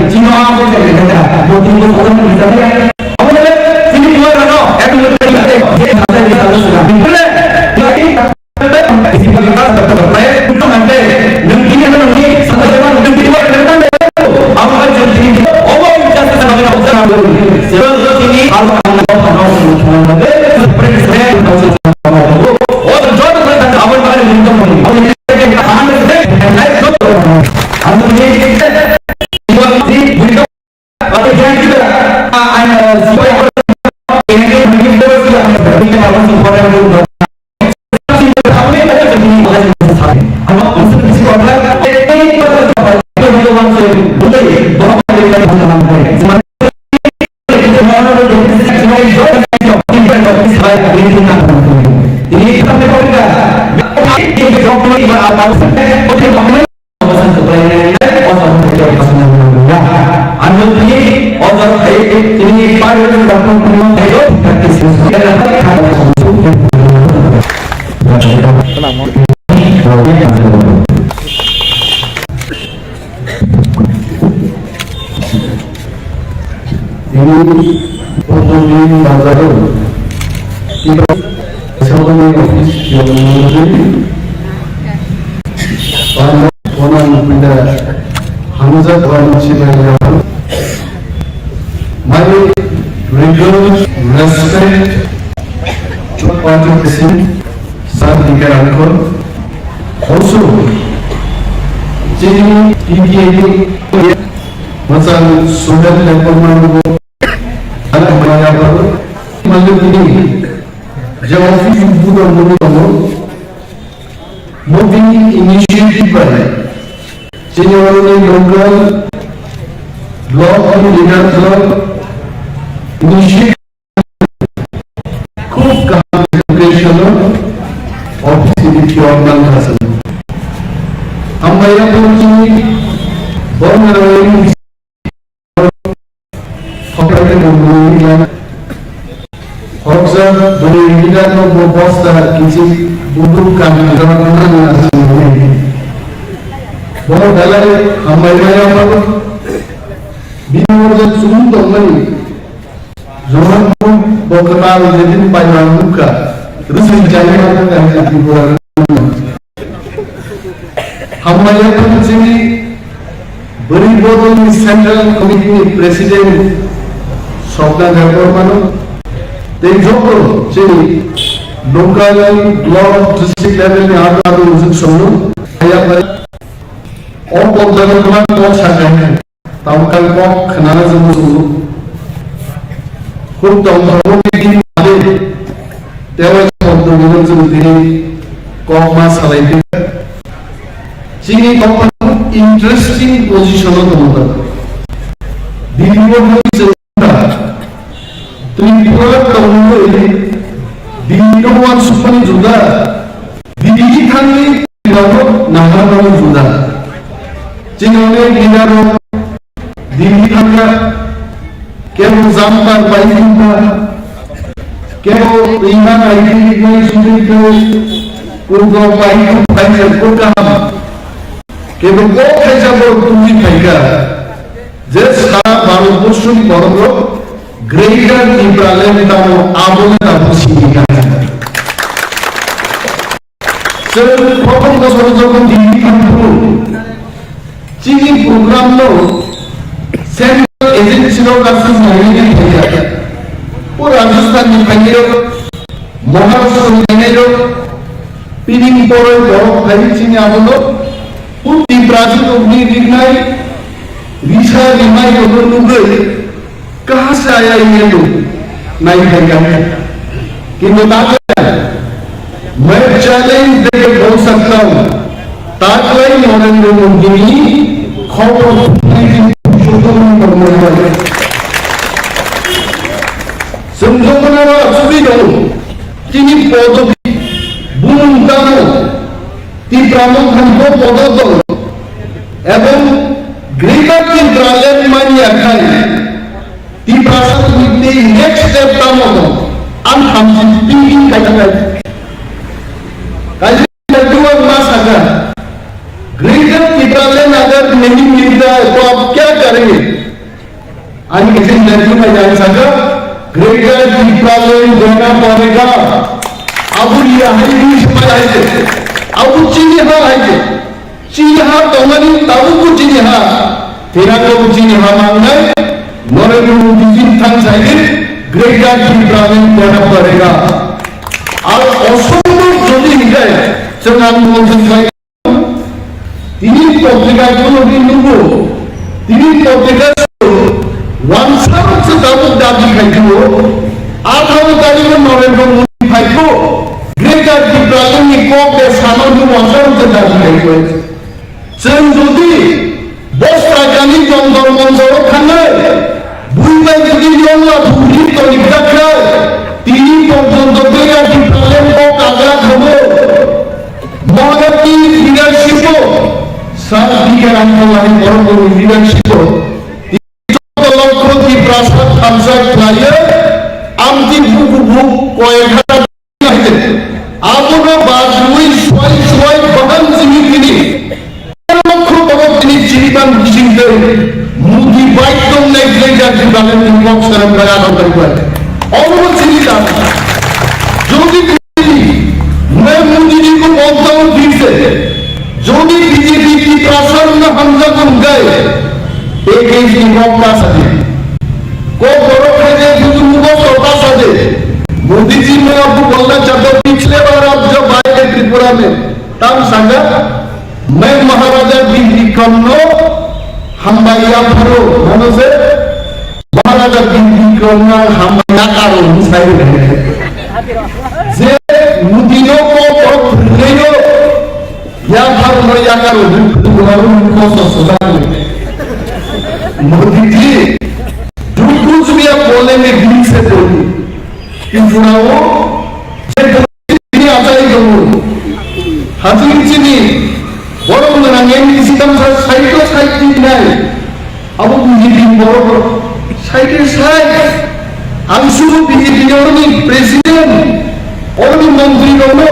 Cino aku saya kata, motif orang misalnya, apa namanya? Sini dua orang, aku lebih dia ada di dalam sudah. Boleh? Lagi isi kita berproses untuk nanti nanti nanti sampai zaman nanti dua orang apa aja jadi Allah bisa sampai usaha dulu. Sebab ini Allah my regard, respect to participants, Sadhika Uncle. Also, Jimmy, PPA, Masal, Sudan, Lepoman, Anamaya, Malini, Jawafi, Buddha, moving initiative by Genuinely local block and leader club initiative खूब communication office की organ हासिल हम मेरा पूरी बहुत रही फकरे बोलूँगा observe बड़ी लीडर लोग वो बहुत सारा किसी बुजुर्ग का निगरानी नहीं बहुत डाला है हम मेरा पर बिना सुन तो नहीं Johan pun berkenal jadi panjang muka terus mencari orang yang jadi orang hamba pun sini beri bodong central committee president Sabda Gapur mano tejoko jadi local block district level में आता तो उसे सुनो या पर और बहुत जगह तुम्हारे बहुत सारे हैं तामकल को खनाना जरूर खूब तंत्रों की आदे तेवल तंत्रों जो दिल्ली कॉमर्स सालाइटे चीनी कंपनी इंटरेस्टिंग पोजीशन में होता दिल्ली में भी चलता त्रिपुरा तंत्रों में दिल्ली में वन सुपनी जुदा दिल्ली खाने दिल्ली नागालैंड जुदा चीनों गिनारो दिल्ली खाने केवल ज़ाम्बार बाइकिंगा केवल ईमान आईडी में सुनी तो उनको बाइकिंग बाइकर को काम केवल वो कैसा वो तुम्ही फाइका जैसा बारो पुष्टि बरोबर ग्रेटर इब्राहिम तामो आबोले तामो सीखा सर प्रॉब्लम का सोचो को दिल्ली खाने चीनी प्रोग्राम लो सेंट्रल एजेंसी लोग काफी महंगे हैं क्या और राजस्थान में महंगे लोग महाराष्ट्र में महंगे लोग पीरिंग पोरे बहुत भारी चीनी आवाज़ पूरी ब्राज़ील को भी दिखनाई रिशा रिमाई लोगों ने कहाँ से आया ये लोग नहीं करता है कि मुताबिक मैं चैलेंज देके बोल सकता हूँ ताकि नरेंद्र मोदी खबर संजोगनारा सुविधा चीनी पौधों की बुनदानो ती प्रामुख हमको पौधों दो एवं ग्रेटर की ब्राज़ील मानी अखाई ती प्रासंग मिलते नेक्स्ट स्टेप तामो दो हम स्पीकिंग करते हैं काजी लड़कियों मास अगर ग्रेटर की ब्राज़ील अगर नहीं मिलता है तो आप आणि कैसे लड़की में जान सका ग्रेटर दीपावली देना पड़ेगा अब ये है भी समझ आए अब चीनी हा तमनी तब कुछ नहीं हा तेरा को चीनी हा मांगना नरेंद्र मोदी जी थान साइड ग्रेटर दीपावली देना पड़ेगा और असंभव যদি নিযায় जों आं मोनसे তিনি পত্রিকা কোনো দিন নেব তিনি পত্রিকা ওয়ানসারছে দাবি দাবি খাইছিল 18 তারিখে নরেন্দ্র মোদি খাইব গ্রেটার দীপাবলি কোপে সামান্য ওয়ানসারছে দাবি খাইব जों যদি 10 টাকানি জনগণ মঞ্চর খানে বুইবাই যদি ইয়লা ভুরি তরিকা খায় তিনি পর্যন্ত গ্রেটার দীপাবলি কোপ আগা খাবো মহাগতি লিডারশিপ সার্বিকের আন্দোলনে বড় বড় লিডারশিপ লক্ষ কি প্রাসাদ খামসা খাইয়ে আমতি বুকু কয়েক হাজার হইতে আপনো বাজুই ছয় বহন জিনিস লক্ষ বহন তিনি জীবন বিচিন্তে মুদি বাইকম নেই গ্রেটার দীপাবলি নিমক শরম করা দরকার করে অবশ্যই যদি मैं मोदी जी को बोलता हूँ फिर से जो भी बीजेपी की प्रसन्न हमला बन गए एक एक मौका सके को बड़ो खेले बुजुर्गों को छोटा सके मोदी जी मैं आपको बोलना चाहता हूँ पिछले बार आप जब आए थे त्रिपुरा में तब संगा मैं महाराजा बिंदिकन्नो हम्बाइया फरो मानो से महाराजा बिंदिकन्नो हम्बाइया कारो मिसाइल जे मुदिनो को लेयो या भर मरिया करो दुलारू को सोसाने मोदी जी जो कुछ भी आप बोलेंगे दिल से बोलिए कि सुनाओ जे बोली आता ही करो हाथी चिनी बड़ो ना नेमी सिस्टम साइटो साइट नहीं अब बीजेपी बड़ो साइट साइट हम शुरू बीजेपी और प्रेसिडेंट और मंत्री दोनों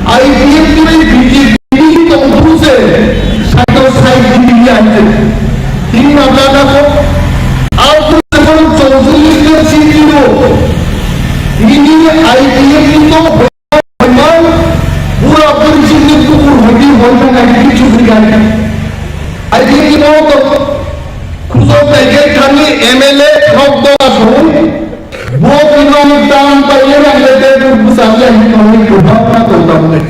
आईपीएफ की बीजेपी तो उनसे साइकिल साइड दिल्ली आते तीन अवलादा को आप जब 44 सीटी हो तीन आईपीएफ की तो भगवान पूरा परिचित को होगी होना नहीं की चुप गया आईपीएफ की तो खुशो पैके खाली एमएलए ठोक दो असो वो इकोनॉमिक टाउन पर ये रख लेते हैं तो सामने इकोनॉमिक प्रभाव होता है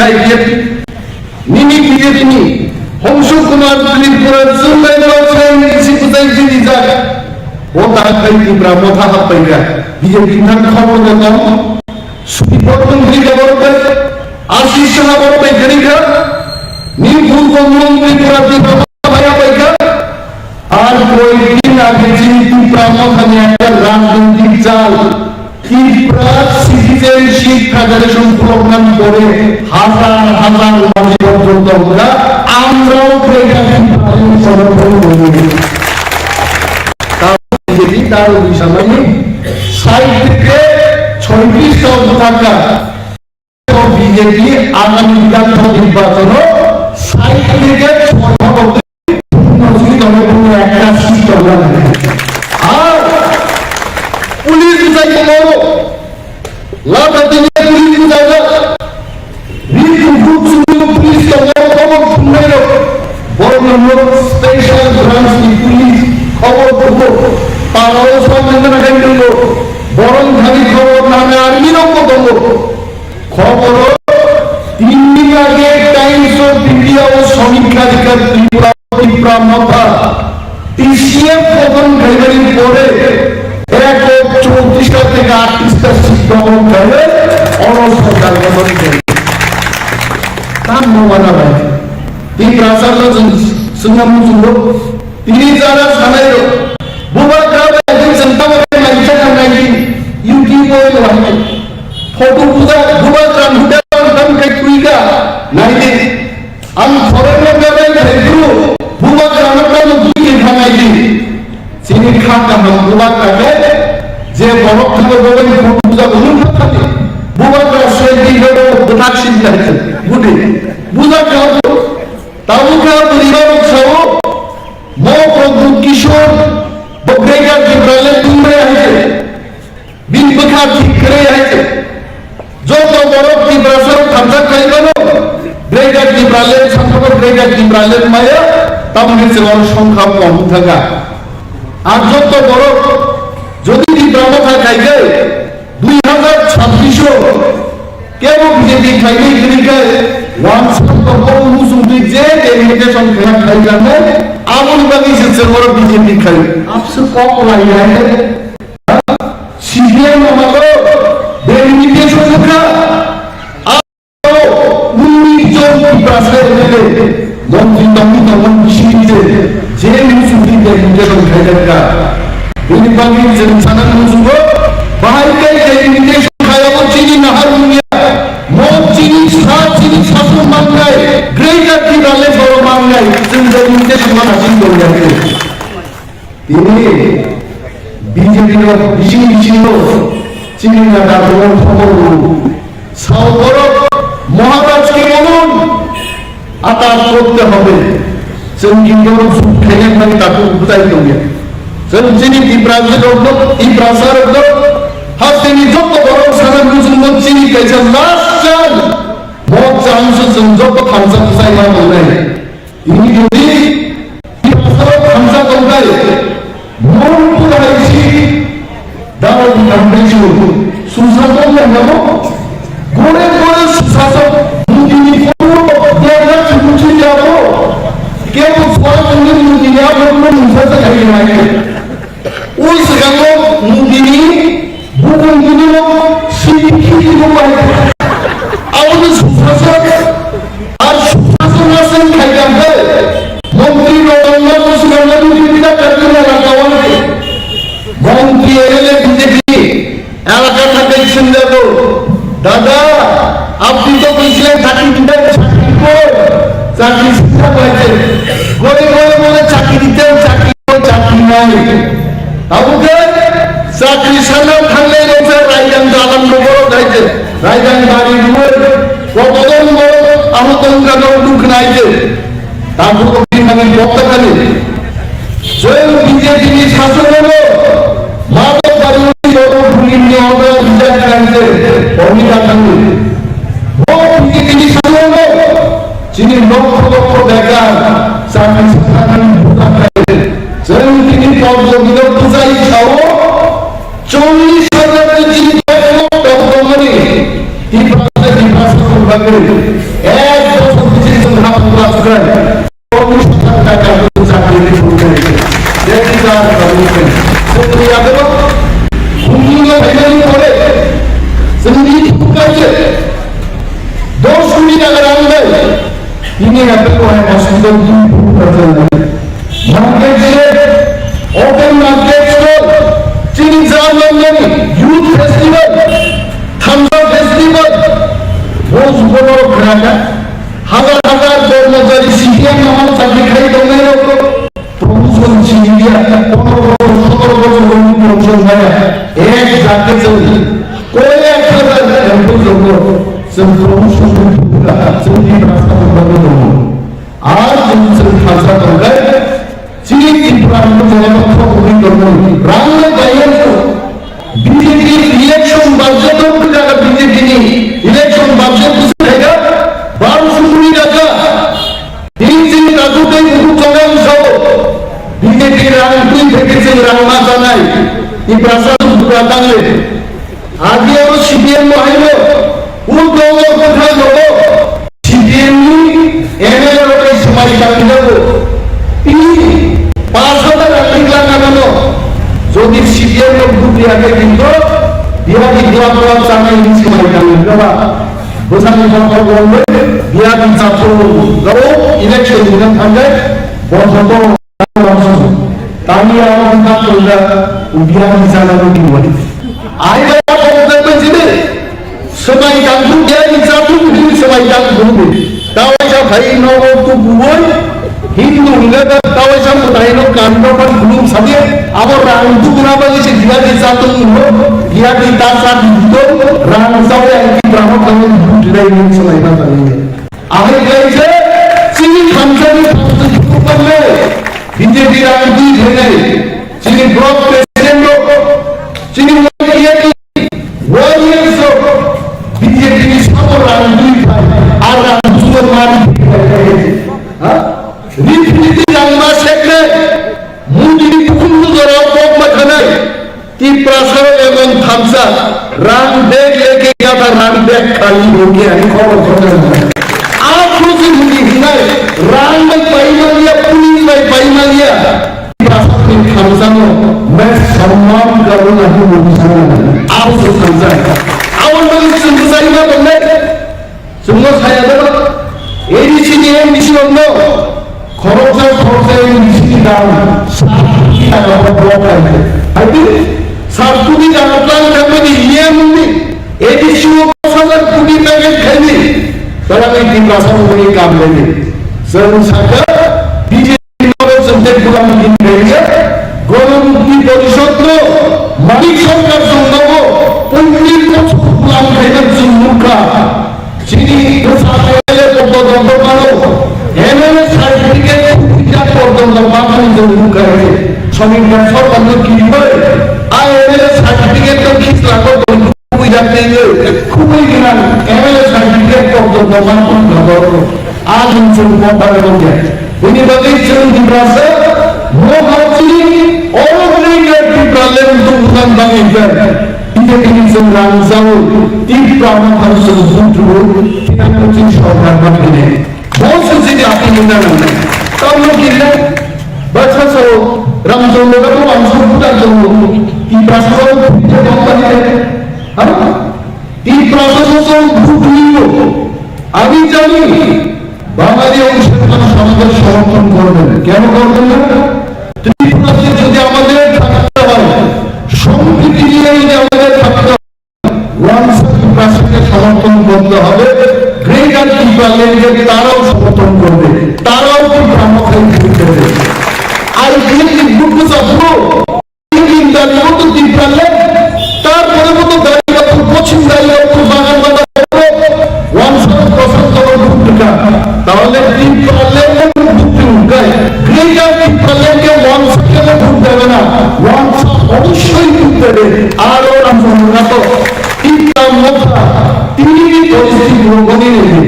आईपीएफ निनी बीजेपी हमशु कुमार त्रिपुरा सुनले लोचन इसी पुताई जी दिजा वो ताकत की ब्राह्मण था हब पैगा बीजेपी ना खबर देता हूं सुपीपर मंत्री का बड़ पे आशीष शाह बड़ पे गरीगा नीमपुर को मंत्री त्रिपुरा की भाया पैगा আর কয়েকদিন আগে চিন্তি প্রামখানিয়ার রাজনৈতিক চাল ত্রিপুরা সিটিজেনশিপ ফেডারেশন প্রোগ্রাম করে হাজার হাজার মানুষ পর্যন্ত আমরাও সমর্থন করি তার বিষয় সাইড থেকে 36 টাকা বিজেপি আগামী বিধানসভা নির্বাচন সাইড থেকে पुलिस जाइए मारो लाता देने पुलिस जाएगा रीत रूप से पुलिस का मारो खबर सुनने लो बड़े लोग स्पेशल ब्रांच की पुलिस खबर दो पाराओ सामने ना कहीं लो बड़ों धारी खबर नामे आर्मी लोग को दो खबर 3 दिन आगे टाइम्स ऑफ इंडिया और समीक्षा दिखा त्रिपुरा मथा टीसीएफ প্রথম ডেলিভারি করে 134 থেকে 38টা সিট দখল করে অনসরকার গঠন করে তার নমানা ভাই এই প্রাসাদ সুনাম সুন্দর তিনি যারা সানাইল বুবা গ্রামে একজন সন্তানকে মাইকা কানাই ইউটিউব এ রাখে ফটো পূজা বুবা গ্রাম হুদার দাম কে কুইগা নাইদে আম ফরেন গ্রামে দেখু বুবা গ্রামের নাম দুই ভাঙাই দি চিনি খাতা হাম বুবা কাটে যে বরফ থেকে বলেন ফটো পূজা বলুন থাকে বুবা গ্রাম সেই দিন হলো দনাক্ষী দিতে বুঝে বুঝা গাও তাবুকা পরিবার সহ মো প্রভু কিশোর মা ঠিক করে আছে যত বড় তীব্রাসর খামসা খাইবানো ব্রেগার তীব্রালের সম্পর্ক ব্রেগার তীব্রালের মায়া তাহলে সেবার সংখ্যা কম থাকা আর যত বড় যদি তীব্রামা খাইবে 2026 কেবল বিজেপি খাইবে গিরিকায় যে डेलीगेशन खाई আমল বাগিয়েছে সেবার বিজেপি খাই আপসে কম লাগে সিপিএম আমাদের डेलीगेशन লেখা মন্ত্রী তখন তখন বিষয়তে যে মুসুদি ডেলিগেশন খাইকা বিনিবাগি যে সানান মুসুগো বাহাইকে ডেলিগেশন খাইবা চিনি নাহার মুনিয়া মত চিনি সাত চিনি শাসন মানগায় গ্রেটার টিরালে বড় মানগায় যে ডেলিগেশন হাসিল করে যাবে তিনি বিজেপির বিশিষ্ট ছিল চিনি না দাদুর খবর সাউবর মহারাজকে বলুন আতাত করতে হবে সঙ্গীতর খেলে মানে তাকে উদ্দায়িত হয়ে সঞ্চিনি ইব্রাহিমের ওপর ইব্রাসার ওপর হাসিনি যত বড় সারা মুসলমান চিনি গেছে লাস্ট বহুত চান্স যত খামসা চাই না বলে তিনি যদি ইব্রাসার খামসা করে মন পুরাইছি দাও কম্পিটিশন সুশাসন না গোড়ে গোড়ে সুশাসন মুদিনি পুরো দেয়া চুচি যাবো কেবল ফলগুলি মুদিনি আপনার মুসাতে খাই না ওই সেখানে মুদিনি বুকুনগুলি শিক্ষিত হয় আমাদের সুশাসন আর সুশাসন আছেন খাইলাম মন্ত্রী রতন মুসলমান মুদিনিটা কাটিয়ে রাখা হয় মন্ত্রী এলে বিজেপি এলাকা থেকে শুনলেন দাদা আপনি তো বলছিলেন চাকরি দিতে চাকরি শিক্ষা পাইছেন গড়ে গড়ে বলে চাকরি দিতে চাকরি নাই আমাকে চাকরি সামনে থাকলে রয়েছে রায়গান আলম নগরও যাইছে রায়গান বাড়ি ডুবে কতজন বড় আমাদের দুঃখ নাইছে তারপর তো বক্তাখানে জয়েল বিজেপি শাসন হলো মাদক বাড়ি ভুলি নিয়ে হবে বিজয় গাইছে অমিতা খান্ডু বিজেপি শাসন হলো যিনি লক্ষ লক্ষ বেকার চাকরি তিনি পদ্মবিদ পূজাই ছাও 40,000 যিনি বর্তমানে এক বছর বিজেপি কাজ করেন 40,000 টাকা চাকরি করে 10 কোটি টাকা দাম দেয় তিনি অসুবিধা ओपन मार्केट स्टोर चीनी जाम लंदनी youth festival Thums Up festival बहुत बड़ो खराका हजार हजार कर्मचारी सीपीएम नाम चाकरी खाई दोने लोग प्रमोशन इंडिया 15 বছর 17 বছর প্রমোশন হয় এক জায়গা চলে কোই এক হাজার এমপ্লয়ি লোক সব প্রমোশন পুরা চলতি রাস্তা বন্ধ হলো আর जिनसे खासा हो गए चीन इब्राहिम जनता को पूरी करना राम ने गायन को बीजेपी इलेक्शन बजट को जगह बीजेपी ने इलेक्शन बजट को रहेगा 12 টাকা 3 রাজু কে বহু চলেন সব बीजेपी রাম দুই থেকে যে রামা জানাই এই প্রশাসন পুরা টাঙলে আগে আর সিপিএম মহিলা কোন দল কোথায় লোক সিপিএম এমএলএ লোকের সময় কাটি দেব তিনি 5,000 আর্টিকেল লাগানো যদি সিপিএম লোক দুটি আগে কিন্তু বিহারি দোয়া দোয়া চামে নিচে সময় কাটি দেবা বোঝানো সম্পর্ক বলবে বিহারি ছাত্র গো ইলেকশন দিন থাকবে বন্ধ তামিয়া আমরা চলবে বিহারি চালানো কি বলে আইবা বলতে পেছিনে সবাই কাকু বিহারি ছাত্র কিন্তু সবাই কাকু বলবে তাও এটা ভাই নব তো বুবই হিন্দু হলে তাও এটা তাইনো কান্ডপন গ্রুপ সাথে আবার রামদু গুনাবাজি সে বিহারি ছাত্র বিহারি তার সাথে দিতো রাম সাথে একটি ব্রাহ্মণ কামে দুটাই নিয়ে সবাই না জানেন আগে গেছে চিনি খানসানি করলে बीजेपी राजनीति है चीनी ब्लॉक प्रेसिडेंट चिनी गया राष्ट्र के खामसानो मैं सम्मान करूंगा कि मुझे आप से समझाएगा awal bagi sembusai na bende semua saya ada ini sini no khorosai ini dalam ada apa hati sarpudi jangan kami di ini ini semua pasal pudi pakai kami kalau ini rasa mungkin kami ini semuanya DJ kalau sampai pulang mungkin dia golong di polisotro malik sorkar sungguh punir pulang dengan sungguhka sini bersama kododo kalau emang sertifikat tidak kododo makan sungguhka ini soalnya sorkar itu kiri emang sertifikat itu kisah kododo kuida tinggal kuida emang sertifikat kododo makan kododo आदम चुनने वाले लोग हैं उन्हीं बच्चे चुन दिवसे वो हाथी और नहीं करती प्रलय तो उधर बने हैं इन्हें किसी से रांझाओ तीन प्राणों पर सुबुंतुओ तीन कुछ शौक़ बने बहुत सी चीजें आपकी निंदा नहीं तब लोग किन्हें बच्चा सो रमज़ान लोगों को अंशों पूरा जोड़ो तीन प्राणों को पूरे बंद है हाँ तीन प्राणों को भूखियो अभी जानिए বাঙালি অংশের মানুষ আমাদের সমর্থন করবেন কেন করবেন না ত্রিপুরাতে যদি আমাদের থাকতে হয় সম্প্রীতি নিয়ে যদি আমাদের থাকতে হয় ওয়ানসাকে সমর্থন করতে হবে গ্রেটার ত্রিপুরাকে তারাও সমর্থন করবে তারাও ত্রিপুরাকে দেবে আর এই গ্রুপ সফল তিন দাঁড়িয়ে তো ত্রিপুরালে তারপরে মতো দাঁড়িয়ে পশ্চিম দাঁড়িয়ে বাগান বাগান ওয়ানসাক পছন্দ গ্রুপটা তাহলে তিন পার্লামেন্ট ভুক্তি উঠায় গ্রেটার তিন পার্লামেন্টকে ওয়ানসাকে ভোট দেবে না ওয়ানসাক অবশ্যই ভোট দেবে আর ওরা মনে তো তিনটা মধ্যা তিনি পরিস্থিতি গ্রহণে নেবে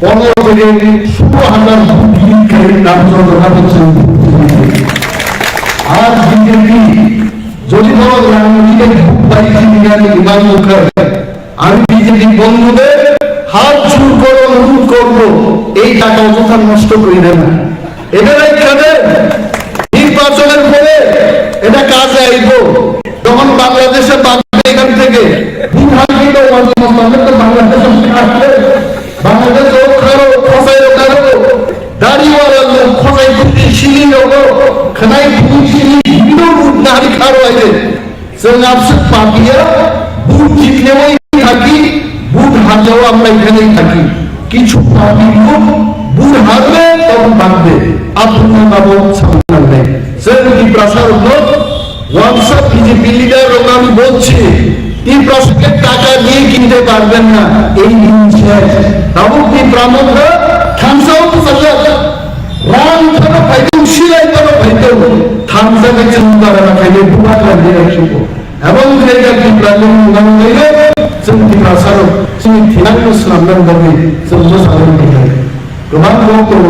15 থেকে 16,000 ভোটকারী নাম জমা করছেন আর বিজেপি যদি বড় রাজনীতিকে ভোট পাইছি বিজ্ঞানী ইমান মুখার্জি আমি বিজেপি বন্ধুদের হাত জোর করে অনুরোধ করবো এই টাকা অযথা নষ্ট করে দেন না এটা এখানে নির্বাচনের পরে এটা কাজে আইব যখন বাংলাদেশে এখান থেকে বাংলাদেশ দাড়িওয়ালা লোক খোঁজাই শিলি হবো খানাই শিলি নারী খারো আইলে আপসে পাপিয়া বুট জিতলেও থাকি বুট হারলেও আমরা এখানেই থাকি কিছু পাপি লোক বুট হারবে তখন বাঁধবে আপনার বাবু সামনে সেরকম প্রসার লোক হোয়াটসঅ্যাপ বিজেপি লিডার আমি বলছি এই প্রসঙ্গের টাকা দিয়ে কিনতে পারবেন না এই জিনিসটা তাও কি ব্রাহ্মণরা থামসাও তো সাজা রাম ধরো পাইতে শিলাই ধরো পাইতে থামসাকে চিন্তা করা খাইলে বুয়া লাগিয়ে রাখবো এবং এটা কি ব্রাহ্মণ নাম হইলো সত্যি প্রসার তুমি ধ্যান ইসলামের মধ্যে সবচেয়ে সাধারণ দিকে প্রমাণ করব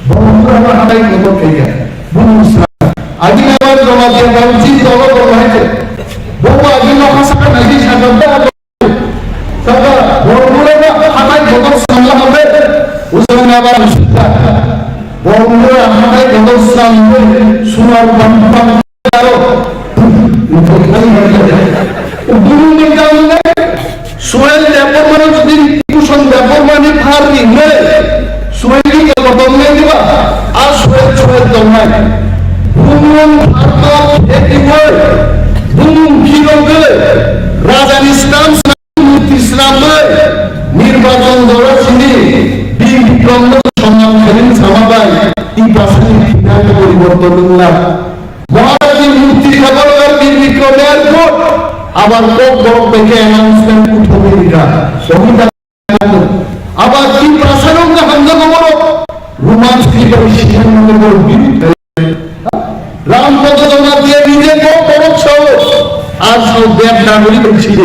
বন্ধুরা আমার হাতে কত থেকে বুঝুন আগে আমার জমা দিয়ে বাউজি দল করব হয়েছে বহু আগে ভাষা নাকি সাজাতে তবে বন্ধুরা হাতে কত সামলা হবে উসমানে আবার বন্ধুরা হাতে কত সামলা সুনার বাম্পাম আরো দুনিয়া জানলে সোহেল ব্যাপার মানে যদি কুশল ব্যাপার মানে ফারনি নয় সোহেলকে কেন দমনে দিবা আর সোহেল দমনায় ভুমন ভারত একটি বই ভুমন কিরঙ্গে রাজান ইসলাম নির্বাচন দলের সিনি বীর বিক্রম সম্মান করেন সামাবাই এই পাশানি ঠিকানা পরিবর্তন করলাম মহারাজী মূর্তি খাবার বীর বিক্রমের ভোট আবার কোক বড় থেকে অ্যানাউন্সমেন্ট উঠবে দিরা সঙ্গীতা আবার কি প্রসারণ হামজা বড় রোমান্স কি সিদ্ধান্ত বড় বিরুদ্ধে রামপদ জমা দিয়ে নিজে বড় সব আর সব দেব নাগরিক ছিল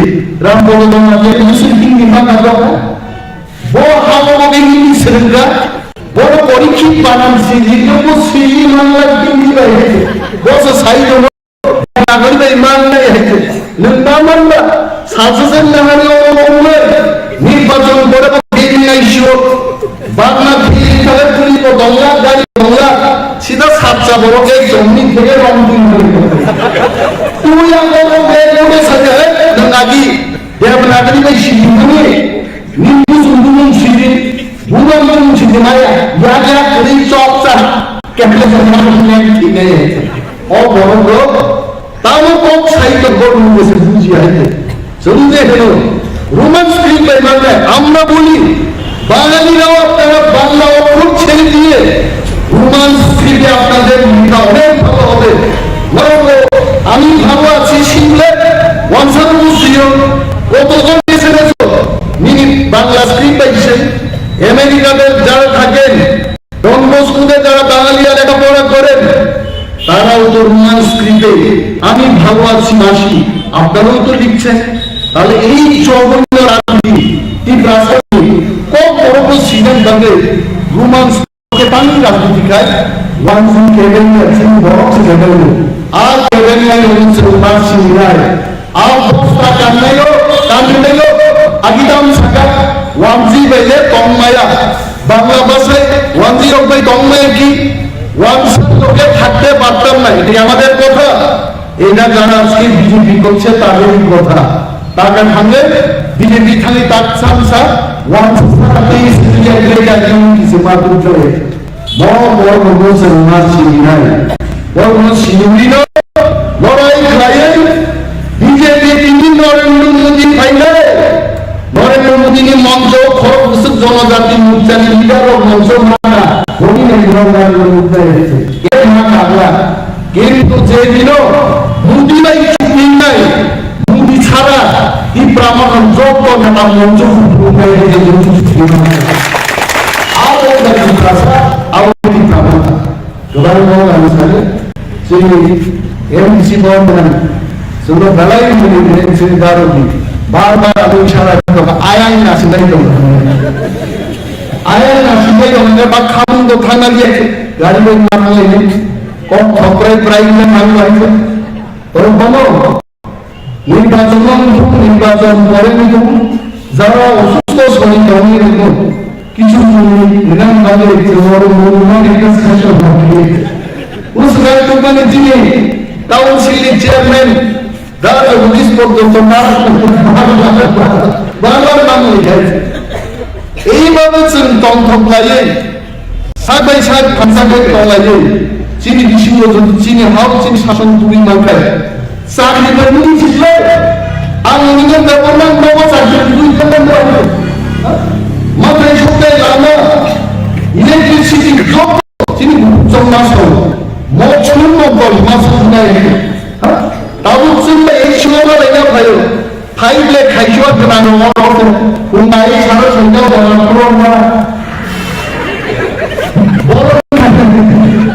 রামপদ জমা দিয়ে মুসলিম নির্মাণ করা বড় হামগে নিয়ে সেরেন্দ্রা বড় পরীক্ষিত বানানছি লিখবো সিলি মামলা কিনতে পারে বস সাইড নাগরিক ইমান নাই আছে নির্মাণটা শাসন নাহারি ওমরে নির্বাচন করে দিন নাই শিও বাংলা দিন তাহলে পুলিশ বাংলা গাড়ি বাংলা সিধা সাতটা বড় এই জমি থেকে রং তুই আমার সাথে নাকি দেবনাগরী বাই সিদ্ধি নিন্দু সুন্দর সিদ্ধি বুড়াম সিদ্ধি মায়া ইয়া করি চপচা কেমনে ঠিক নেই ও বড় লোক তাও কোক সাহিত্য বড় গেছে বুঝি আইতে চলুন হলো রোমান স্ক্রিন বাই বাংলায় আমরা বলি বাঙালিরাও আপনারা বাংলা অক্ষর ছেড়ে দিয়ে রোমান স্ক্রিপ্টে আপনাদের ভূমিকা অনেক ভালো হবে আমি ভালো আছি শিখলে ওয়ানসার মুসিও কতক্ষণ বেছে গেছো মিনিট বাংলা স্ক্রিপ্ট পাইছে আমেরিকাতে যারা থাকেন ডন বস্কুতে যারা বাঙালিরা লেখাপড়া করেন তারাও তো রোমান স্ক্রিপ্টে আমি ভালো আছি মাসি আপনারাও তো লিখছেন তাহলে এই জঘন্য রাজনীতি এই রাজনীতি কম বড় সিজন বাংলে রোমান পানি রাজনীতি খায় ওয়ান সিং কেবেন সিং বড় কেবেন আর কেবেন হচ্ছে রোমান সিং রায় আর বস্তা কান্নাইও কান্নাইও আগিদাম সাকা ওয়ানজি বাইলে তন্মায়া বাংলা ভাষায় ওয়ানজি রকমাই তন্মায়া কি ওয়ানসি লোকে থাকতে পারতাম না এটি আমাদের কথা এটা যারা আজকে বিজেপি করছে তাদেরই কথা টাকা ভাঙে বিজেপি খালি তার সামসা ওয়ানসি সাথে ইসলিয়া গ্রেড একদম কিছু মাত্র চলে বড় বড় বলছে রোমান সিং নাই বড় বড় সিংহী লড়াই খাইয়ে বিজেপি তিনি নরেন্দ্র মোদী ফাইলে নরেন্দ্র মোদী মঞ্চ খরচ জনজাতি মুক্তার লিডার মঞ্চ মানা ধনী নরেন্দ্র মুক্তা হয়েছে এর না কাগলা কিন্তু যেদিন মোদী নাই চুক্তি নাই মোদী ছাড়া এই ব্রাহ্মণ যোগ্য নেতা মঞ্চ এমসি বন্ধন sudah balai menjadi sini baru ni, bar aku isyarat tu, ayam nasi dari tu, ayam nasi dari tu, ni bak kamu tu thana dia, gari ni mana lagi, kau pray ni mana lagi, orang mana, ni baca orang itu, zara usus orang kami itu, কিছু নিলাম বাজারে orang orang itu special bagi, us gari tu mana sini, council chairman দাদা police পর্যন্ত বারবার নাম লিখাইছে এইভাবে তন্ত্র লাগে সাবাই সাত খানসাকে তলাইলে চিনি বিশুদ্ধ যদি চিনি হাও চিনি শাসন তুলি মাখায় চাকরি করে মুড়ি ছিল আর নিজের ব্যবহার বাবা চাকরি দুই টাকা দেওয়া মাথায় সপ্তাহে লামা ইলেকট্রিসিটি সব চিনি মাস মছুর নব্বই মাস নাই tahu sumber isu apa lagi apa yo, hai blek hai jual kenapa orang tu, umai cara sumber orang orang mana,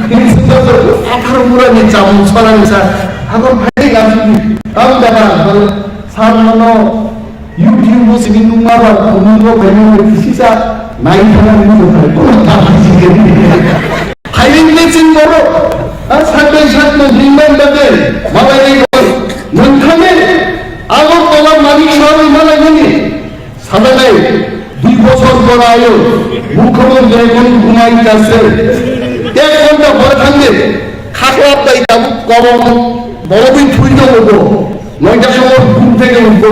ini sumber tu, akar murah ni jamu sekolah ni sah, akar hai lagi, tahu dah kan, sarana YouTube tu sini numar, numar banyak kisi sah, naik mana ni tu, hai ni sumber, sampai sampai rimban bagai, malai নখানে আগর তোমার মালিক সবাই মালা গেলে সাদা নাই 2 বছর পর আয়ো মুখ্যমন্ত্রী এখন ঘুমাইতেছে 1 ঘন্টা পরে থাকবে খাকলাপ দাইতাম কবর বড়দিন ছুঁই দেবো 9টার সময় ঘুম থেকে উঠবো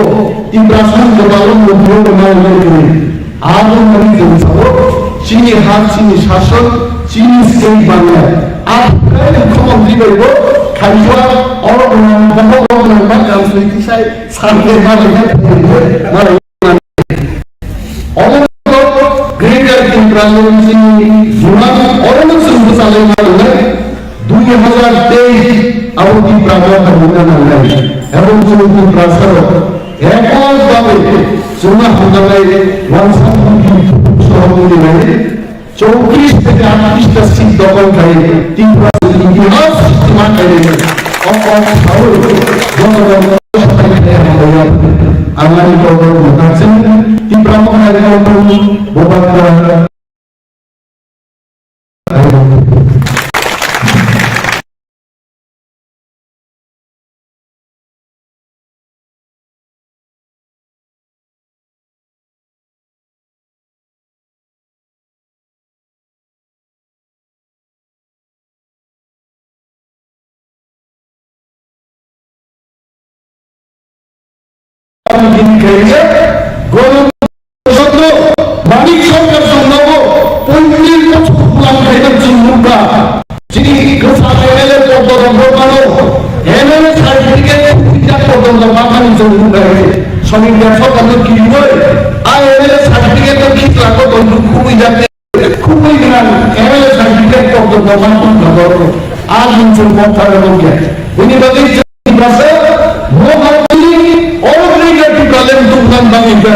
ইব্রাহিম দেবালন মধ্যে মায়ের করে আগুন মারিতে উঠাবো চিনি হাত চিনি শাসন চিনি সেই বাংলা আর মুখ্যমন্ত্রী বলবো খাইয়া orang makan sedikit saya sampai malam malam orang tu gereja Timbrandon sini jumat orang semua saling malam 2023 awal Timbrandon terbuka lagi orang semua transfer ekor babe semua mengenai langsung soal ini 24 থেকে 28টা seat দখল করে Timbrandon ইতিহাস সীমান করে আমার Timbrandon ada মানিক সরকার সম্ভব 35 বছর গোলাম খাইবার চিন্তা যিনি এমএলএ পদে এমএলএ সার্টিফিকেট পর্যন্ত মাথানি চলুন শ্রমিক ব্যবসা বন্ধ কি হয় আর এমএলএ সার্টিফিকেট ঠিক রাখো বন্ধু খুবই যাতে খুবই জ্ঞান এমএলএ সার্টিফিকেট পর্যন্ত মাথানি খবর আর কিন্তু মতার লোকে উনি বলেন যে মোহাম্মদী অলরেডি প্রবলেম তুমনাম বাংলা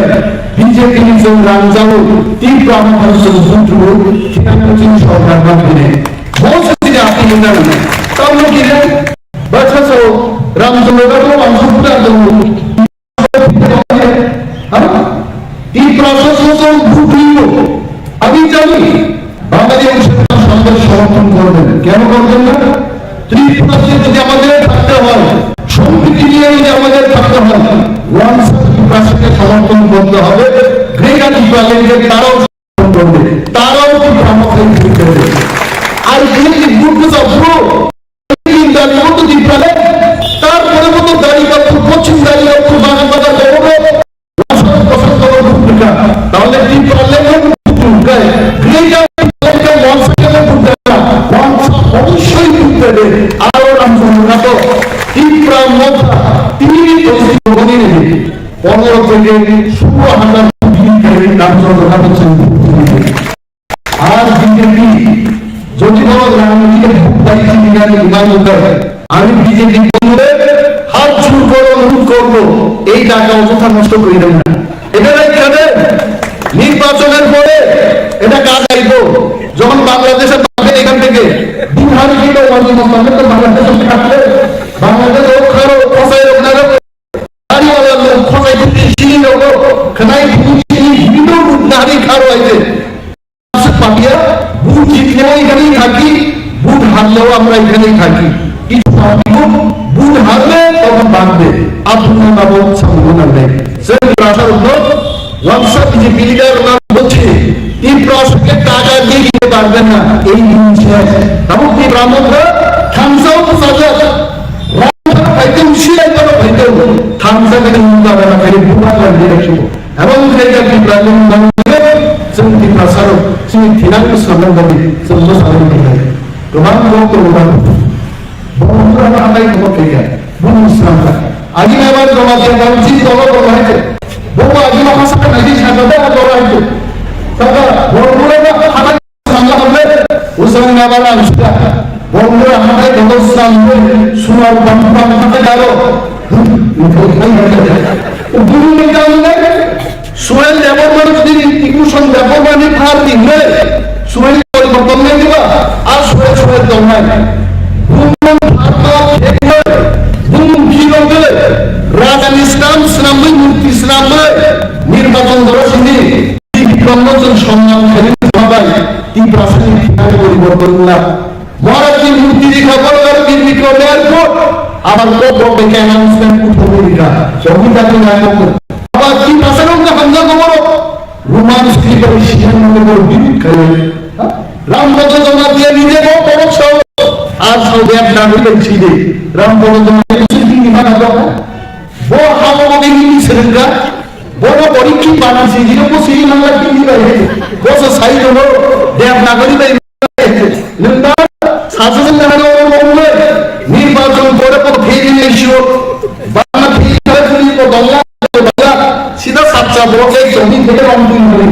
বিজেপি নিচে রাম যাও তীব্র আমাদের সন্তুষ্ট ঠিক সরকার বাঁধবে बहुत से आपकी निंदा है तब लोग ये बच्चा सो राम चंद्र को अंशुपुरा दो ये प्रोसेस तो भूखियो अभी चली बांग्लादेश संघर्ष समर्थन করবেন কেন করবেন না ত্রিপুরা যদি আমাদের থাকতে হয় সম্প্রীতি নিয়ে যদি আমাদের থাকতে হয় ওয়ান প্রাসকে সমর্থন করতে হবে গ্রেটার ইকুয়ালিটি তারাও সমর্থন করবে তারাও কি প্রমোশন করবে আর এই গ্রুপটা পুরো তিন দাঁড়িয়ে মতো দিপালে তারপরে মতো দাঁড়িয়ে করতে পশ্চিম দাঁড়িয়ে করতে বাগান বাজার করবো পছন্দ করবো ভূমিকা তাহলে তিন পারলে ভূমিকায় গ্রেটার ওয়ানসাকে ভূমিকা ওয়ানসা অবশ্যই ভূমিকা দেবে আরো রামচন্দ্র তো তীব্রা মধ্যা তিনি প্রতিযোগী নেবে 15 থেকে 16,000 রামচন্দ্র হচ্ছেন আর বিজেপি যদি কোনো রাজনীতিকে দায়িত্ব নিয়ে বিমান করে আমি বিজেপি বললে হাত জোর করে অনুরোধ করবো এই টাকা অযথা নষ্ট করে দেবেন না এটা এখানে নির্বাচনের পরে এটা কাজ আইব যখন বাংলাদেশের পাবেন এখান থেকে বিহার গিয়ে তো বাংলাদেশের থাকলে বাংলাদেশ ও খারো ফসাই রোগ না গাড়িওয়ালা লোক ফসাই দিতে সিঁড়ি রোগ খানাই ভিডিও নারী খারো আছে পাপিয়া ভোট জিতলেও এখানেই থাকি ভোট হারলেও আমরা এখানেই থাকি কিছু ভোট হারলে তখন বাঁধবে আপনার বাবু সম্ভাবনা নেই সেই প্রাসার উপর ওয়াংশা বিজেপি লিডার নাম বলছে এই প্রশ্নকে টাকা দিয়ে দিতে পারবেন না এই জিনিস আছে এবং এই ব্রাহ্মণরা থামসাও তো সাজা রামটা পাইতে উশিয়াই করো পাইতে থামসা থেকে মুক্ত হবে না খালি ভুয়া লাগিয়ে রাখবো এবং সেইটা কি ব্রাহ্মণ seperti prasarok sini tidak kesamaan dari semua saling dikai. Kemana kemudian beberapa apa yang kemudian bukan Islam. Agi memang kemudian dalam sini tolong berlaku. Bawa agi masakan lagi sangat ada orang itu. Tapi beberapa apa sangat boleh usaha nabalan sudah. Beberapa apa yang kalau sampai suara bangsa kita daro. Guru menjawab Sohel দেবর মানে যদি ইকুশন দেবর মানে fur দিলে সোহেল পরিবর্তন নাই দিবা আর সোহেল দম নাই গুণ ভারত একবার গুণ কিলো গেলে রাজান ইসলাম ইসলামে মূর্তি ইসলামে নির্বাচন করা চিনি বিক্রমজন সম্মান খেলে সবাই এই প্রাসঙ্গিক ঠিকানা পরিবর্তন না মহারাজী মূর্তি রেখা বড় বড় বিক্রম এয়ারপোর্ট আবার কত থেকে অ্যানাউন্সমেন্ট উঠবে রেখা যখন তাকে নায়ক আবার কি প্রাসঙ্গিক হামলা করো রোমান স্ত্রীকে সিদ্ধান্ত করে বিরোধ করে রামপদ জমা দিয়ে নিজে বড় সব আর সব এক না হইলে ছিড়ে রামপদ জমা দিয়ে নিমানা দাও বড় হামলাকে নিয়ে ছেলেরা বড় পরীক্ষা বানাইছে যেরকম সেই মামলা কি দিবে বস সাইড হলো দেব নাগরিক নিন্দা শাসন জানানো বললে নির্বাচন করে পর ফেরি এসিও বাংলা ফেরি করে পুলিশ পর দল্লা सीधा साचा बोले जमीन থেকে রংপুর করে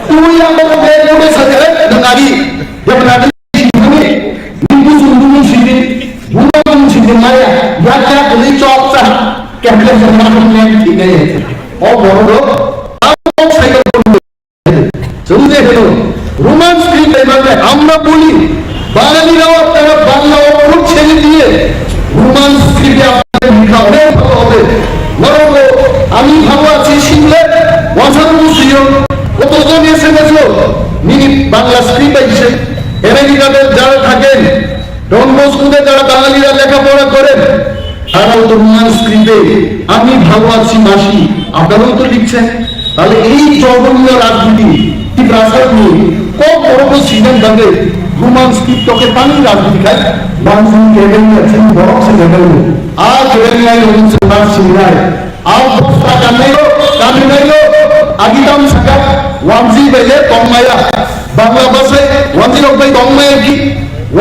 তুই আমার বের করে সাজালে নারী जब नारी ने बिंदु सुंदर सीधे बुना सीधे माया या क्या पुलिस चौक सा कैमरे जमा करने ठीक है और बोलो आप साइकिल समझे हो रोमांस स्क्रीन टाइम में আমরা বলি বাঙালিরাও আপনারা বাংলা অক্ষর ছেড়ে দিয়ে রোমান্স স্ক্রিপ্টে আপনাদের লেখা অনেক ভালো হবে বরং আমি ভালো আছি শিখলে অসাধারণ ছিল কতজন এসে গেছিল মিনি বাংলা স্ক্রিপ্ট আইছে আমেরিকাতে যারা থাকেন ডন বস্কুতে যারা বাঙালিরা লেখাপড়া করেন তারাও তো রোমান স্ক্রিপ্টে আমি ভালো আছি মাসি আপনারাও তো লিখছেন তাহলে এই জঘন্য রাজনীতি কি প্রাসাদ নিয়ে কত বড় বড় সিজন থাকে রোমান স্ক্রিপ্টকে পানি রাজনীতি খায় মানুষ কেবেন আছেন বড় সে দেখেন আজ রেললাইন হচ্ছে না সিনায় Albosta Camino, Agitam Saka, Wanzi Bele, Tomaya, Bangladesh, Wanzi of the Tomaya,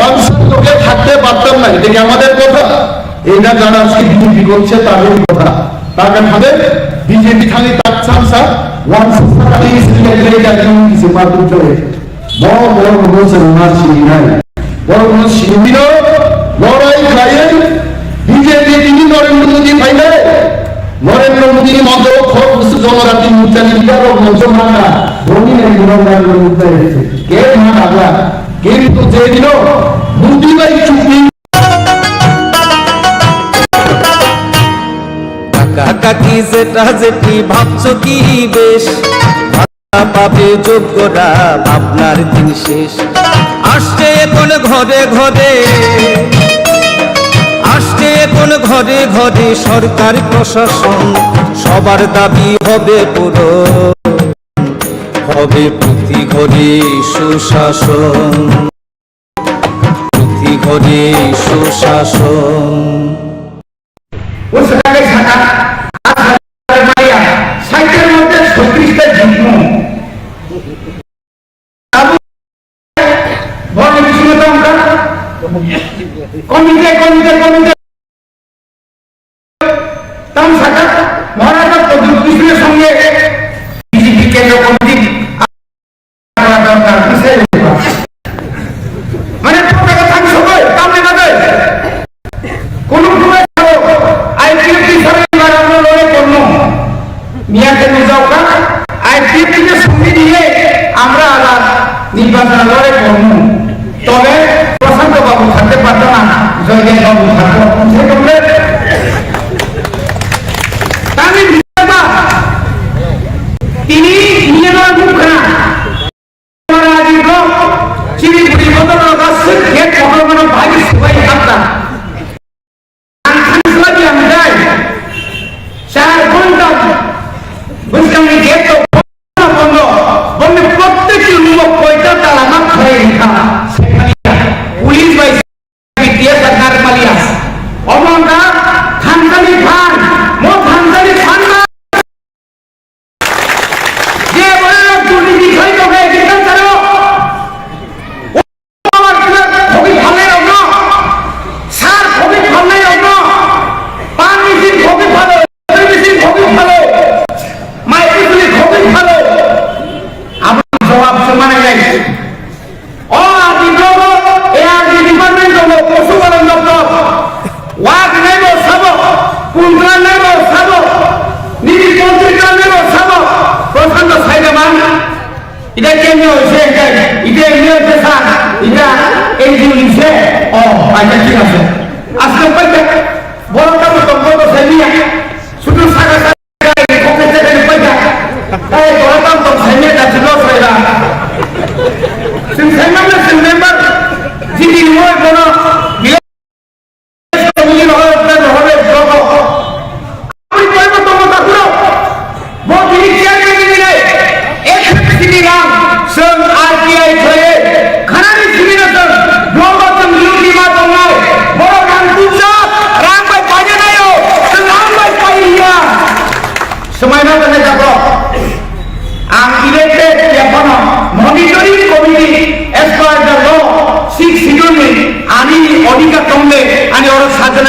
once লোকে থাকতে পারতাম না, এটা কি আমাদের কথা? এটা যারা আজকে বিজেপি করছে তাদের কথা। তার কারণে বিজেপি খালি তার চান্সা ওয়ান সারি সিলেক্টেড একজন কিছু মাত্র চলে বড় বড় বলছে ওনার সিঁড়ি নাই বড় বড় সিঁড়িও লড়াই খাইয়ে বিজেপি তিনি নরেন্দ্র মোদী পাইলে নরেন্দ্র মোদীর মতো খোঁজ জনজাতি মুদ্রা নিয়ে মঞ্চমানা ধনী নেই নরেন্দ্র মুদ্রা কে না আগা কিন্তু যেদিন মোদী ভাই চুপি কাকি যেটা যেটি ভাবছো কি বেশ পাবে যোগ্যরা ভাবনার দিন শেষ আসছে এখন ঘরে ঘরে আসছে এখন ঘরে ঘরে সরকার প্রশাসন সবার দাবি হবে পুরো হবে প্রতি ঘরে সুশাসন প্রতি ঘরে সুশাসন সঙ্গে বিজেপি কেন্দ্র কমিটি মানে কোন সঙ্গে নিয়ে আমরা নির্বাচন লড়াই করব তবে প্রশান্ত বাবু থাকতে পারত না জয়দেব বাবু থাকতো তিনি নিয়ে নেওয়ার মুখখানা চিড়িপুরি বদল খেত কখনো ভাগে সবাই থাকতাম আমি যাই 4 ঘন্টা বুঝলাম গেট বন্ধ বন্ধ প্রত্যেকটি যুবক কয়টা তার আমার ঘরে লেখা পুলিশ বাই সরকার মালিয়াস অমনটা খানকালি খান মো খানকালি খান যে বলে দুর্নীতি হইতো হয়ে গেছেন তারা আমার খুবই ভালো না সার খুবই ভালো না পান মিশিন খুবই ভালো মেশিন খুবই ভালো মাইক্রোফোন খুবই ভালো আমার জবাব সমানে যাই ও আদি লোক এ আদি ডিপার্টমেন্ট লোক পশুপালন দপ্তর ওয়াক নেব সব কুন্দ্রা নেব সব নিধি পত্রিকা নেব সব প্রশান্ত সাইডমান এটা কেমনি হয়েছে এটা এমনি হচ্ছে স্যার এটা এই জিনিসে ও আচ্ছা ঠিক আছে আজকে পাইতে বড় কাজ তো বড় সাইডিয়া শুধু সাগা সাগা কোকে থেকে পাইতে এই বড় কাজ তো সাইডিয়া যাচ্ছে লস হয়ে যা সিন সাইডমান সিন মেম্বার জিডি হয় বড়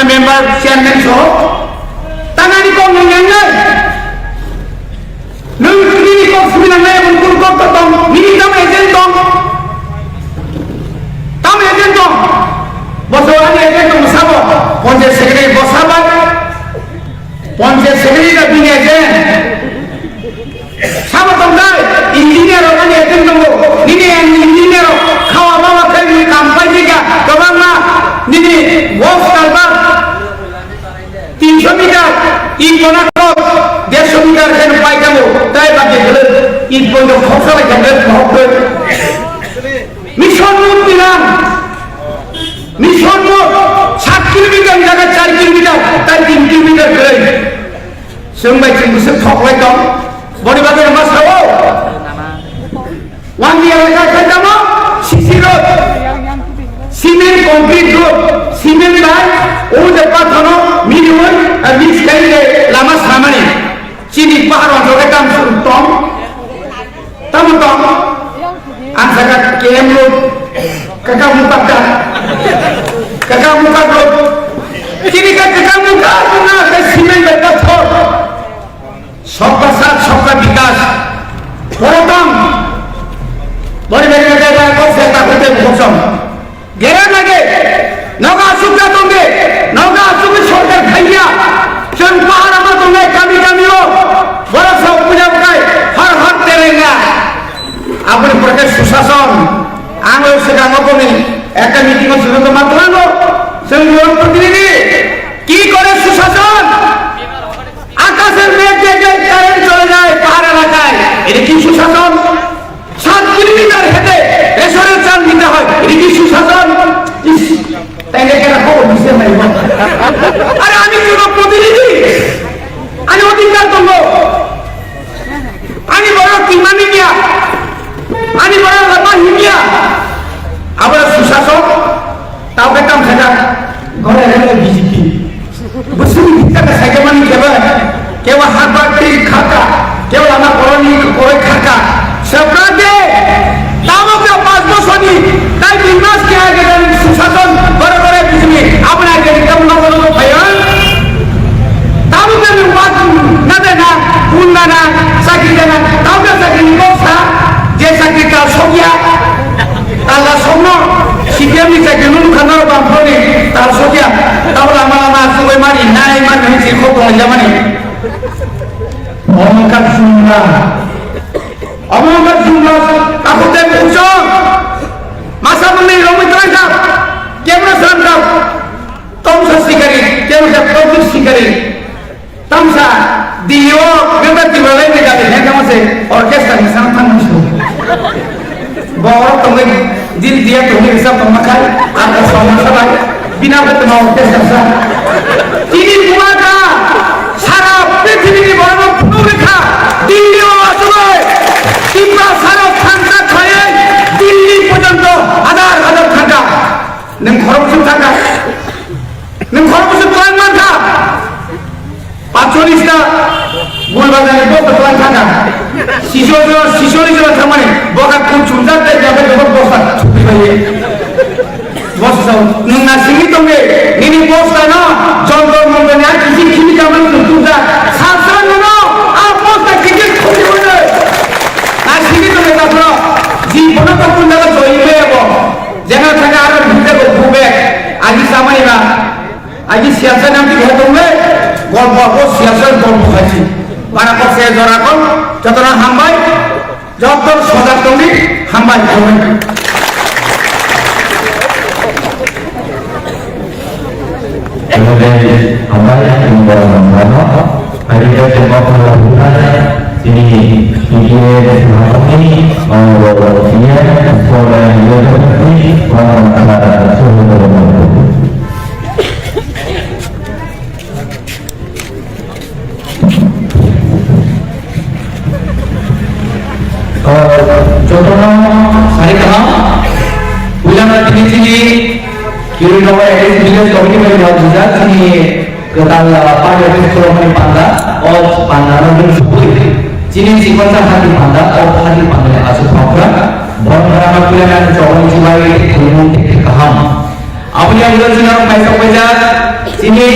member chairman so tanani ko nyangai nung ni ko sumina ngai unkur ko to tom ni tam agent tom bosawani agent tom sabo ponje secretary bosaba ponje secretary ka bini agent sabo tom dai engineer ani agent tom ni engineer khawa bawa kai company ka kabanga ni work karbar 300 metre ইট বানাতো 150 metre কেন পাইতামো তাই বাকি গেল ইট বন্ধ খসলা গেল হবে mission মোট দিলাম মিশন মোট 7 কিলোমিটার জায়গা 4 কিলোমিটার তাই 3 কিলোমিটার করে সবাই চিন্তা ঠকলাই দাও বড় বাজারে মাছাও ওয়ান ইয়ার এলাকা খাইতামো CC road cement concrete road cement বাই ও যে পাথর মিনিমাম মিক্স করে Lama সামানি Cini bahar orang orang kam tom, tamu tom, angsa kem lu, kakak muka dah, kakak muka lu, cini kakak muka tu na kesimen berkator, सबका साथ सबका विकास, प्रथम, बड़ी बड़ी जगह को सेता करते भूषण, घेरा लगे, नौका सुखा तुमगे, नौका सुख छोड़कर भैया चंद पहाड़ में तुम्हें कमी कमी हो बड़ा सा पूजा बुकाई हर हर तेरेंगा अपने प्रकार सुशासन आंग्ल से कामों को नहीं एक मीटिंग में सुनो तो मत मानो संयोग प्रतिनिधि की करे सुशासन आकाशेर मेघ देखে কারেন্ট চলে যায় পাহাড় এলাকায় এটা কি সুশাসন 7 কিলোমিটার হেঁটে রেশনের চাল নিতে হয় এটা কি সুশাসন তাইলে কেন খবর দিছে নাই আরে আমি কোন প্রতিনিধি আমি অধিকার দেব আমি বড় কিমানি গিয়া আমি বড় লামা হিমিয়া আবার সুশাসন তাও বেকাম থাকা ঘরে ঘরে বিজেপি বসুন ভিতরে সাইকেল মানি কেবা केवल हाथ बाटी खाका केवल हमारा कॉलोनी कोई खाका सबराजे दामों के पास बसोनी ताई बिजनेस क्या है कि सुशासन बड़े बड़े बिजनेस अपना के कम ना बोलो तो भयान दामों के बात न देना खून ना साकी देना दामों के साकी निकोसा जैसा कि का सोगिया ताला सोनो शिकेम ni साकी नून खाना बांधोनी ताला सोगिया ताला हमारा सुबह मारी नाई मार नहीं सीखो तो जमाने অমঙ্কার জুমলা কাকুতে পুজো মাসা বললে রমিত্রাই সাহেব কেমন সান সাহেব তমসা শিকারী কেমন সাহেব তমসা শিকারী তমসা দিও বেবাতি বলে নে গালে নে কেমন অর্কেস্ট্রা মিশন থামছ বড় তুমি দিল দিয়া তুমি সব তোমাকাই আর সমস্যা ভাই বিনা বলতে মা অর্কেস্ট্রা তিনি কুমাকা সারা পৃথিবীর বড় পুরোরেখা দিল্লি ও আসলে তিব্রা সারা খানকা খায়ে দিল্লি পর্যন্ত হাজার হাজার টাকা নেম খরচ টাকা নেম খরচ প্ল্যান মাথা 45টা গোলবাজারে কত প্ল্যান টাকা শিশোরি জন্য থামানে বকা কোন চুলদাতে যাবে যখন বসা ছুটি হয়ে বসা না সিমি তুমি নিনি বসা না জঙ্গল মঙ্গল না কিছু খিমি কামন তুলদা শাসন না আর বসা কিছু খুঁজে হয়ে না সিমি তুমি তারপর জীবন তো কোন জায়গা চইবে এবং যেখানে থাকে আর ভিতরে ঘুরবে আজি সামাইবা আজি সিয়াসা নাম কি তুমি গল্প সিয়াসার গল্প খাইছি para kose jorakon jotona hambai jotor sodak tumi hambai tumi kemudian hambai yang bermana hari ini semua pelabuhan sini studio ini dia sekolah ini orang suhu contohnya hari kena bulan ini kiri nomor edis video komedi bagi juga sini ketal pada sekolah ini panda और pandaran dan sepuluh sini sequence hati panda और hati panda asal program berapa bulan yang coba jiwai ilmu kaham apa yang udah sini orang main saja sini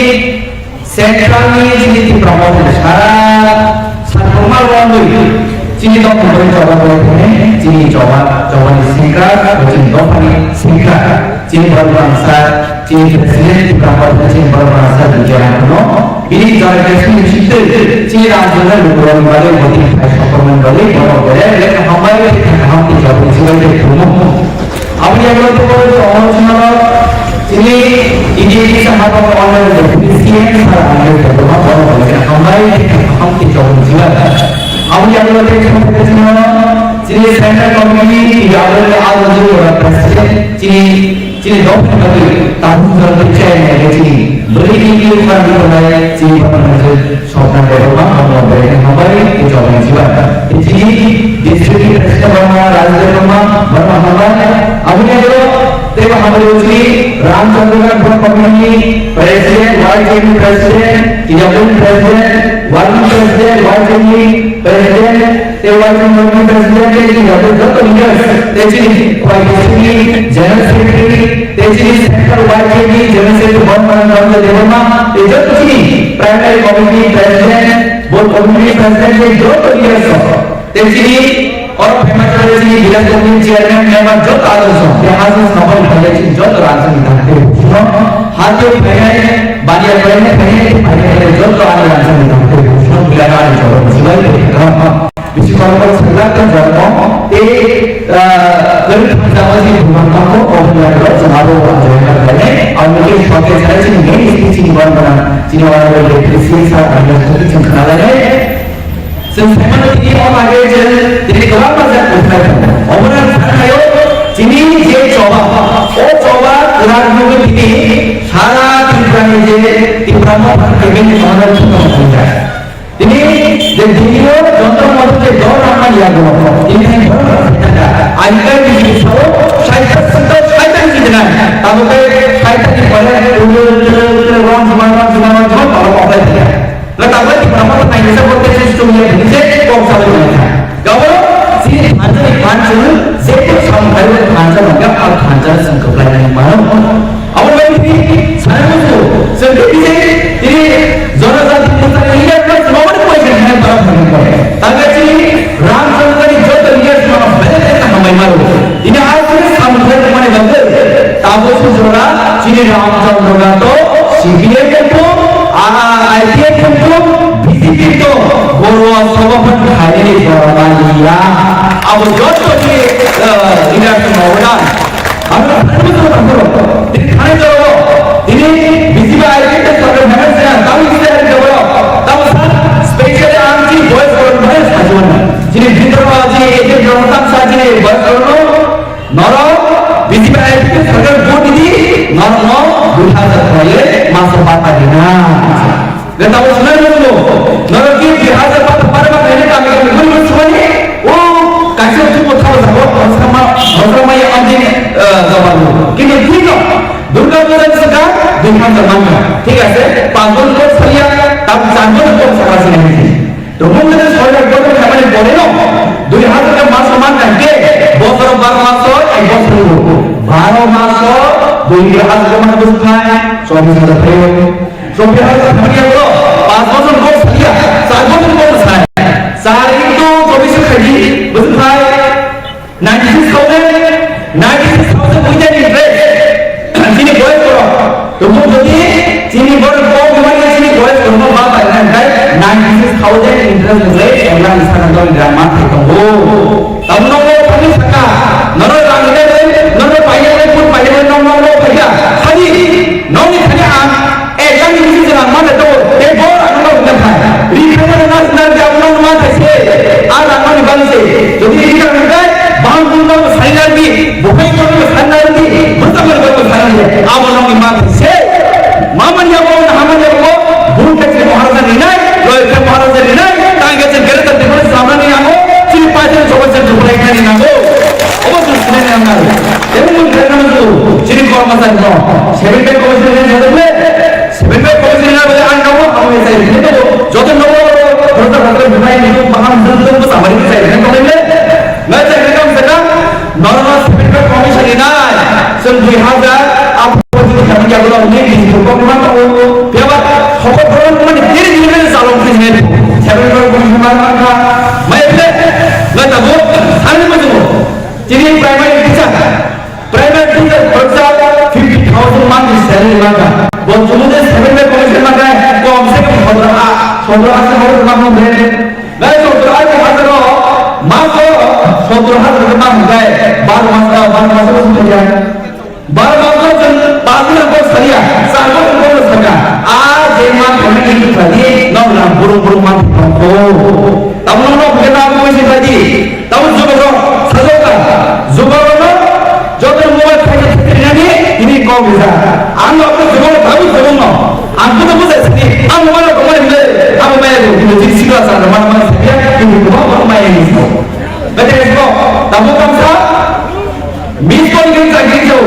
sentral ini sini di promosi sekarang normal orang itu sini dok memberi coba ini sini coba di singkat sini dok singkat sini berbangsa sini presiden di kantor sini berbangsa di jalan penuh ini jalan resmi situ sini rakyatnya luar balik motif performan balik kalau boleh mereka hambai ham tidak berjiwa di rumah apa yang kita perlu orang semua sini ini sama orang yang miskin sama orang yang berumah orang boleh hambai ham tidak berjiwa अब ये लोग देखते हैं चीनी central community याद है आज जो प्रेसिडेंट चीनी डॉक्टर कभी ताबू जरूर चाहिए चीनी बड़ी की ऊपर भी बनाए चीनी पर मुझे शौकन देखो हम लोग बैठे हमारे ये जॉब जीवन चीनी डिस्ट्रिक्ट प्रेसिडेंट बना राज्य बना हमारे अब ये लोग देखो हमारे चीनी रामचंद्र का community president vice president Indian president working president, vice president, the working president, the leaders, the general secretary, the central YKB, general secretary, the primary committee president, both committee president, the leaders, और famous करेगी village committee chairman member जो तालुक हो यहाँ से number college जो तो राजनीति करते हो हाथ जो पहले बारियां पहले पहले जो तो आने राजनीति करते हो उसमें बिलाना जो सिवाय विशेष तौर पर सरकार का जवाब ये गरीब समाजी भूमिका को ऑफलाइन समारोह आयोजन करते हैं और मुझे शौक है सारे चीज़ नहीं इसकी चीज़ बना चीज़ वाले इलेक्ट्रिसिटी सा अनिवार्य चीज़ खाना है Sebenarnya orang aja jadi keluar pasal kufran. Orang saya sini je coba, coba keluar juga ini. Salah timbangan je timbangan kami orang semua punya. Ini jadi dia contoh macam dua orang yang dua. Ini ada. Ajar di situ saya sentuh saya di sana. Tapi saya di mana orang semua kalau apa dia. Lalu di mana pun saya sebut sistemnya ini kok sama dengan. Kalau si anjir anjir, saya sama dengan anjir macam apa anjir sengkaplah yang mana. Awal ini saya tu sendiri ini zona zona kita ini kan semua orang punya yang berapa banyak. Tapi si Ram Chandra ni jauh dia semua banyak yang nama malu. Ini asal sama dengan mana betul. Tahu sejora si Ram Chandra tu CBA tu IPA tu BCP tu guru sabab hari ni bermalia. Abu jauh tu ini semua orang. Abu betul betul. Ini tu ini BCP IPA tu sebagai member saya tahu ini ada tu. Tahu sah special anti boys orang mana sahaja. Jadi kita aja ini orang sahaja boys orang. Nara BCP IPA tu sebagai board ini nara bukan terkait masa patahnya. Dan tahu sebenarnya tu, nara kita biasa pada ini kami guru semua ni, kasih tu pun tahu sama yang anjing zaman tu. Kita kita Durga Puja sekarang dengan zaman tu, ठीक है से पांचों को सरिया तब चांदों को सवासी नहीं थी. तो मुझे तो सोचा कि तो हमारे बोले नो, दुनिया का मास समान करके बहुत सारे 12 मास और एक बहुत सारे 12 मास और दुनिया का जमाना बुझता है, 24 हजार प्रयोग. Sophia Sophia bro, 5,000 को सरिया, 7,000 को सारे. सारे तो 24 खड़ी, बुझता है. 96,000 मुझे इंटरेस्ट. चीनी बॉयज करो. तुम যদি चीनी बॉयज को हमारे चीनी बॉयज को बात है ना 96,000 इंटरेस्ट रेट एवला इसका नाम ड्रामा थे तो तब लोगों को पता सका नरो रांगले नरो पाइले फुट पाइले नो भैया खाली नो नि खाली आ ए जंग नि से मान तो ए बोर अनु न था रिफर ना ना जब नो मान से आ रांगो नि बन से যদি এটা হয় बांग गुंडो साइनर भी बुखाई को साइनर भी मतलब को साइनर अब नो नि मान से मामन या वो हमन या वो भूल के महाराज ने नहीं लोग के महाराज ने नहीं तांगे से गरे तो देखो सामने नहीं आगो सिर्फ पांच जोड़ से जुड़े नहीं आगो अब तो सुने नहीं आना ये मुझे करना तो सिर्फ को मत करो सेवन पे कोई नहीं जोड़े सेवन पे कोई नहीं बोले आन नो हम ऐसे नहीं तो जो तो नो थोड़ा थोड़ा बिमारी नहीं महान संतों को सामने से नहीं बोले मैं से कम से कम नॉर्मल सेवन पे कमीशन ना सन 2000 आप kami jago lagi di program itu, biar hokok program mana diri diri salon sini, siapa yang berkumpulan mana, macam nggak tahu, hari macam tu, jadi primary teacher bersa 50,000 monthly salary mana, buat cuma deh 7 lakh commission mana, kau omset kau soalnya asal harus kamu beri, nggak soalnya ada masalah, masuk soalnya harus kamu beri, baru masuk saja. बार-बार जन बागुला को सरिया sago को सका आज ये मान हमें की तदी नौ ना बुरु मान को तब नो बेटा को से तदी तब जुगो सजोका जुगो जो तो मोबाइल खाई नहीं इनी को बिसा आन लोग को जुगो तब जुगो नो आन तो मुझे सदी आन मोबाइल को मैं अब मैं जो जिसका सारा मान सरिया कि वो मैं इसको बेटे इसको तब कम सा मिस कॉलेज चाकरी जो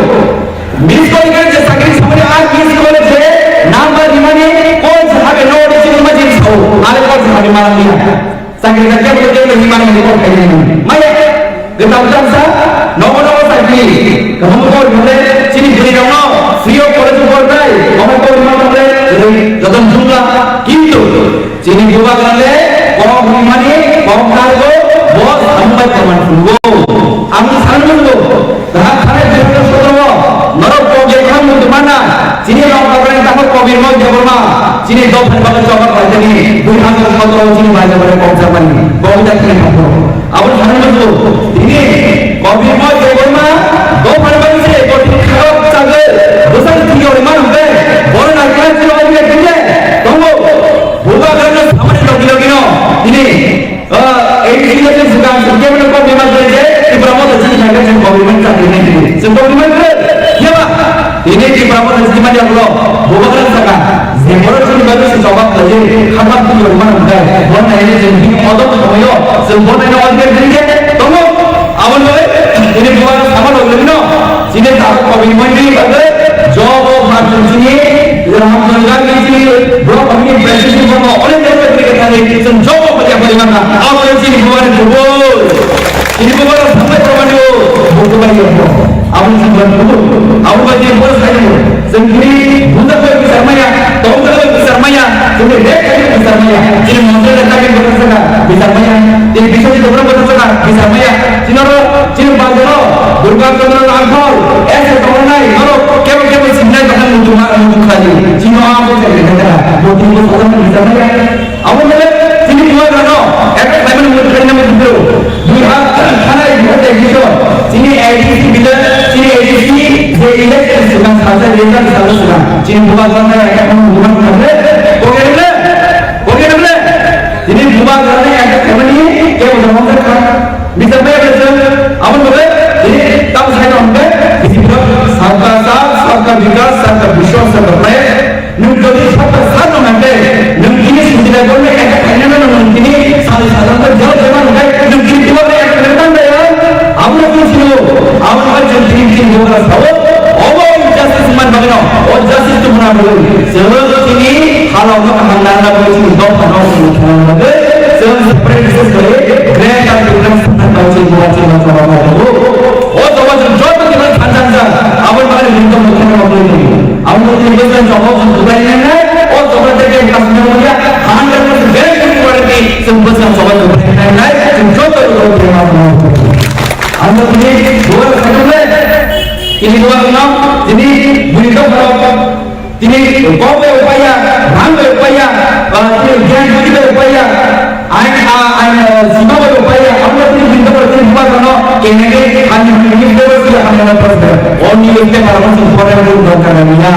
मिस कॉलेज चाकरी समझ आज मिस कॉलेज है नाम पर निमाने कौन सा है नो डिजिटल मजीद हो आले को dia. Sakit kerja bekerja lebih mana yang dibuat kayak ini. Maya, kita ucap sah, nomor sakit. Kamu kau boleh sini beri dong, free of college boleh. Kamu kau mana boleh, jadi jatuh jumlah gitu. Sini buat kali, kau mana, kau kargo, bos sampai teman tunggu. Amin sana tunggu. Dah karena kita sudah norok kau jadi kamu di mana? Sini orang orang yang takut kau birma jawab mah. Sini dua hari coba kerja ni, 2 hari kalau sini banyak banyak kau siapa ni, kau dah kena kamu. Awak sana tunggu. Ini kau birma jawab mah, 2 hari se kau tidak caga. Dosa tiga orang mana be? Orang nak kerja cuma dia kerja. Tunggu. Buka kerja sama ni lagi no. Ini, ini dia sekarang sekian mana kau birma kerja, di Brahmo dah sini kerja kau birma kerja ni. Sebab birma kerja, ya pak. Ini di Brahmo dah sini mana kalau buka kerja sekarang. Orang sini baru si coba kerja, khabar tu orang mana bukan. Bukan ini jadi modal tu kau yo. Sebab ini orang kerja. Tunggu. Awal boleh. Ini bukan sama lagi no. Sini tak kau birma ni kerja. Job of margin sini, dalam kerja ni sini, berapa kami presisi sama orang yang bekerja di sini, job of kerja bagaimana? Awal sini bukan jubul, ini bukan sampai kapan itu, bukan lagi apa? Awal sini bukan jubul, awal kerja bukan saja, sendiri bukan besar maya, tahun kalau besar maya, sendiri dek besar maya, sini motor lagi besar sekali, besar maya, ini bisa di orang besar sekali, besar maya, sini bangsa, durga kendala alkohol, orang lain, kalau kemudian sebenarnya bahkan untuk kali, sini apa saja kita, motif itu orang besar maya, awal mula sini dua kerana, efek lain menurut kerana begitu, dua karena itu ada gitu, sini edisi bila, sini edisi dia sedang sahaja dia kan selalu sedang, sini dua kerana efek bukan boleh, sini dua kerana efek kemana dia sudah masuk kan, bisa bayar betul, awal mula ini tahu saya nampak, isi bila sarkar vikas, sarkar vishwas, sarkar praya, nukjodi sarkar nampak, nukini sudah boleh efek kena mana nukini salah sahaja jauh zaman nampak, nukini dua efek kena mana, awal tu sini, awal macam sini dua tahu, awal justice man bagno, awal justice tu mana boleh, sebab sini kalau orang handal boleh sini dua tahun sini mana boleh, sebab seperti itu boleh, grand program sana tahu sini buat sini macam apa tu. Oh, coba jodoh kita kancan saja. Awal malam minta mungkin apa boleh. Awal ini betul coba bukan ini. Oh, coba terkait kasusnya dia. Handal itu very good quality. Semua coba bukan ini. Jodoh itu terima kasih. Anda ini dua sekali. Ini dua enam. Jadi berita berapa? Ini kau upaya, ramai upaya, ini jangan kita upaya. Siapa upaya? Anda ini berita berita buat mana? Ini hanya ini terus dia hanya persen. Oni itu malam semua orang berdoa kerana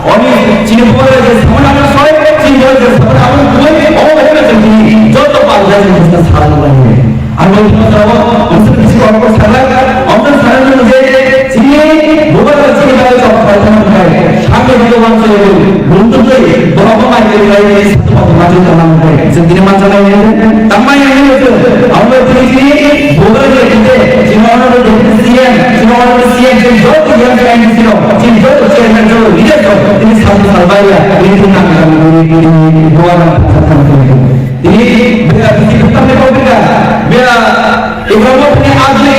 Oni cina buat saja semua orang soal cina buat saja semua orang buat. Oh betul sendiri. Jodoh pada jadi kita salah lagi. Anda itu tahu, mesti kisi orang salah. Orang salah tu mesti cina buat cina pada jodoh pada mana. Sampai itu orang salah. Untuk tu berapa macam lagi satu macam dalam mereka. Sendiri macam lain. Tamai yang ini tu. Anda itu cina buat saja. Cina orang tu CM, cina orang tu CM. Jodoh yang CM itu. Cina jodoh CM itu. Lihat tu. Ini satu salbaya. Ini tentang ini dua orang satu ini biar kita tahu kita biar ibarat punya agli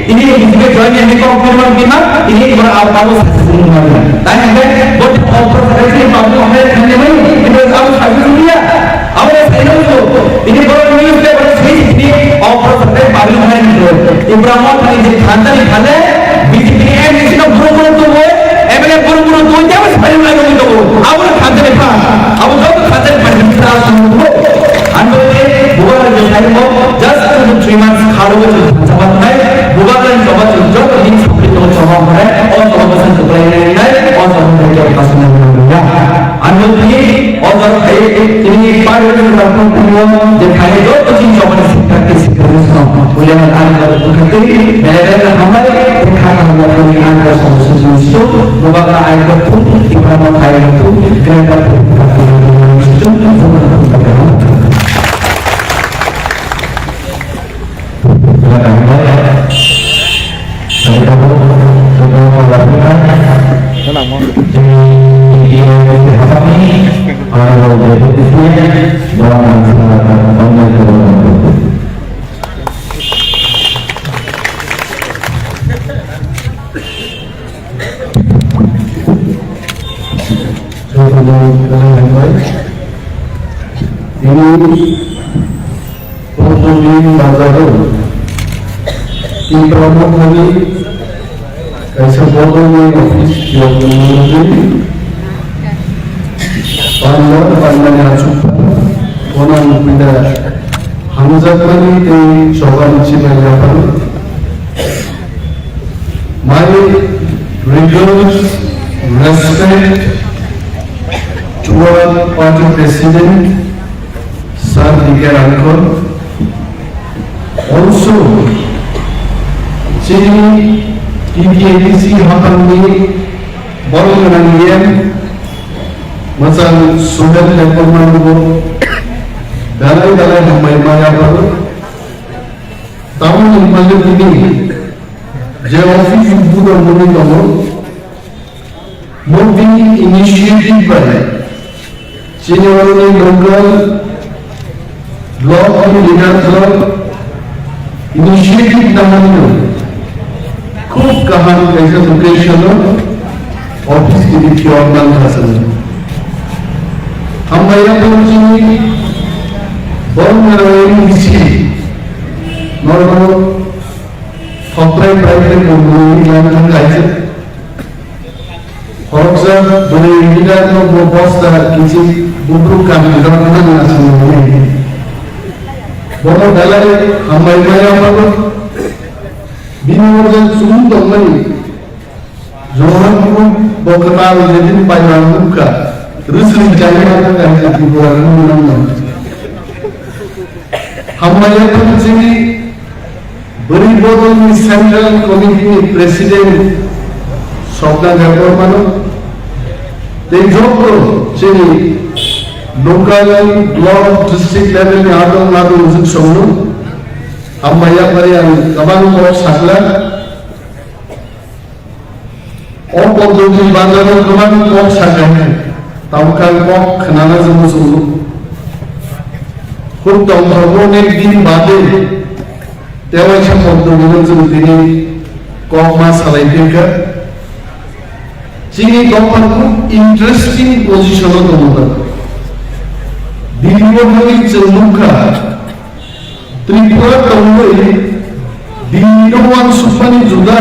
ini kita join yang dikonfirmasi kita ini berapa semua dan yang buat offer saya baru hanya ini harus habis dia awal saya itu ini baru newspaper ini offer saya baru hanya ibarat tadi di kantor di mana BCPM ini sudah buru-buru tu MLA buru-buru tu jangan sebalik lagi tu awal kantor apa awal tu kantor pada kita anda ini bukan hanya saya mau just 3 months kalau itu cepat naik bukan coba tunjuk ini seperti itu coba mereka coba pesan supply naik coba mereka pasang ya anda ini orang saya ini pada orang punya jadi itu tu coba praktis terus boleh anda berkati mereka ramai kerana mereka anda solusi itu bukan anda pun tidak mau kaya itu kerana itu Tenang, Hakami, Honorable Deputy Presiden dan masyarakat Bangsa Kepulauan. Ini Pembangunan Bazaar di Pramuka kami kaisa Pembangunan Office yang menjadi Pandang Asupa Orang Pindah Hamzah Kali di Sogan Cibayapan. My rigorous respect toward Party President Sir D.K. Rankor. Also, Chini TTADC Hakami Bolonganian Masal Sudan Lekomango Dalai Hamai Maya Baru Tahun Impalnya ini Je office ibu dan moni kamu Modi initiative by Chini orang local block leader club initiative namanya खूब कहानी कैसे location office की भी organ हासिल हम यहाँ पर चीनी बहुत मेरा इसी नॉर्मल कॉर्पोरेट प्राइवेट कंपनी यहाँ पर कैसे फॉर्मसा बड़े इंडिया में वो बॉस था किसी बुद्रुक का निकाल करना नहीं बहुत डाला है हम यहाँ पर Binurjan sungguh tongani, zoran pun bokal jadi payah muka, terus rencana apa kan jadi orang mana. Hamaya pun sini beri bodoh Central Committee President Sobda Gabor mana, tejoko sini local block district level ni ada unsur semua. Hamaya yang kawan kau sakla, orang pun di bandar kawan kau sakla, tahu kan kau kenal semua semua. Kau tahu orang ni din badai, tewa macam orang tu semua kau masalah itu. Jadi kau pun interesting position tu muda. Dia orang cermuka. Tripura Tongway, di Noan Supani Juda,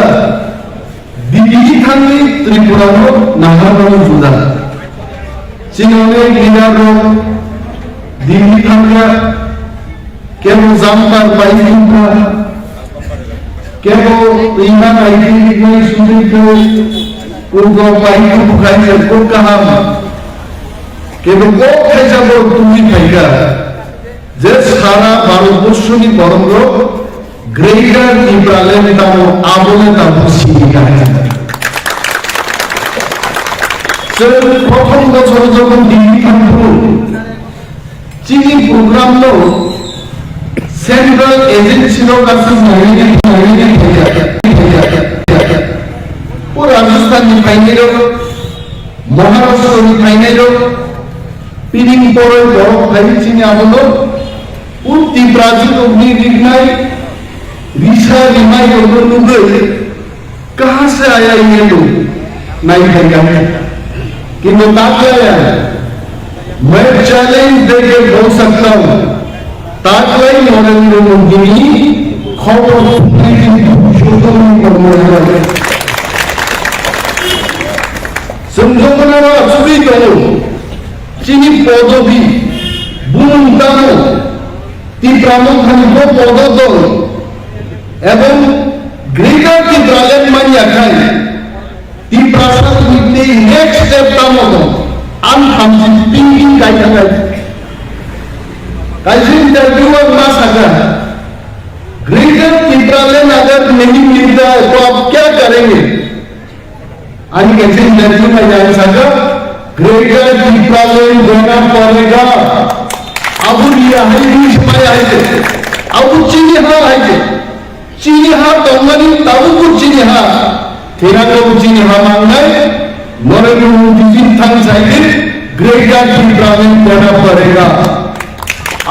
di Dikani Tripurano, Naharano Juda. Sinone Gidaro, di Dikanga, Kemo Zampar Baikimpa, Kemo Iman Aikimika Sudiko, Urgo Baikimpa Bukaisa Kukaham, Kemo Kokajabo Tumi Kaika. যে সারা ভারতবর্ষই বরং greater ইব্রালেন তাও আমলে তা বুঝিয়ে প্রথম বছর যখন দিল্লি কানপুর চিনি প্রোগ্রাম লো সেন্ট্রাল এজেন্সি লো কাছে ও রাজস্থান ফাইনাল মহারাষ্ট্র ফাইনাল পিরিং পরে বড় ভাই চিনি আমলো Ulti Brazil उगनी दिखनाई रिशा रिमाई लोगों को गए कहाँ से आया ये लोग नहीं कहेगा कि मैं ताक आया मैं चैलेंज देके बोल सकता हूँ ताक लाई नरेंद्र मोदी खबर शोधन करने संजोगना असुरी करो चीनी पौधों भी बुनता हो Tiprano Khaniko Pododol এবং গ্রেটার কি ব্রালেন মানিয়া খাই Tiprasat উইথ নেক্সট স্টেপ তামতো আন হামজি পিঙ্কিং কাইটা কাইছে ইন্টারভিউअर ना सका ग्रेटर Tipralen अगर नहीं मिलता है तो आप क्या करेंगे आज कैसे इंटरव्यू में जा सका ग्रेटर Tipralen देना पड़ेगा Abu dia hari supaya aja. Abu Cini ha tongani tahu pun Cini ha. Tidak tahu Cini ha mangai. Narendra Modi ji थान साइड ग्रेटर डिप्लॉयमेंट करना पड़ेगा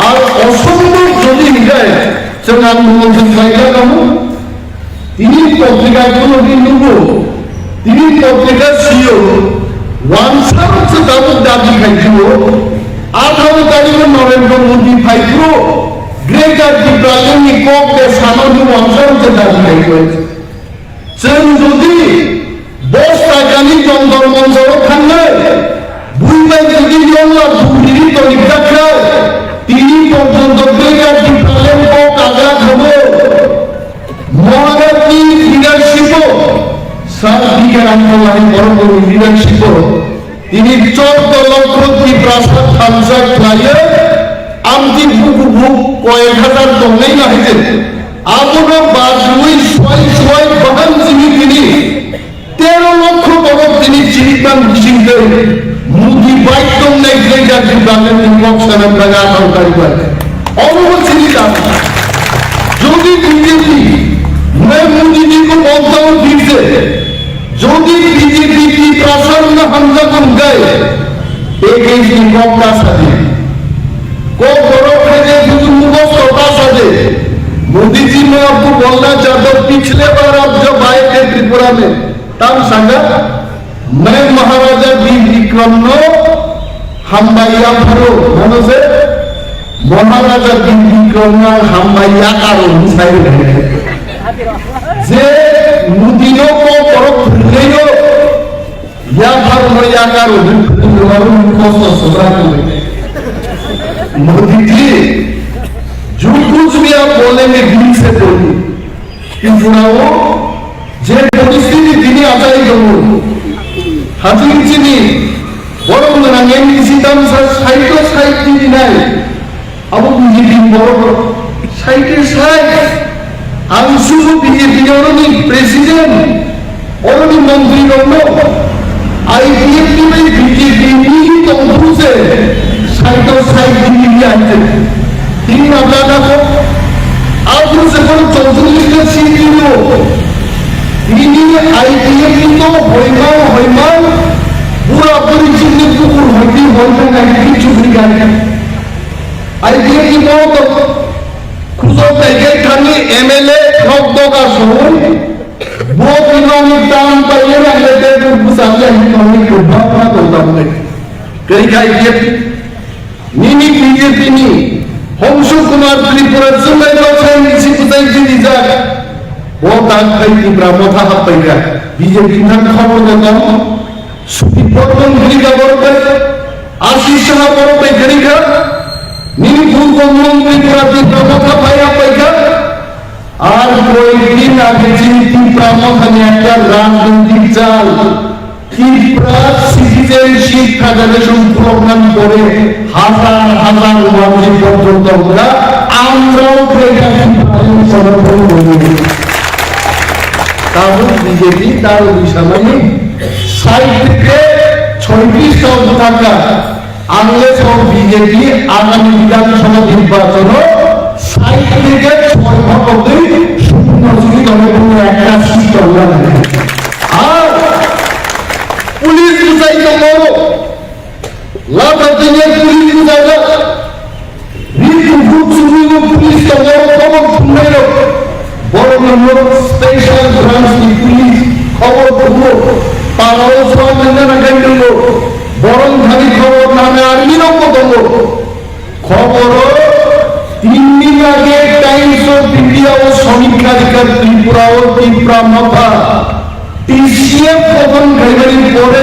और असंभव যদি যায় जों आं मोनसे जायगा दङ তিনি পত্রিকাগুলো নিব তিনি পত্রিকা সিও ওয়ানসারছে তাদের দাবি খাইছিল 18 তারিখে নরেন্দ্র মোদি ফাইক্রো গ্রেটার ডিপ্লয়মেন্ট ককে সামান্য ওয়ানসারছে দাবি খাইছিল जों যদি 10 টাকানি জঙ্গল মঞ্চর খান্নে বুইবাই যদি জঙ্গল দুর্নীতি তরিকা খায় তিনি পর্যন্ত গ্রেটার ডিপ্লয়মেন্ট কক আগ্রা খাবো মহাগাতি লিডারশিপ সার্বিকের আন্দোলনে বড় বড় লিডারশিপ তিনি 14 লক্ষ প্রাসাদ খামসা খাইয়ে আমতি বুকু কয়েক হাজার দংনাই না হইছে আবনো বাজুই ছয় বাহান চিনি তিনি 13 লক্ষ বড় তিনি চিনিবান বিশিংতে মুদি বাইকম নাই গ্রেটার ডিপ্লয়মেন্ট বক্সনা লাগা সরকারি করে অবশ্য চিনিটা যদি বিজেপি मैं मोदी जी को बोलता हूँ फिर से जो भी बीजेपी की प्रसन्न हमजा बन गए एक ही मौका साधे को बड़ो खेले मुगस्त होता साधे मोदी जी मैं आपको बोलना चाहता हूँ पिछले बार आप जब आए थे त्रिपुरा में तब संगा मैं महाराजा वीर विक्रम नो हम भैया भरो मानो से महाराजा वीर विक्रम ना हम भैया कारो मिसाइल रहे जे मुदिनो को परत फुलेयो या भर मया कारो दुवारो कोसो सोरा को मोदी जी जो कुछ भी आप बोलेंगे दिल से बोलिए कि जुड़ाओ जे परिस्थिति दिने आचारी गमो हाथुन चिनी বড় না নেমি সিস্টেম সাইটো সাইট দিই নাই আবু বিজেপি বড় সাইটে সাইট আমি শুধু বিজেপি অরনি প্রেসিডেন্ট অরনি মন্ত্রী রমন আইপিএফটি में বিজেপি নি তো বুঝে সাইটো সাইট দিয়ে আছে তিন আপনারা को आप से कोन 44 का सीट दियो তিনি আইপিএফটি তো হইমা पूरा पूरी जिंदगी को होती होने का কিছু বিগাড় আইপিএফটি তো খুশো থেকে খালি এমএলএ ठोक दोगा सोन वो इकोनॉमिक टाउन पर ये रहते तो बुसाले इकोनॉमिक को भावना तो दामने कई का ये नीनी बीजेपी नी होमशु कुमार त्रिपुरा समय तो छै निसी पुताई जी जा वो तान कई की ब्रह्मथा हपैया बीजेपी ना खबर देता सुपी पटन गिरिगा बरोबर आशीष ना बरोबर गिरिगा नीनी भूल को त्रिपुरा ब्रह्मथा पाया पैगा আর কয়েকদিন আগে ত্রিপুরা মহানে একটা রাজনৈতিক চাল ত্রিপুরা সিটিজেনশিপ ফেডারেশন প্রোগ্রাম করে হাজার হাজার মানুষ পর্যন্ত আমরাও সমর্থন করি তাহলে বিজেপি তার বিষয়ে সাইড থেকে 36 টাকা আনলে সব বিজেপি আগামী বিধানসভা নির্বাচন সাইড থেকে সর্বপ্রথম সুন্দরী দলের একটা সিট লাগে আর পুলিশ বুঝাই বড় লাগাতে পুলিশ বুঝাই রিপু ফুটসুরি পুলিশ তো বড় খবর শুনলো বড় নম্বর স্পেশাল ব্রাঞ্চ পুলিশ খবর করলো পাড়াও সব মেনে রাখাই দিল বরং ভারী খবর নামে আর্মিরও কত খবর 3 दिन आगे टाइम्स ऑफ इंडिया और समीक्षा दिखा त्रिपुरा और त्रिपुरा मथा टीसीएफ पवन घड़ी पड़े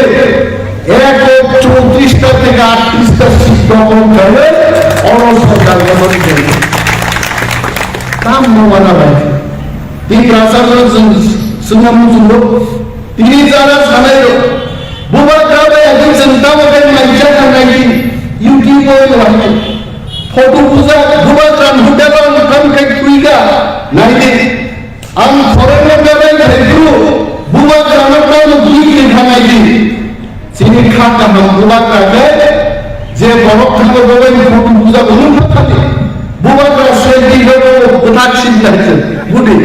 134 থেকে 38 सीट दखल करे और सरकार गठन करे काम नवाना भाई तीन राष्ट्र संगम सुनो तीन जाना सानायो बुबा काबे একদিন চিন্তা করে মাইজা কানাই ইউটিউব এ লাগে फोटो पूजा गुबात्रान हुटेलान कम के कुइगा नाइदे आम फरेनर गाबे भेजु गुबात्रान कान दुई के खानाइदि सिनि खाता हम गुबात्राके जे बरक थाके गबे फोटो पूजा बनुन थाके गुबात्रा से दिगो गताक्षि जायছে गुडी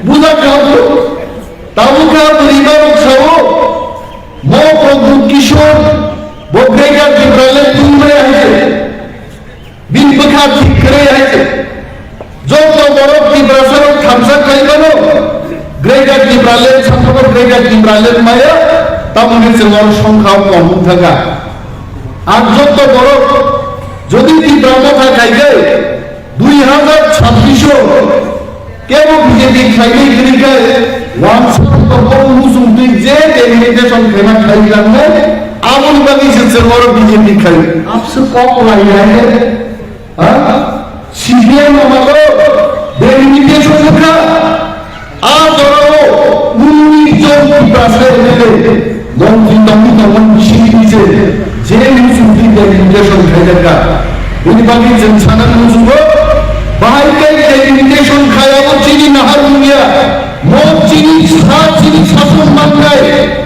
पूजा खाओ ताबुका परिवार छाओ मो গ্রেটার ত্রিপুরালে তুমরে আছে বিনপখা ঠিক করে আছে যত বড় ত্রিপুরাসর থামসা খাইবানো গ্রেটার ত্রিপুরালে ছাত্র গ্রেটার ত্রিপুরালে মায়া তামনে সেমর সংখ্যা কম থাকা আর যত বড় যদি ত্রিপুরা কথা খাইবে 2026 কেবল বিজেপি খাইলে গিরিকে মুসুমতি যে ডেলিগেশন খেলা খাইলাম না আমল বাগি সে বড় বিজেপি খাই আপসে কম লাগে হ্যাঁ সিপিএম আমাদের ডেলিগেশন লেখা আর ধরো 19 জন প্রাসে এমএলএ মন্ত্রী তমন সিপিসে যে মুসুমতি ডেলিগেশন খাইলেকা উনি বাগি জনসাধারণ মুসুমো বাহাইকে ডেলিগেশন খায়াবো চিনি নাহার মুনিয়া মত চিনি শাসন মানগায়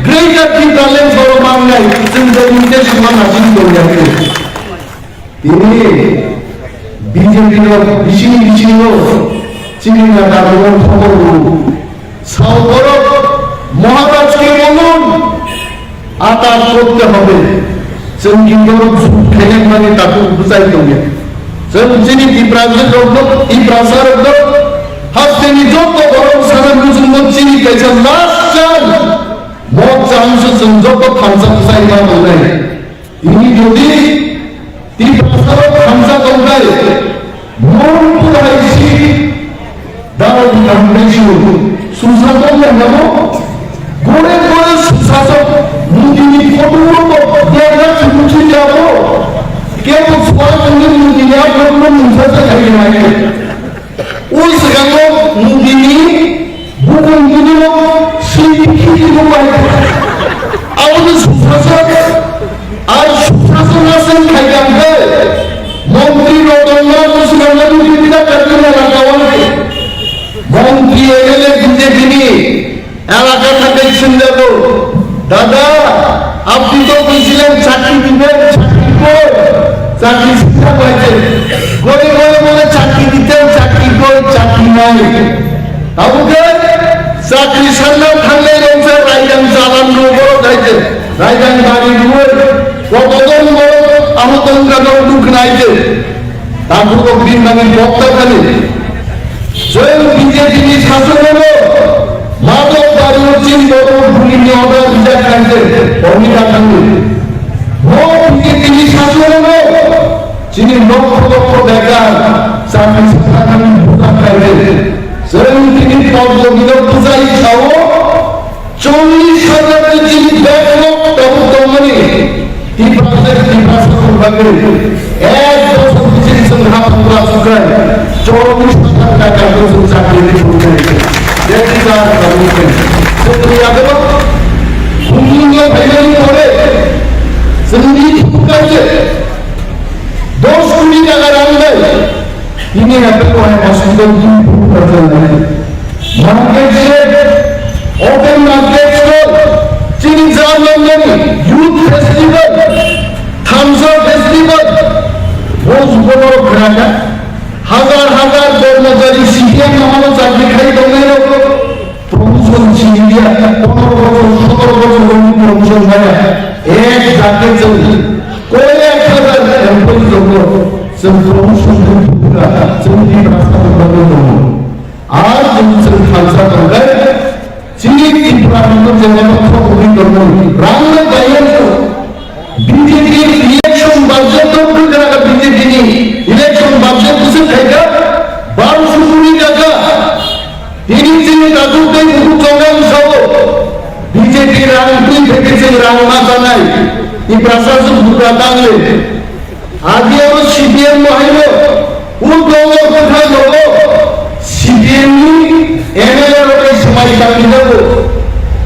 গ্রেটার ত্রিপুরালে বড় মানগায়ซึ่งডেলিগেশন মানাচিন করে যাচ্ছে তিনি বিজেপির বিশিনি চিনি না দারুণ খবর সাউবর মহারাজকে বলুন আতাত করতে হবে जों गिबियाव खेलें माने ताकू बुझाइदों जों दिनै इब्रासार हास्टेनि जत गरम सारा मुसुमत चिनि कैसा लास्ट चान मत चांस जों जत थामसा बुझाइना मोननाय इनि जुदि इब्रासार थामसा दंगाय मन पुरायसि दाव कन्वेंशन सुसादन नामो गोरे सुसादन मुदिनि फटो देगा चुमुची जाबो केवल स्वाद मुदिनि आपनो मुसासा खाइनाय उस गंगो मुदिनि बुकुं मुदिनो सिखि बाय आवनो सुसासा आज सुसासा नासन खाइगांबे मंत्री रतनलाल मुसुमला मुदिना करना लागावाले मंत्री एले बिजेपिनि এলাকা থেকে শুনলেন দাদা আপনি তো বলছিলেন চাকরি দিবেন চাকরি শিক্ষা পাইছে গড়ে বলে চাকরি দিতেন চাকরি নাই তাহলে চাকরি সামনে থাকলে রায়গান চালান বড় যাইছে রায়গান বাড়ি কতজন বড় আমতঙ্গা দুঃখ নাইছে তারপর তো গ্রিন বাঙের বক্তা খালি স্বয়ং বিজেপি শাসন হলো মাদক দারুণ চিন বড় ভূমি অর্ডার বিচার কাজে অমিতা কান্দে ভোটকে তিনি শাসন হলো চিনি লক্ষ বেকার চাকরি শিক্ষাকামী ভোটার কাজে স্বয়ং তিনি পদবিদ পূজাই ছাও 40,000 চিনি ব্যাকলগ তমনি ত্রিপুরা ভাগে এক বছর চিনি সংগ্রাম পুরা সুখায় 24,000 টাকা বছর চাকরি দিতে Deputar Kabupaten. Sebenarnya apa? Umumnya banyak orang sendiri bukan je. 10 kopi agar anda ini apa orang masuk ke perjalanan. Market share, open market store, cini zaman ini, youth festival, Thamsa festival, बहुत बड़ा घराना हजार कर्मचारी CPM नामानो चाकरी खाई दंगे promotion छिनिया 15 বছর 17 বছর প্রমোशन হয় এক জায়গায় চলে কোই 1000 এমপ্লয়ি জন্য সব প্রমোশন পুরা চলতি রাস্তা বন্ধ হলো আর যদি খালসা দঙ্গে চিনি ত্রিপুরার জন্য খবর করব রামনে গায়েন বিজেপি ইলেকশন বাজেট তো পুরা বিজেপি নি ইলেকশন বাজেট কিছু খাইগা 1200 কোটি টাকা তিনি যিনি রাজুকে বহু জঙ্গল সহ বিজেপি রাজনীতি থেকেছে রাংমা জানাই এই প্রশাসন পুরা দাঙ্গলে আগে ও সিপিএম মহিলা ও জঙ্গল কোথায় হলো সিপিএম এমএলএ রকে সময় কাটি দেব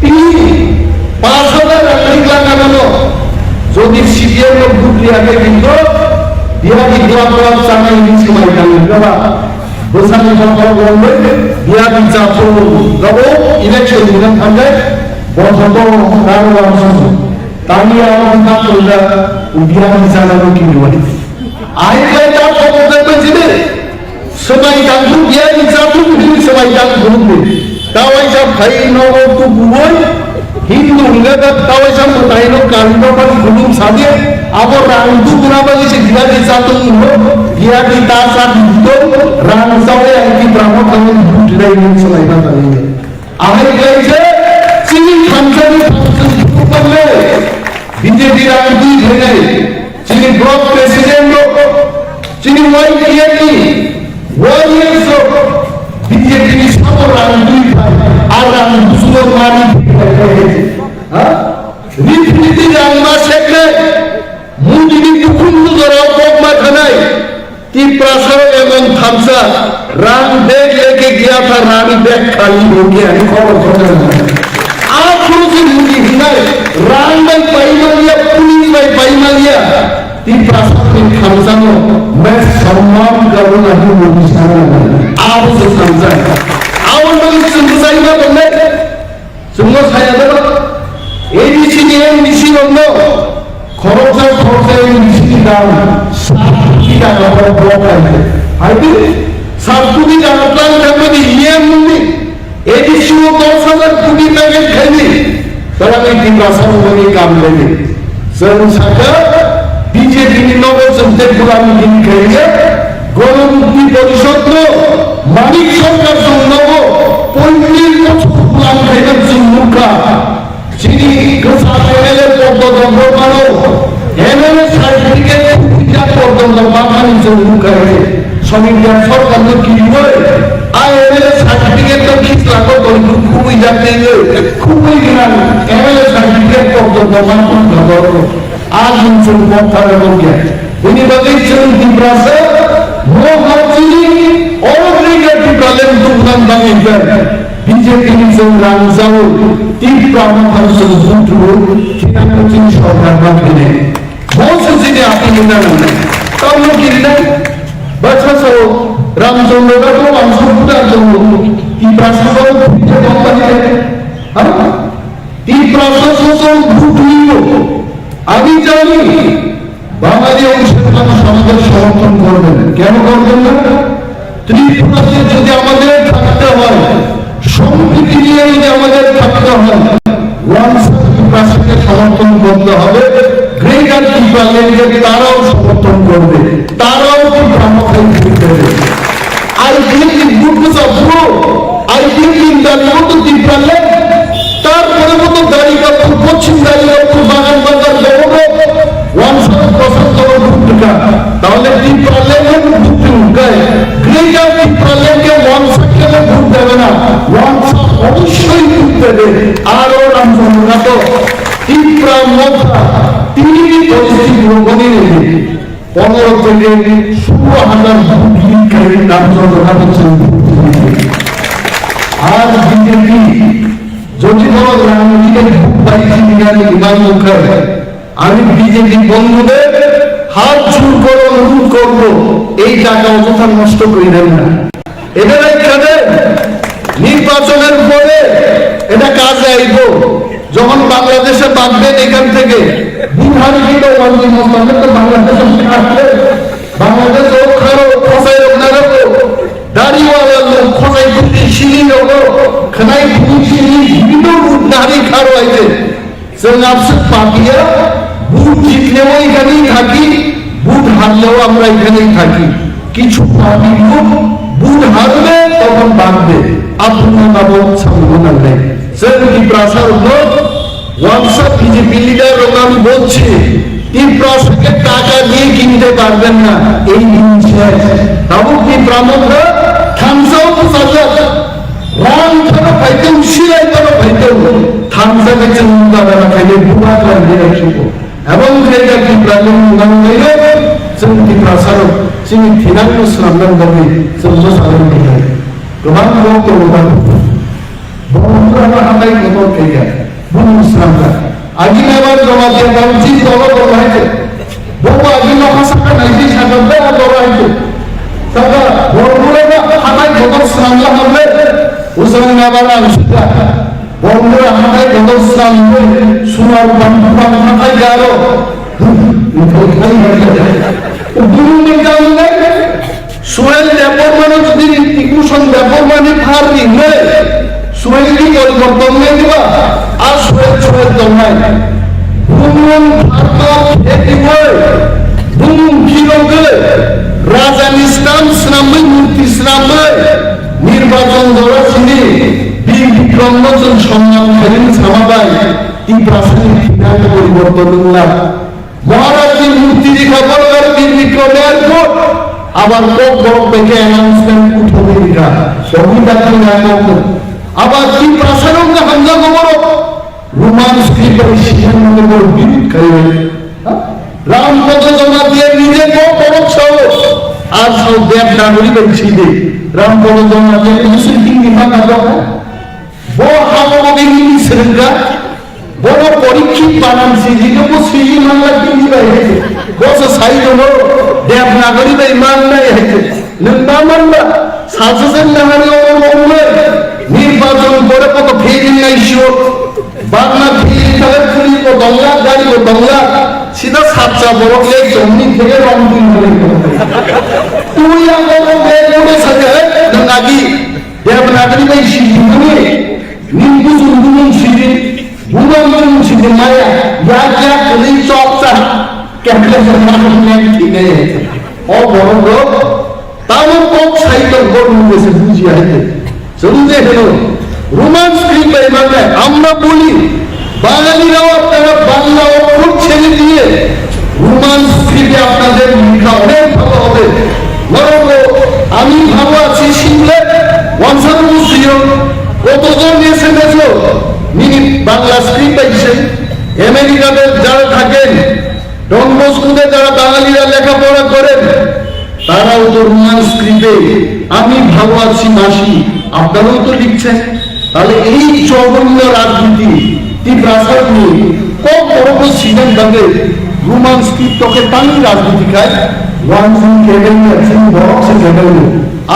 তিনি 5,000 টাকা লাগানো যদি সিপিএম এর বুদ্ধি আগে কিন্তু বিহারি দোয়া চানাই নিচে সময় কাটি দেব বসানি সরকার বলবে বিহারি চাপো গব ইলেকশন দিন থাকবে বন্ধ কারণ অংশ তামিয়া আমরা কইলা বিহারি চালানো কি বলি আইলে তা কত দেবে সবাই কাকু বিহারি চাপো সবাই কাকু বলবে তাওই সব ভাই নব তো বুবই Hindu enggak tahu sama tahu kalau dapat belum saja apa randu kenapa sih dia di satu dia di tasar itu randu yang di Brahma kami budaya ini selain ini Amerika itu sini kantor itu perlu BJP randu ini sini blok presiden sini YPN warriors BJP ini semua randu orang semua mari रीति जानना शेखले मुंडी दुखुंड जरा coma खनाई कि प्रासर एवं खामसा Ram bag लेके गया था रानी bag खाली हो गया आप से मुंडी हिनाई राम भाई पाइमा लिया पुलिस भाई पाइमा लिया कि प्रासर में खामसा में मैं सम्मान करूंगा ही मुंडी सारा आप से खामसा आप लोग सुनसाई में बोले सुनो साया दो ABCD MBC বন্ধ খরচের MBCD দাম 7 টাকা করে ব্লক আছে হয়তো 7 টাকা প্ল্যান থাকবে ইএমনি ABCD 10,000 কোটি টাকা খাইনি তারা কি ভাষা বলে কাম নেবে সরকার বিজেপি নগর সন্তে পুরান দিন খাইয়ে গণমুক্তি পরিষদ মালিক সরকার জন্য 35 বছর প্ল্যান খাইতে জুমুকা যিনি এমএলএ পর্যন্ত পারো এমএলএ সার্টিফিকেট পূজা পর্যন্ত বাঙালি জন্য করে সমিতির সরকার কি হয় আর এমএলএ সার্টিফিকেট তো কি লাগো তো খুবই যাতে খুবই জ্ঞান এমএলএ সার্টিফিকেট পর্যন্ত মানুষ ধরো আজ ইনসুল পথারে বলে উনি বলেছেন দিব্রাসে মোহাজিরি অলরেডি কালেন দুকান বানিয়ে BJP নিজন রামজাও তীব্র আমাদের বন্ধু কিনামতিন সরকার বাকিনে বলছে যে আপনি না তাও কি না বাচ্চাসো রামচন্দ্র তো অংশগ্রহণের জন্য কি প্রাসঙ্গ যে কোম্পানি হ্যাঁ কি প্রাসঙ্গ ভুটুইল আমি জানি বাঙালি অংশের মানুষ আমাদের সমর্থন করবেন কেন করবেন না ত্রিপুরাতে যদি আমাদের থাকতে হয় সম্প্রীতি নিয়ে যদি আমাদের থাকতে হয় সমর্থন করতে হবে গ্রেটার ত্রিপুরাকে তারাও সমর্থন করবে তারাও দেবে I think the goodness of grow I think in the lot of Tripura তারপরে মতো দাঁড়ি কাপড় পশ্চিম দাঁড়ি কাপড় বাগান বাজার দেবো 100% তাহলে ত্রিপুরা গ্রেটার ত্রিপুরাকে ভোট দেবে না অবশ্যই ভোট দেবে আরো রামচন্দ্র তো ত্রিপুরা মধ্যা তিনি পরিস্থিতি গ্রহণে নেবে 15 থেকে 16,000 রামচন্দ্র আর বিজেপি যদি কোনো রাজনীতিকে ভোট পাইছি বিমান মুখে আমি বিজেপি বন্ধুদের হাত জোর করে অনুরোধ করবো এই টাকা অযথা নষ্ট করে দেন না এটা এখানে নির্বাচনের পরে এটা কাজে আইব যখন বাংলাদেশে বাঁধবেন এখান থেকে বিহার গিয়ে বাংলাদেশে বাংলাদেশ খারো খসাই দাড়িওয়ালা লোক খসাই সিঁড়ি লোক খানাই সিঁড়ি নারী খারো আইছে আপসে পাপিয়া বুট জিতলেও এখানেই থাকি বুট হারলেও আমরা এখানেই থাকি কিছু পাপি লোক বুট হারবে তখন বাঁধবে আপনার বাবদ সম্ভাবনা নেই সেটি প্রাসার লোক হোয়াটসঅ্যাপ বিজেপি লিডার আমি বলছি ত্রিপ্রাসকে টাকা দিয়ে কিনতে পারবেন না এই জিনিসটা তাবু ত্রিপ্রামন্ত্র থামসাও সাজাত রাম ধরো পাইতে উশিলাই ধরো পাইতে থামসা গেছে মুন্দারা খাইলে বুয়া করে রাখিব এবং সেইটা ত্রিপ্রাজন মুন্দান হইলে সেটি প্রাসার সিনি থিনান্ন শ্রামদান বলে সমস্ত সাধারণ দিকে প্রমাণ লোক তো বন্ধুরা হাতাই কত খেয়ে বুঝুন শ্রামদা আজি আবার জমা দিয়ে দাম জি দল দল হয়েছে বহু আজি নহাসাকা নাইজি সাগরদা দল হয়েছে তবে বন্ধুরা হাতাই কত শ্রামদা হবে উসমান আবার আংশিকা বন্ধুরা হাতাই কত শ্রামদা সুনার বন্ধুরা হাতাই গেল দুরুনি জানলে সোহেল ব্যাপার মানে যদি ইকুশন ব্যাপার মানে ফার নিলে শরীর কি পরিবর্তন নেই দিবা আর শরীর দমাই ভ্রমণ ভারত একটি বই ভ্রমণ কিলোকে রাজান ইসলাম ইসলামের মূর্তি ইসলামের নির্বাচন দ্বারা চিনি বীর বিক্রম মোচন সম্মান করেন সামাবাই এই প্রাসঙ্গিক সিদ্ধান্ত পরিবর্তন না মহারাজের মূর্তি দেখা বড় বীর বিক্রমের পর আবার কোক বড় থেকে অ্যানাউন্সমেন্ট উঠবে দিরা সংবিধান না আবার কি প্রাসঙ্গিক হামলা খবর রোমান স্ক্রিপ্টের সিদ্ধান্ত বড় বিরোধ করে রাম কত জমা দিয়ে নিজে পরোক্ষ আর সব দেব নাগরী বেশি দে রাম কত জমা দিয়ে মুসলিম নিমা না দাও বড় হামলা বিনি শ্রীলঙ্কা বড় পরীক্ষিত বানানছি যেটুকু সিজি মামলা কিনি বাইরে বস সাইড হলো দেব নাগরী বে ইমান নাই হইছে নন্দা মামলা সাজেশন নাহারে ওমরে নির্বাচন করে কত ফেরি নাইছো বাংলা ফেরি তাহলে পুলিশ ও বাংলা গাড়ি ও বাংলা সিধা সাতটা বড় লেগ জমি থেকে রং দিন করে তুই আমার লেগ করে সাজে নাগি দেব নাগরী বে সিজি মানে নিন্দু জুন্দুন সিজি বুড়ামন সিজি মায়া ইয়া কলি চপটা কেমনে জন্মানে ঠিক আছে ও বড় লোক তাও কোক সাইকেল গরু গেছে বুঝি আইতে চলুতে হলো রোমান স্ক্রিপ্ট মানে আমরা বলি বাঙালিরাও আপনারা বাংলা অক্ষর ছেড়ে দিয়ে রোমান স্ক্রিপ্টে আপনাদের লেখা অনেক ভালো হবে বরং আমি ভালো আছি শিখলে ওয়ানসারুসিও কতজন এসে গেছো মিনিট বাংলা স্ক্রিপ্ট পাইছে আমেরিকাতে যারা থাকেন ডন বস্কুতে যারা বাঙালিরা লেখাপড়া করেন তারাও তো রোমান স্ক্রিপ্টে আমি ভালো আছি মাসি আপনারাও তো লিখছেন তাহলে এই জঘন্য রাজনীতি তীব্রাসার নিয়ে কত বড় বড় সিদ্ধান্তে রোমান স্ক্রিপ্টকে টানি রাজনীতি খায় ওয়ান সিং কেবেন সিং বক্সে কেবেন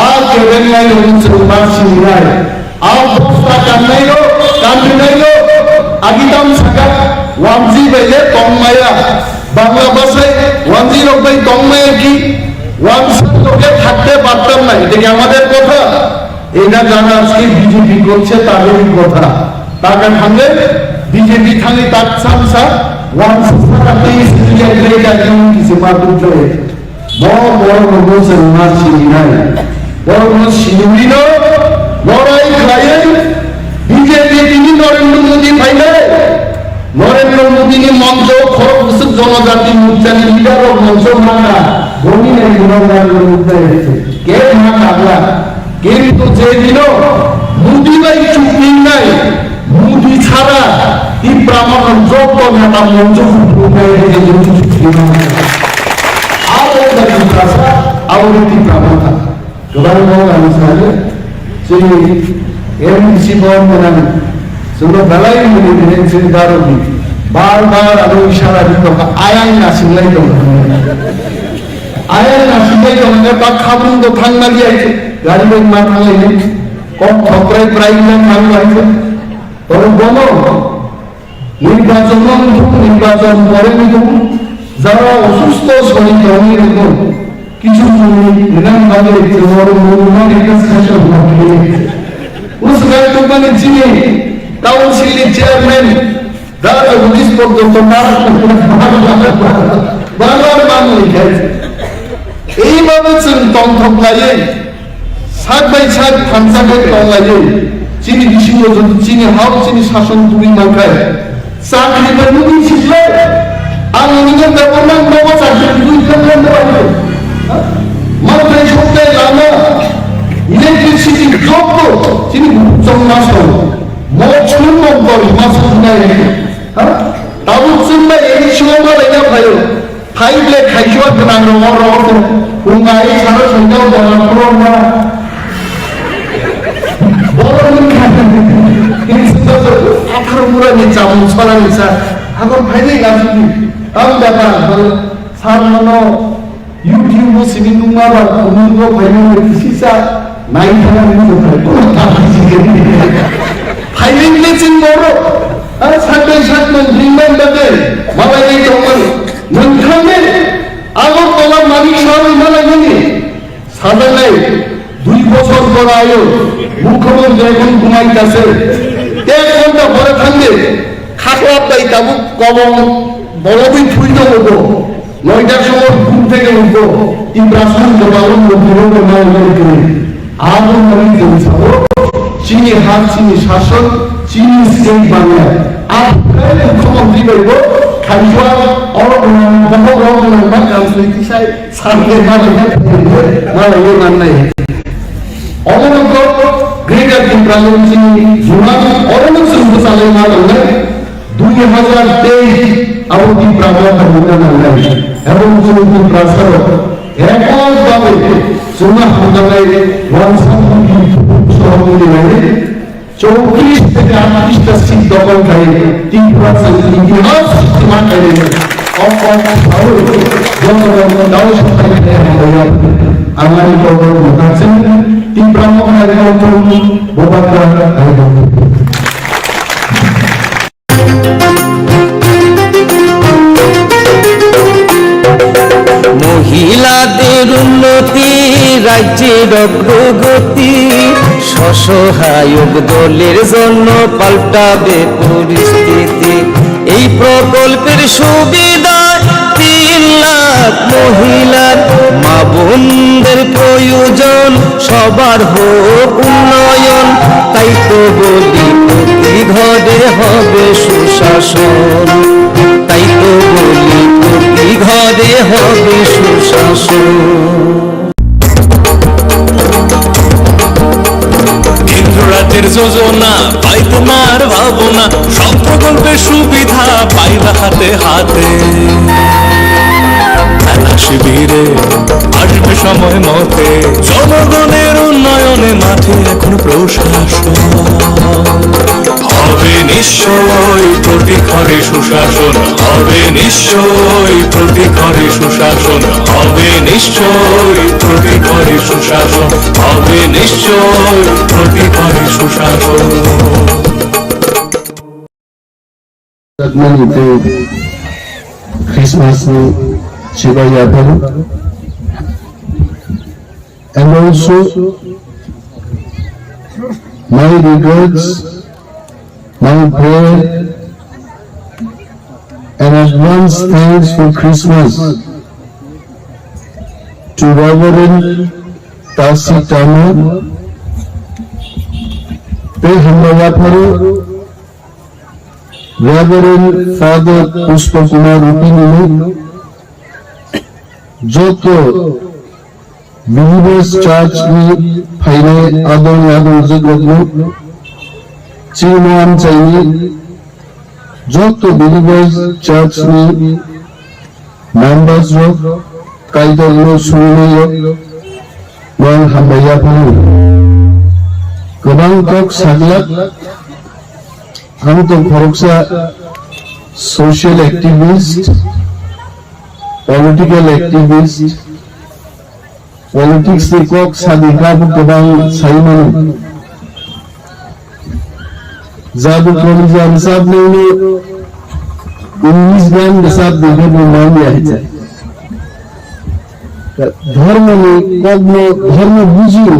আর কেবেন নাই হচ্ছে রোমান সিং রায় আর বস্তা কান্নাইলো কান্দিনাইলো আগিতাম সাকা ওয়ানজি বাইলে তন্মায়া বাংলা ভাষায় ওয়ানজি লোক ভাই তন্মায়া কি লোকে থাকতে পারতাম না এটা কি আমাদের কথা এটা জানা আজকে বিজেপি করছে তাদেরই কথা তাকে থামলে বিজেপি থামলে তার সামসা ওয়ানসাতে ইসলিয়া গ্রেটা কেমন কিছু মাদুর জয়ে বড় বড় বলছে রোমান সিং নাই বড় বড় শিলিগুড়ি না লড়াই খাইয়ে বিজেপি তিনি নরেন্দ্র মোদী পাইলে নরেন্দ্র মোদী মঞ্চ খরচ জনজাতি মুক্তানি লিডার ও মঞ্চ মানা গমিনের গুণগানের মুদ্রা এসেছে কে না কাগলা কিন্তু যেদিন মোদী ভাই চুক্তি নাই মোদী ছাড়া এই ব্রাহ্মণ যত নেতা মঞ্চ आवृत्ति प्राप्त था गोबां आं सानो जोंनि एमसी भवन गोनां जोंनो दालाय मुलिनि जों दारनि बार बार आरो इशारा दिखा आयां नासिंलाय दं आयां नासिंलाय दं बा खाबुं दो थांनालि आइছে गाड़ी में मा थांलायनि कम थप्राय प्राइम थांलायছে और बनो নির্বাচন করেন যারা অসুস্থ শরীর জমিয়ে রেখো কিছু নিরামভাবে বড় মূল্যমান একটা সেশন হবে उस गाड़ी मैंने जिन्हें काउंसिल चेयरमैन राजा पुलिस পর্যন্ত বারবার নাম লিখে এইভাবে তন্ত্রপ্রায়ে সাত বাই সাত থানসাকে তলায়ে চিনি বিশিষ্ট যদি চিনি হাও চিনি শাসন তুই মাখায় চাকরি মুদি ছিল আর নিজের ব্যবহার নব চাকরি তুই করতে পারবে মাত্র সপ্তাহে লামা ইলেকট্রিসিটি যোগ্য চিনি চন্নাস মৌচুন নম্বর মাসুদ নাই তাও চিন্তা এই সময় এটা ভাই ফাইলে খাইছো না রঙর রঙ উঙ্গাই সারা সন্ধ্যা বলা করো না বড় কিন্তু 18 মুরানি চামু ছড়ানি স্যার এখন ভাইলে গাছুনি তাও ব্যাপার সার মনো ইউটিউব সিনি নুমাবা কুনুগো ভাইলে কিসিসা নাই থানা নিতে পারে কোন কাজ শিখে ফাইলিং লেচিন বড় আর সাথে সাথে লিঙ্গন দাদে মালাই তোমার মনখানে আগর তোমার মালিক সব মালাগনি সাদা নাই 2 বছর পর আয়ো মুখ্যমন্ত্রী এখন ঘুমাইতেছে, 1 ঘন্টা পরে থাকলে খাকলাপ তাই তাবু কবম বলবই ছুঁইতে হতো, 9টার সময় ঘুম থেকে উঠবো, ইব্রাহিম জবাবন মুখ্যমন্ত্রী মাওলানা করে আগুন নবী চলছাবো চিনি হাত চিনি শাসন চিনি সেই বাংলায় আপনার মুখ্যমন্ত্রী বলবো খাইজোয়া অরগণমান রাজনীতি সাহেব সামনে মালাইয়ে মান্নাই অবনত গ্রেটার ইব্রাহিম সিং জুমান অরণক সিং সালে মালাইয়ে 2023 আবদি প্রাবত মালাইয়ে এবং চলতি প্রসার একভাবে সোনা হামদালায় ওয়ানসামুখী সহযোগী 34 থেকে 38টা সিট দখলকারী 3% ইতিহাস সীমাকারী জনগণ দাও সরকারে আমার খবর বলছেন ইব্রাহিম আলাইহিস বোবাকার মহিলাদের উন্নতি রাজ্যের অগ্রগতি স্বসহায়ক দলের জন্য পাল্টাবে পরিস্থিতি এই প্রকল্পের সুবিধা 3 লাখ মহিলার মা বোনদের প্রয়োজন সবার হোক উন্নয়ন তাই তো বলি প্রতি ঘরে হবে সুশাসন তাই তো বলি প্রতি ঘরে হবে সুশাসন রাতের যোজনা পাইতে মার ভাবনা সব প্রকল্পের সুবিধা পাইবা হাতে হাতে শিবিরে আসবে সময় মতে জনগণের উন্নয়নে মাঠে এখন প্রশাসন হবে নিশ্চয় প্রতি ঘরে সুশাসন হবে নিশ্চয় প্রতি ঘরে সুশাসন হবে নিশ্চয় প্রতি ঘরে সুশাসন হবে নিশ্চয় প্রতি ঘরে সুশাসন Christmas Shivayapan and also my regrets, my prayer and advance thanks for Christmas to Reverend Tasi Tama, Pehamalaparu, Reverend Father Pushpakumar Rupininu, যত বিলিভার্স চার্চ ফাইলে আদর আদর যোগ্য চিনওয়ান চাইনি যত বিলিভার্স চার্চ মেম্বার্স কাইদল শুনলে মান হামবাইয়া ফানো गोबांथक साग्लाक आं तो खरगसा social activist political activist politics निकोक सादिकाबु गोबां साइमोन जाबु कलिजान साहब ने 19 गान बेसाब देखे बुलान दिया है धर्म में कग्न धर्म बुझियो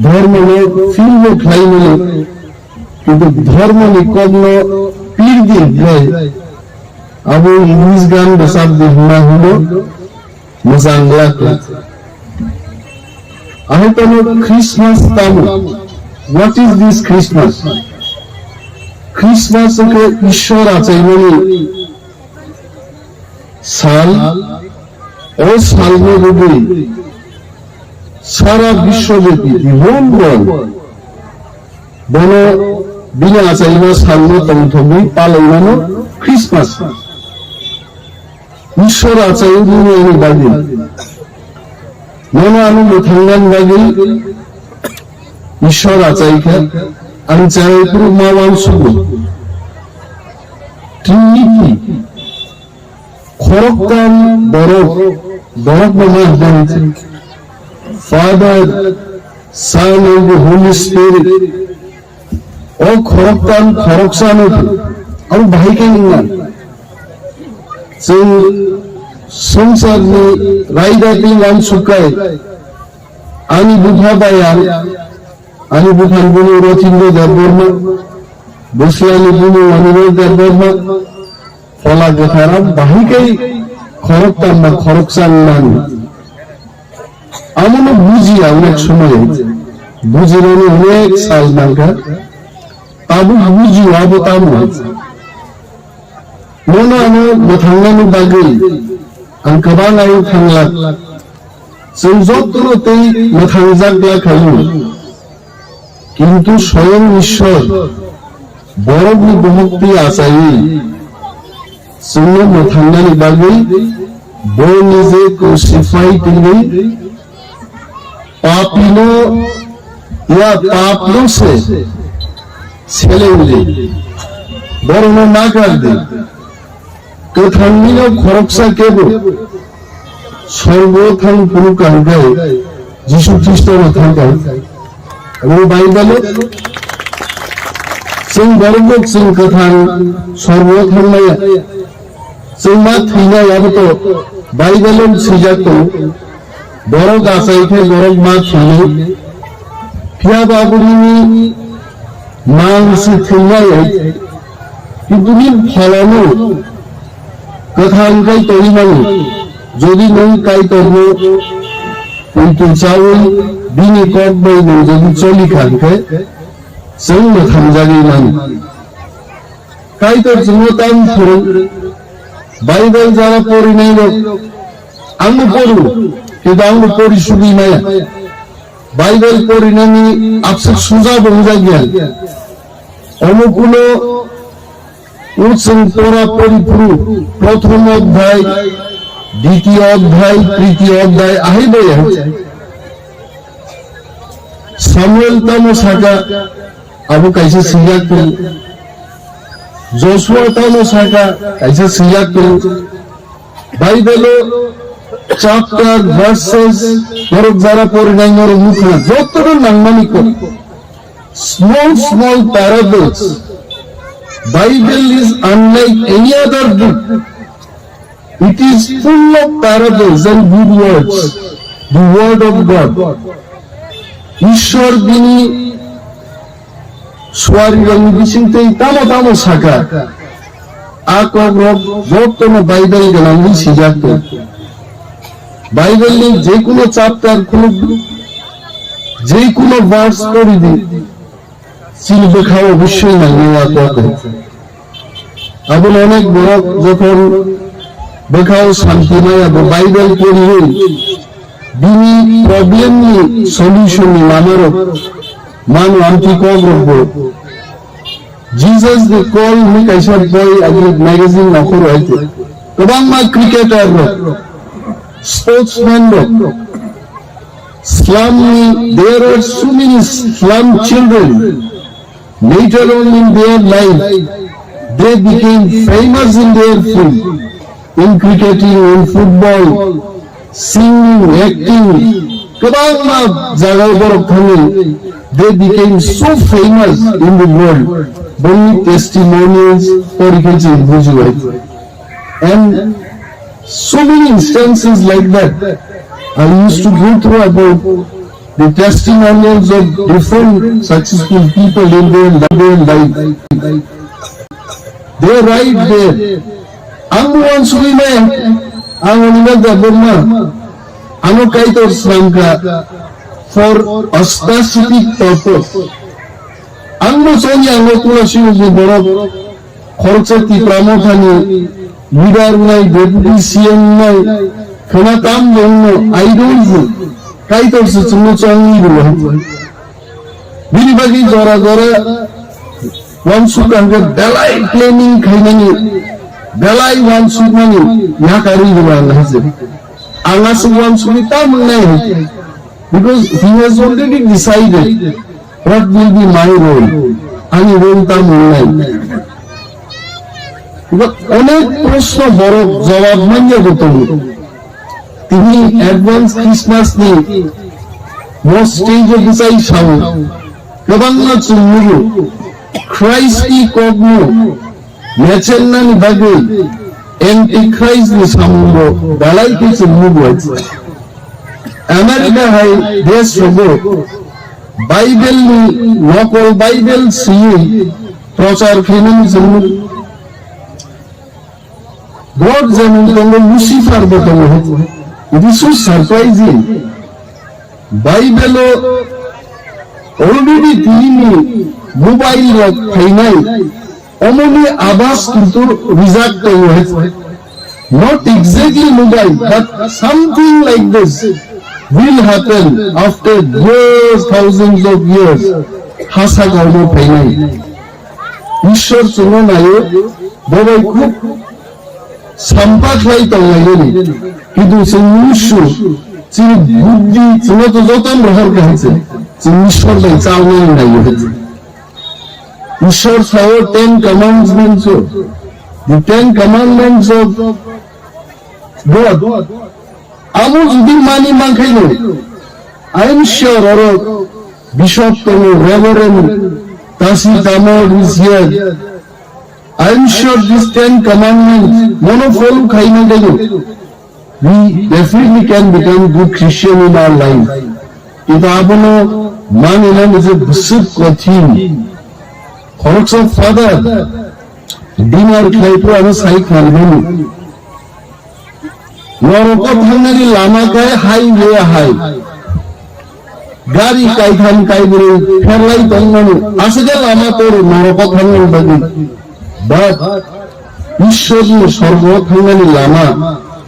धर्म में फिल्म खाई मिले किंतु धर्म में कग्न पीर दी गए अब 19 गान बेसाब देखना हुलो मजांगला को आहे तो क्रिसमस तामु what is this Christmas Christmas के ईश्वर आचार्य साल और साल में रुबी सारा विश्वव्यापी জীবনভর বন বিনা আচার্য সামনে তন্থমি পালনানো ক্রিসমাস ঈশ্বর আচার্য নিয়ে বাগি মনে আমি থাঙ্গান বাগি ঈশ্বর আচার্য আমি চাই পুরো মাওয়ান শুভ ট্রিনিটি খরকান বরফ বরফ বরফ বানিয়েছে Father, Son and the Holy Spirit. O Khoroktan, Khoroksan, और भाई के निंदा से संसार में राइडाती वान सुकाय आनी बुधा बायान Ani bukan bunu Rothindo Deborma, Buslani bunu Anil Deborma, Fola Gataram, Bahikai, Koroktan বা খরকসান নানি আমনো বুঝি অনেক সময় বুঝি অনেক সাল নাঙ্কা তাবু বুঝি আবো তাবু মনে আনো থাঙ্গানো বাগৈ আं गोबां आयु थांला जों যত্রতেই থাংজাগলা খাইও কিন্তু স্বয়ং ঈশ্বর বড়নি বহক্তি আসাই जोंनो थांनानै बागै बयनिजे क्रुसिफाई टिंगै पापिनो या पापनो से सेलेउले बरनो ना गारदे गोथांनिनो खरकसा केबो सर्वथां पुरुखांगाय जिसु ख्रिस्टनो थांगाय এবং বাইবেলে जों बरगक जों गोथां सर्वथांनाया जों मा थैनायाबोथ' बाइबेलाव सिजाखौ बर' गासायखै बर' मा थैनाय फियाबाबुनि मानसि थैनाय কিন্তু ফলানো गोथांखाय तरिमानि যদি नों कायतर्म কিন্তু চাউল बिनि कट बाय नों যদি चलिखांखाय जों मोखांजागै मानि कायतर जों ताम फोरों বাইবেল যারা পড়ি নাই আমি পড়ব কিন্তু আমি পড়ি শুধু না বাইবেল পড়ি না আমি আপসে সুজা বুঝা গিয়া অনুকূল উৎসং পড়া পরিপুরু প্রথম অধ্যায় দ্বিতীয় অধ্যায় তৃতীয় অধ্যায় আহিবে সামুয়েল তামো শাখা আবু কাইসে সিরিয়াক করি Joshua tamu saka kaisa siyak tu Bible chapter verses borok jara porinai nor mukha jotoro nangmani ko small parables. Bible is unlike any other book. It is full of parables and good words, the word of God. Ishwar bini সোয়ারিরং বিচিংতেই তামো তামো শাখা আকরব যতনো Bible গেলাম সিজাত বাইবেলের যে কোনো chapter যে কোনো verse পড়ি দি চিনবে খাও অবশ্যই না নেওয়া তো আবার অনেক বড় যখন দেখাও শান্তি নাই আবার বাইবেল পড়ি বিনি প্রবলেম নি সলিউশন নি নামের Manu anti kogrbo Jesus they call me kaisa boy agi magazine na khoro aite kabang ma cricketer ro sportsman ro slum there are so many slum children later on in their life they became famous in their field in cricketing in football singing acting kabang ma jaga borok thani they became so famous in the world by testimonials or and so many instances like that I used to go through about the testimonials of different successful people in their life. They are right there. I'm one Suleiman, I'm one of Burma, I'm a Kaitor Slanka. For a specific purpose. Anglo Sonia Anglo the Borok, Korchati Pramotani, Leader Nai, Deputy CM Nai, Kanatam, I don't know. Kaitors is not only Vinibagi Zora Zora, one should get Belai claiming Kainani, Belai one should money, Yakari has it. Angasu one should be Tam. Because he has already decided what will be my role. And he won't come online. অনেক প্রশ্ন বড় জবাব মানিয়ে হতো তিনি advance Christmas নিয়ে most stage of this I shall Kabanga Chumuru Christi Kogno Nachanan Bagay Antichrist ni Samundo Balai Chumuru America hai desh hobo Bible नकल Bible सिए प्रचार खालामनायनि जोंनो God যেমন তঙ্গ লুসিফার বতঙ্গ it is so surprising Bible already তিনি mobile ফাইনাই অমনি আবাস কিন্তু রিজার্ভ হয়েছে not exactly mobile but something like this will happen after years thousands of years হাসা গর্ব ফাইনাই ঈশ্বর চলো নায়ক ববাই খুব সম্পাদলাই তঙ্গাইনি কিন্তু সে মনুষ্য যিনি বুদ্ধি চিনত যতন ব্যবহার করেছে যে ঈশ্বর বাই চাওয়াই নাই হয়েছে ঈশ্বর সহ 10 commandments of the 10 commandments of God আমো যদি মানি মাখাইল I am sure or Bishop Tomo Reverend Tasi Tamod is here I am sure these 10 commandments monofol khaina dego we definitely can become good Christian in our life কিন্তু আপনো মানিলাম যে বুসুক কঠিন খরচ of father dinner খাইতো আমি সাই খাইলাম নরক থাঙ্গারি লামাকায় highway high গাড়ি কাইখান কাইবরে ফেরলাই তঙ্গনো আসে লামা তোর নরক থাঙ্গানি বাগি বাট ঈশ্বরীয় স্বর্গ থাঙ্গানি লামা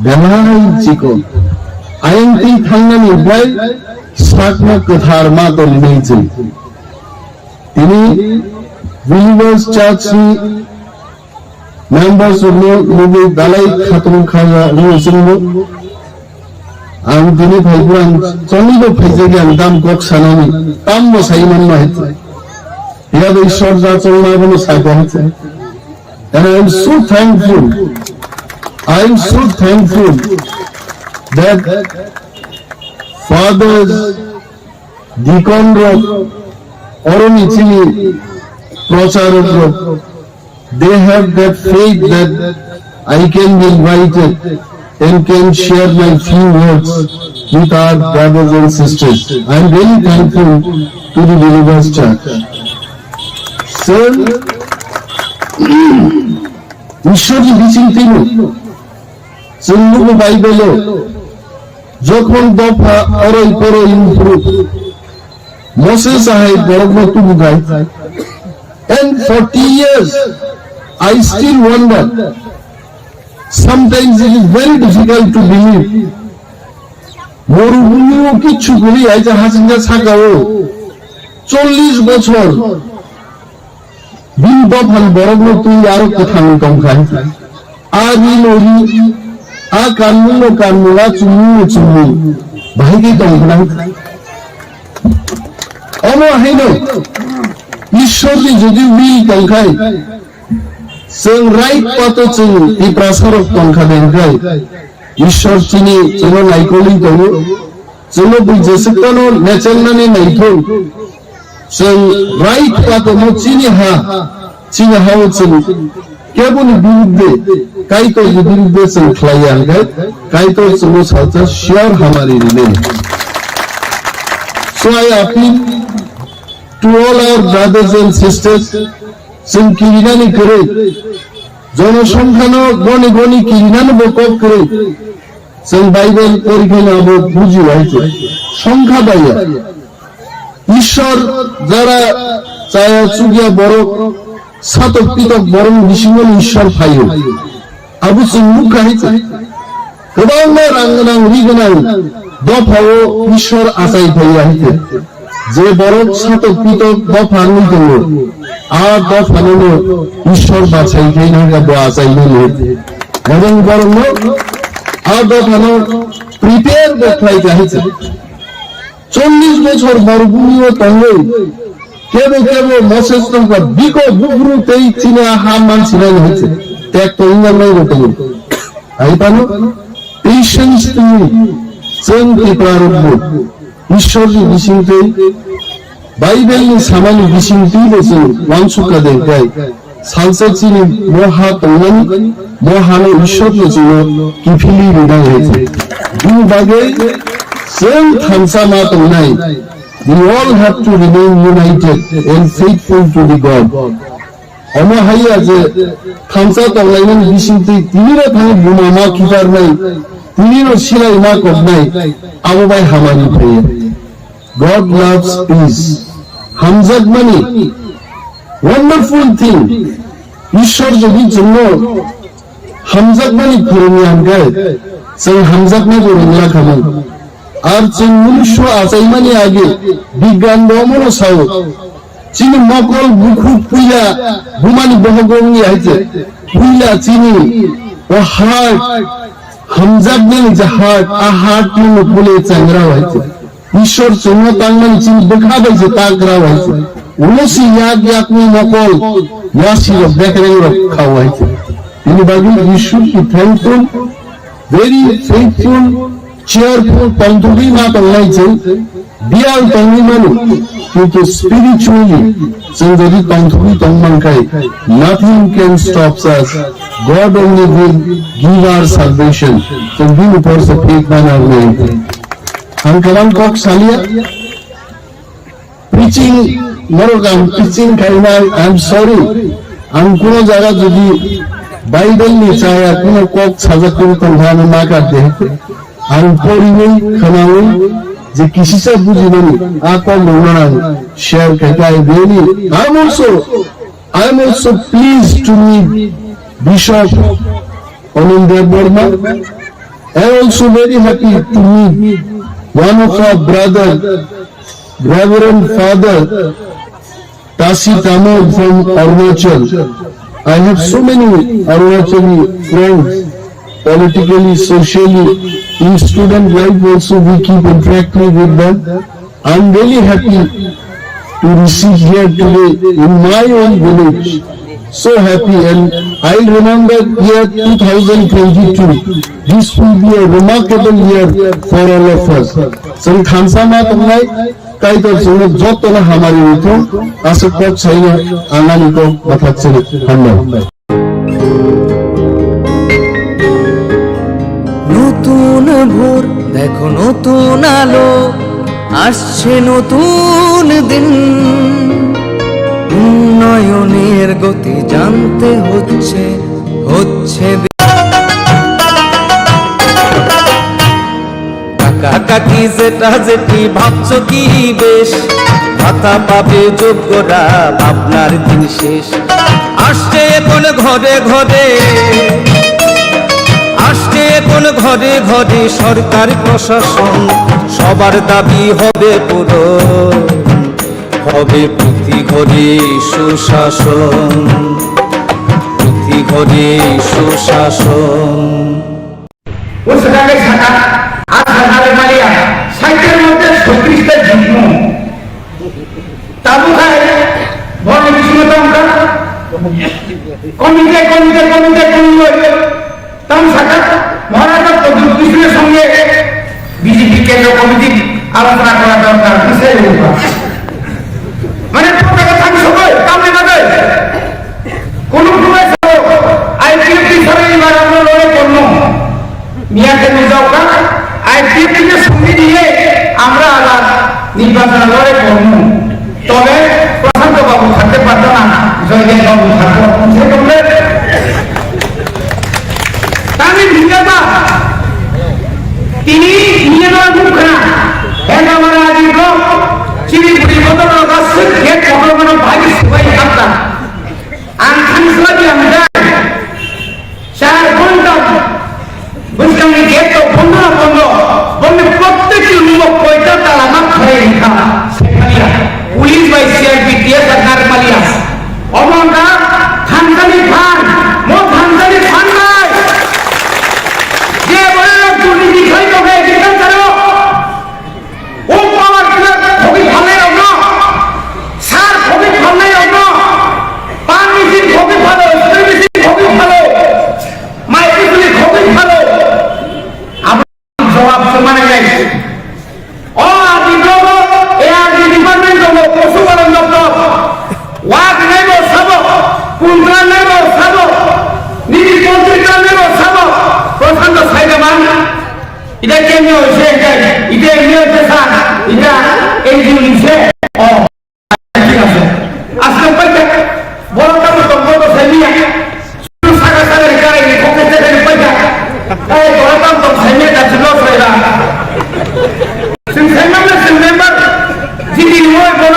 বেলাই চিকন আইনটি থাঙ্গানি বাই সাকনা কথার মাতল নেইছে তিনি believers church members of the Dalai Khatum Khaya Rusingo and Dini Bhaibuan Sonigo Pizegi and Dam Gok Sanani Tam was Haiman Mahit here the short that's all I want to say and I am so thankful that fathers Deacon Rock Oronichini Procharok Rock they have that faith that I can be invited and can share my few words with our brothers and sisters. I am very thankful to the Believers Church. Sir, ঈশ্বরী বিচিন্তিত চিহ্ন Bible যখন দফা অরই পরই improve Moses সাহেব বড় তুবু গাই and 40 years I still wonder. Sometimes it is very difficult to believe. মরুভূমিও কিচ্ছু করি আইজা হাসিনা ছাকাও 40 বছর দিন দফান বড় তুই আরো কোথাও কম খাই আদি নরি আ কান্নুলা চুমু ভাইকে কম খাই অমহাইন ঈশ্বরকে যদি উই কম খাই जों राइट पातो जों इ प्रासारक तंखा देंखाय ईश्वर चिनि जों नायकलि दङ जों बै जेसेकानो नेचेलनानि नायथौ जों राइट पातो म चिनि हाव जों केबुल बिरुद्धे कायतो बिरुद्धे जों ख्लायांगाय कायतो जों साथा श्योर हमारी relay so I appeal to all our brothers and sisters जों किरिनानि करे जनसंख्यानो गनि गनि किरिनानि बकब करे जों बाइबल परीक्षानो बुझि लाइছে সংখ্যা বাইয়া ঈশ্বর যারা চায় চুগিয়া বড় সাতক পিতক বরং বিশিঙ্গন ঈশ্বর ফাইও আবু সিংহু কাহিছে গোবাং রাঙ্গনাং রিগনাং দফাও ঈশ্বর আসাই ফাইয়া হইতে যে বড় সাতক পিতক দফা নিতে আর দফানো ঈশ্বর বাছাই খাই না বাছাইলে এবং বরং আর দফানো প্রিপেয়ার দেখাই যাইছে 40 বছর মরুভূমিও তঙ্গে কেবল মসেস তঙ্গ বিকো বুবরুতেই চিনা হা মানছিনা হইছে ত্যাগ তো ইংলাই রকম আইতানো পেশেন্স তুমি চেনতি প্রারব্ধ ঈশ্বরজি বিচিন্তে 바이벨이 사만이 비신 뒤에서 왕수가 된 거야. 산세치는 모하동은 모하는 이슈로지요 기필리를 당했지. 두 박에 생 탐사마 동나이 We all have to remain united and faithful to the God. Oma haiya je khamsa tawlaiman bisinte tinira thani gumama kifar nai tiniro silai ma kodnai abu bai hamani bhaiya. God loves peace. Hamzat mani wonderful thing. Ishwar jodi jonno hamzat mani kuruni amgai সেই হামজাত না করুনলা খামন আর চিন মনুষ্য আচাইমানি আগে বিজ্ঞান রমন সাউ চিনি মকল বুখু পুইলা বুমানি বহগঙ্গি আইছে পুইলা চিনি ও heart হামজাত নেই যে হার্ট আ হার্ট নো বলে চাংরা হইছে ঈশ্বর চন্ন তাংমানি চিন দেখা বাইছে তাগরা হইছে উনসি ইয়াক ইয়াক নি মকল ইয়াসি দেখরে খাওয়া হইছে তিনি বাগি ঈশ্বর কি thankful very faithful, cheerful, panturi na panlaiche, bial tangi manu, কিন্তু spiritually, sindari panturi tangmankai, nothing can stop us. God only will give our salvation. So we upor se phek bana nahi. Hum kalam kok salia, preaching, morogam, preaching kaina, I'm sorry, hum kono jaga jodi Bible নিয়ে চায় কোনো cock সাজা করে তখন না কাটে আর পরিবেই খানাও যে কিসিসা বুঝি নেই আ কম না শেয়ার কাটাই দেনি I am also pleased to meet Bishop Anindya Burma. I am also very happy to meet one of our brother, Reverend Father Tasi Tamor from Arunachal. I have so many Arunachali friends, politically, socially, in student life also we keep interacting with them. I am really happy to receive here today in my own village. So happy, and I remember year 2022. This will be a remarkable year for all of us. So Khansa ma tumnai kai to jone jotona hamari uto asakot chaina anani ko batachhe hamna. নতুন ভোর দেখো নতুন আলো আসছে নতুন দিন উন্নয়নের গতি জানতে হচ্ছে কাকাকি যেটা যেটি ভাবছো কি বেশ ভাতা পাবে যোগ্যরা ভাবনার দিন শেষ আসছে এখন ঘরে ঘরে আসছে এখন ঘরে ঘরে সরকার প্রশাসন সবার দাবি হবে পূরণ হবে প্রতি ঘরে সুশাসন প্রতি ঘরে সুশাসন ও সেটাকে ছাড়া আর ছাড়ালে মালিয়া সাইকের মধ্যে 36টা জিম্ম তাবু খায় বনে বিষ্ণুতা আমরা কমিতে তাম সাকা মহারাজা প্রযুক্তির সঙ্গে বিজেপি কেন্দ্র কমিটি আলোচনা করা দরকার বিষয় মানে প্রত্যেক থাকি সবাই কামে না দেয় কোন সময় আইপিএফটি সবাই এবার আমরা লড়ে করল মিয়াকে নিজাওকা আইপিএফটি কে সঙ্গে নিয়ে আমরা আবার নির্বাচন লড়ে করল তবে প্রশান্ত বাবু থাকতে পারত না জয়দেব বাবু থাকতো সে করলে তাহলে ভিন্নতা তিনি নিয়ে নেওয়ার মুখ না এটা আমার আজীব চিনি পরিবর্তন অবশ্যই খেত কখনো ভাগি সবাই থাকতাম আনখান সবাই আমরা 4 ঘন্টা বুঝলাম গেট তো বন্ধ বন্ধ প্রত্যেকটি লোক কয়টা তালা মাপ ধরে রেখা পুলিশ বাই সিআরপি দিয়ে সরকার মালিয়া অমঙ্গা থানকালি খান মো থানকালি খান নাই যে বলে দুর্নীতি খাই তো হয়ে গেছেন করো ও পাওয়ার কিনা খুবই ভালো না সার খুবই ভালো না পান মেশিন খুবই ভালো স্প্রে মেশিন খুবই ভালো মাইক্রোফোন খুবই ভালো আমরা জবাব সমানে যাইছে ও আদি লোক এআরডি ডিপার্টমেন্ট লোক পশুপালন দপ্তর ওয়াক নেব সব কুন্দ্রা নেব সব নীতি পত্রিকা নেব সব প্রশান্ত সাইডমান এটা কেমন হয়েছে এটা এমনি হচ্ছে স্যার এটা এই যে লিখছে ও ঠিক আছে আজকে পাইতে বড় কাজ তো বড় সেমিয়া শুরু সাগা সাগের গায়ে কোকে থেকে পাইতে এই বড় কাজ তো সেমিয়া কাছে লস হইলা সিন মেম্বার যিনি হয় কোন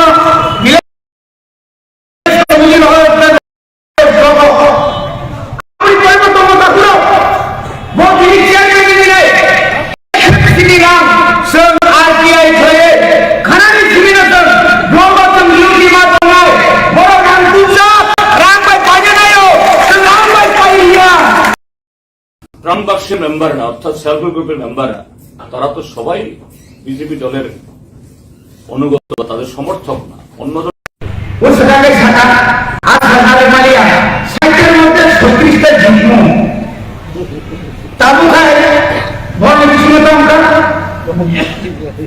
ত্রাণবাক্সের মেম্বাররা অর্থাৎ সেলফ হেল্প গ্রুপের মেম্বাররা তারা তো সবাই বিজেপি দলের অনুগত বা তাদের সমর্থক না, অন্য उस जगह छाटा आज हमारे मालिया साइकिल मध्य 36টা জিম্ম তাবু খায় বড় কিছু তো আমরা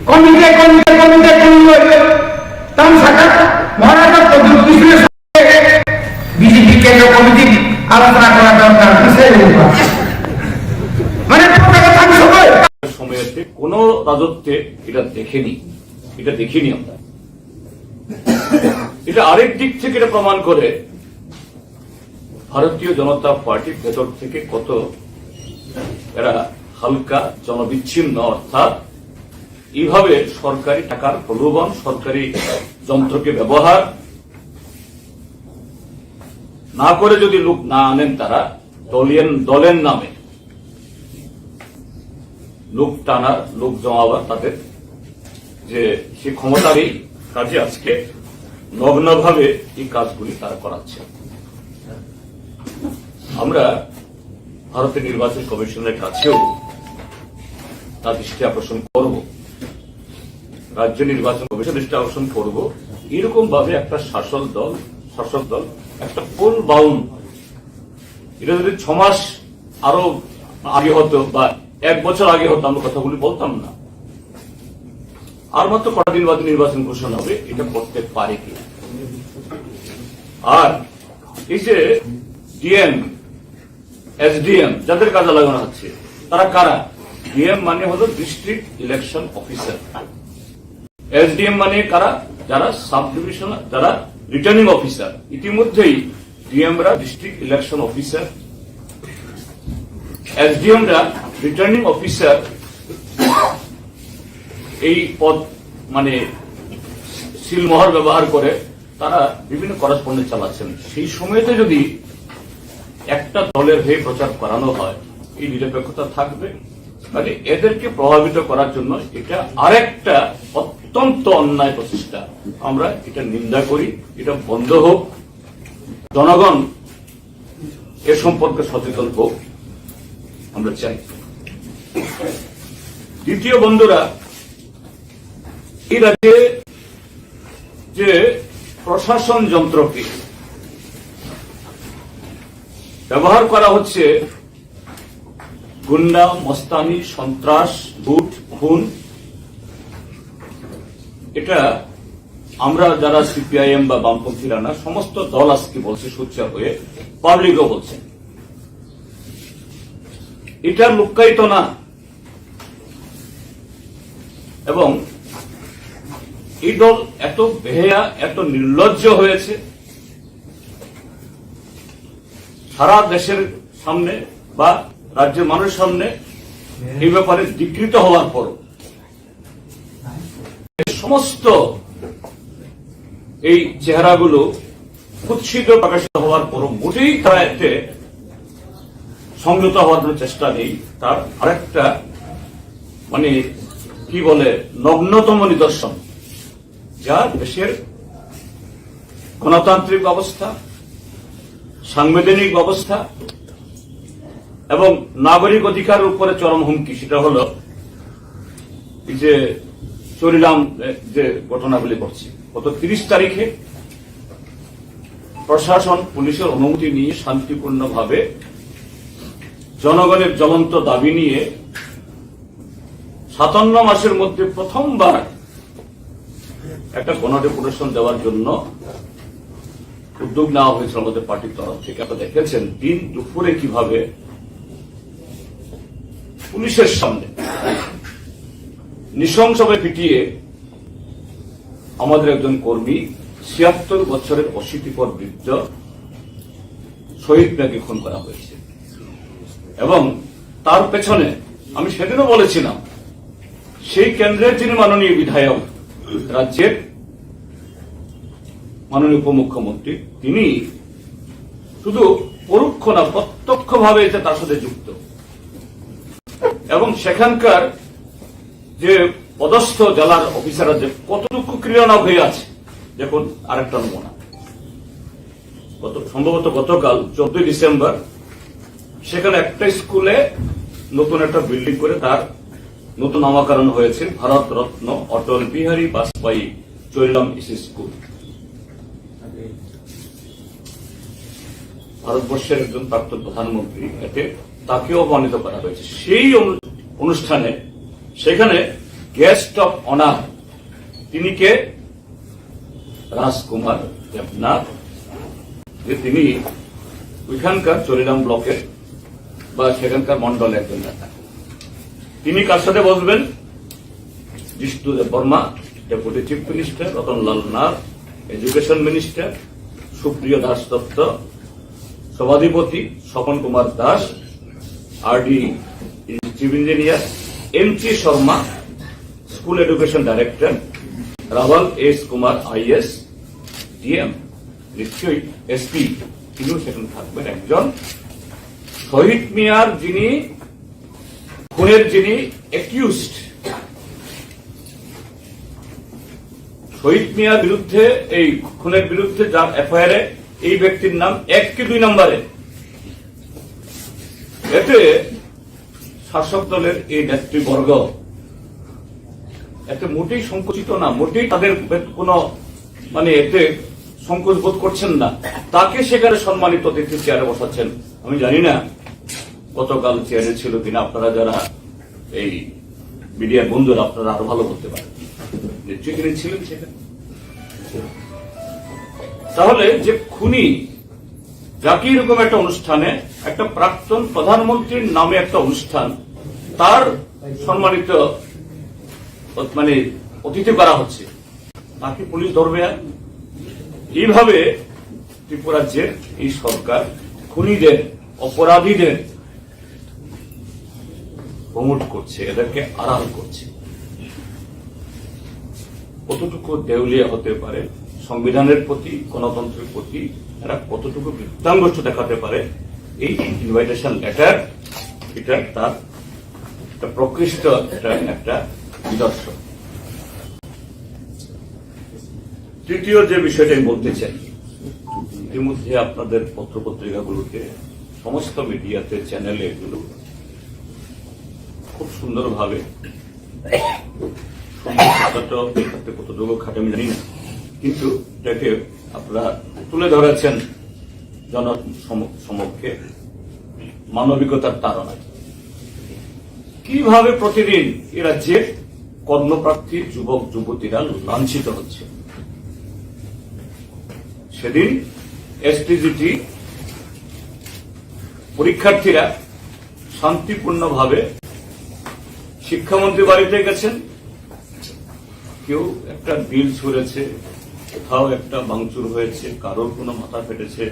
কমিটি তাম ছাটা মহারাজা প্রদীপ কৃষ্ণের সঙ্গে বিজেপি কেন্দ্র কমিটি আলোচনা করা দরকার বিষয় মানে সময়েতে কোন রাজত্বে এটা দেখিনি আমরা। এটা আরেক দিক থেকে এটা প্রমাণ করে ভারতীয় জনতা পার্টির ভেতর থেকে কত এরা হালকা জনবিচ্ছিন্ন, অর্থাৎ এইভাবে সরকারি টাকার প্রলোভন, সরকারি যন্ত্রকে ব্যবহার না করে যদি লোক না আনেন, তারা দলের নামে লোক টানার, লোক জমাবার তাদের যে সে ক্ষমতার এই কাজে আজকে নগ্নভাবে এই কাজগুলি তারা করাচ্ছে। আমরা ভারতের নির্বাচন কমিশনের কাছেও তার দৃষ্টি আকর্ষণ করব, রাজ্য নির্বাচন কমিশন দৃষ্টি আকর্ষণ করব, এরকম ভাবে একটা শাসক দল একটা ফুল বাউন্ড, এটা যদি 6 মাস আরো আগে হতো বা 1 বছর আগে হতো আমরা কথাগুলি বলতাম না। আর মাত্র কটা দিন বাদে নির্বাচন ঘোষণা হবে, এটা করতে পারে কি? আর এই যে ডিএম এসডিএম যাদের কাজে লাগানো হচ্ছে, তারা কারা? ডিএম মানে হলো ডিস্ট্রিক্ট ইলেকশন অফিসার, এসডিএম মানে কারা? যারা সাব ডিভিশন, যারা রিটার্নিং অফিসার। ইতিমধ্যেই ডিএমরা ডিস্ট্রিক্ট ইলেকশন অফিসার, এসডিএমরা রিটার্নিং অফিসার এই পদ মানে সিলমোহর ব্যবহার করে তারা বিভিন্ন করেসপন্ডেন্স চালাচ্ছেন। সেই সময়তে যদি একটা দলের হয়ে প্রচার করানো হয়, এই নিরপেক্ষতা থাকবে? মানে এদেরকে প্রভাবিত করার জন্য এটা আরেকটা অত্যন্ত অন্যায় প্রচেষ্টা। আমরা এটা নিন্দা করি, এটা বন্ধ হোক, জনগণ এ সম্পর্কে সচেতন হোক, আমরা চাই। দ্বিতীয় বন্ধুরা, এই রাজ্যে যে প্রশাসন যন্ত্রকে ব্যবহার করা হচ্ছে গুন্ডা, মস্তানি, সন্ত্রাস, লুট, খুন, এটা আমরা যারা সিপিআইএম বা বামপন্থীরা না, সমস্ত দল আজকে বলছে সোচ্চার হয়ে, পাবলিকও বলছে। এটা লুক্কায়িত না। এবং এই দল এত বেহেয়া, এত নির্লজ্জ হয়েছে, সারা দেশের সামনে বা রাজ্যের মানুষের সামনে এই ব্যাপারে বিকৃত হওয়ার পর সমস্ত এই চেহারাগুলো কুৎসিত প্রকাশিত হওয়ার পর মোটেই তারা এতে সংযত হওয়ার জন্য চেষ্টা নেই। তার আরেকটা মানে কি বলে নগ্নতম নিদর্শন, যা দেশের গণতান্ত্রিক ব্যবস্থা, সাংবিধানিক ব্যবস্থা এবং নাগরিক অধিকারের উপরে চরম হুমকি। সেটা হল এই যে চরিলাম যে ঘটনাগুলি ঘটছে, গত 30 তারিখে প্রশাসন পুলিশের অনুমতি নিয়ে শান্তিপূর্ণভাবে জনগণের জ্বলন্ত দাবি নিয়ে 57 মাসের মধ্যে প্রথমবার একটা গণডেপুটেশন দেওয়ার জন্য উদ্যোগ নেওয়া হয়েছিল আমাদের পার্টির তরফ থেকে। আপনারা দেখেছেন দিন দুপুরে কিভাবে পুলিশের সামনে নৃশংসভাবে পিটিয়ে আমাদের একজন কর্মী ৭৬ বছরের অশীতিপর বৃদ্ধ শহীদ মিয়াকে খুন করা হয়েছে এবং তার পেছনে আমি সেদিনও বলেছিলাম সেই কেন্দ্রের যিনি মাননীয় বিধায়ক, রাজ্যের মাননীয় উপমুখ্যমন্ত্রী, তিনি শুধু পরোক্ষ না প্রত্যক্ষভাবে এতে তার সাথে যুক্ত এবং সেখানকার যে পদস্থ জেলার অফিসাররা যে কতটুকু ক্রিয়ানক হয়ে আছে দেখুন। আরেকটা নমুনা, সম্ভবত গতকাল 14 ডিসেম্বর সেখানে একটা স্কুলে নতুন একটা বিল্ডিং করে তার নতুন নামকরণ হয়েছে ভারত রত্ন অটল বিহারী বাজপেয়ী চৈলাম স্কুল। ভারতবর্ষের একজন প্রাক্তন প্রধানমন্ত্রী, এতে তাকেও অপমানিত করা হয়েছে। সেই অনুষ্ঠানে সেখানে গেস্ট অফ অনার তিনি কে? রাজকুমার দেবনাথ, যে তিনি ওইখানকার চরিরাম ব্লকের বা সেখানকার মন্ডলের একজন নেতা। তিনি কার সাথে বসবেন? Jishnu Dev Varma, deputy chief minister, Ratanlal Nath, education minister, সুপ্রিয় দাস দত্ত, সভাধিপতি Swapan Kumar Das, RD chief engineer, MC Sharma, school education director, Raval S Kumar is, DM, নিশ্চয়ই এসপি, তিনিও সেখানে থাকবেন। একজন শহীদ মিয়ার যিনি খুনের যিনি অ্যাকিউজড, শহীদ মিয়ার বিরুদ্ধে এই খুনের বিরুদ্ধে যার এফআইআর এই ব্যক্তির নাম 1 কি 2 নম্বরে। এতে শাসক দলের এই নেতৃবর্গ এতে মোটেই সংকুচিত না, মোটেই তাদের কোন এতে সংকোচ বোধ করছেন না। তাকে সেখানে সম্মানিত অতিথি চেয়ারে বসাচ্ছেন। আমি জানি না গতকাল চেয়ারে ছিল কিনা, আপনারা যারা এই মিডিয়ার বন্ধুরা আপনারা আরো ভালো করতে পারেন, নিশ্চয়ই তিনি ছিলেন সেখানে। তাহলে যে খুনি যাকে এরকম একটা অনুষ্ঠানে একটা প্রাক্তন প্রধানমন্ত্রীর নামে একটা অনুষ্ঠান, তার সম্মানিত অতিথি করা হচ্ছে, তাকে পুলিশ ধরবে? এইভাবে ত্রিপুরা রাজ্যের এই সরকার খুনিদের, অপরাধীদের প্রমোট করছে, এদেরকে আড়াল করছে। কতটুকু দেউলিয়া হতে পারে সংবিধানের প্রতি, গণতন্ত্রের প্রতি, এরা কতটুকু বৃত্তাঙ্গস্ত দেখাতে পারে, এই ইনভাইটেশন লেটার এটা তার একটা প্রকৃষ্ট একটা নিদর্শন। তৃতীয় যে বিষয়টা আমি বলতে চাই, ইতিমধ্যে আপনাদের পত্রপত্রিকাগুলোকে, সমস্ত মিডিয়াতে, চ্যানেলে এগুলো খুব সুন্দরভাবে কতটুকু খাটে আমি জানি না, কিন্তু এটাকে আপনারা তুলে ধরেছেন জনসমক্ষে মানবিকতার তাড়নায়। কিভাবে প্রতিদিন এ রাজ্যের কর্মপ্রার্থী যুবক যুবতীরা লাঞ্ছিত হচ্ছে। সেদিন এসটিজিটি পরীক্ষার্থীরা শান্তিপূর্ণভাবে শিক্ষামন্ত্রী বাড়িতে গেছেন, কেউ একটা বিল ছুঁড়েছে, কোথাও একটা ভাঙচুর হয়েছে, কারোর কোনো মাথা ফেটেছে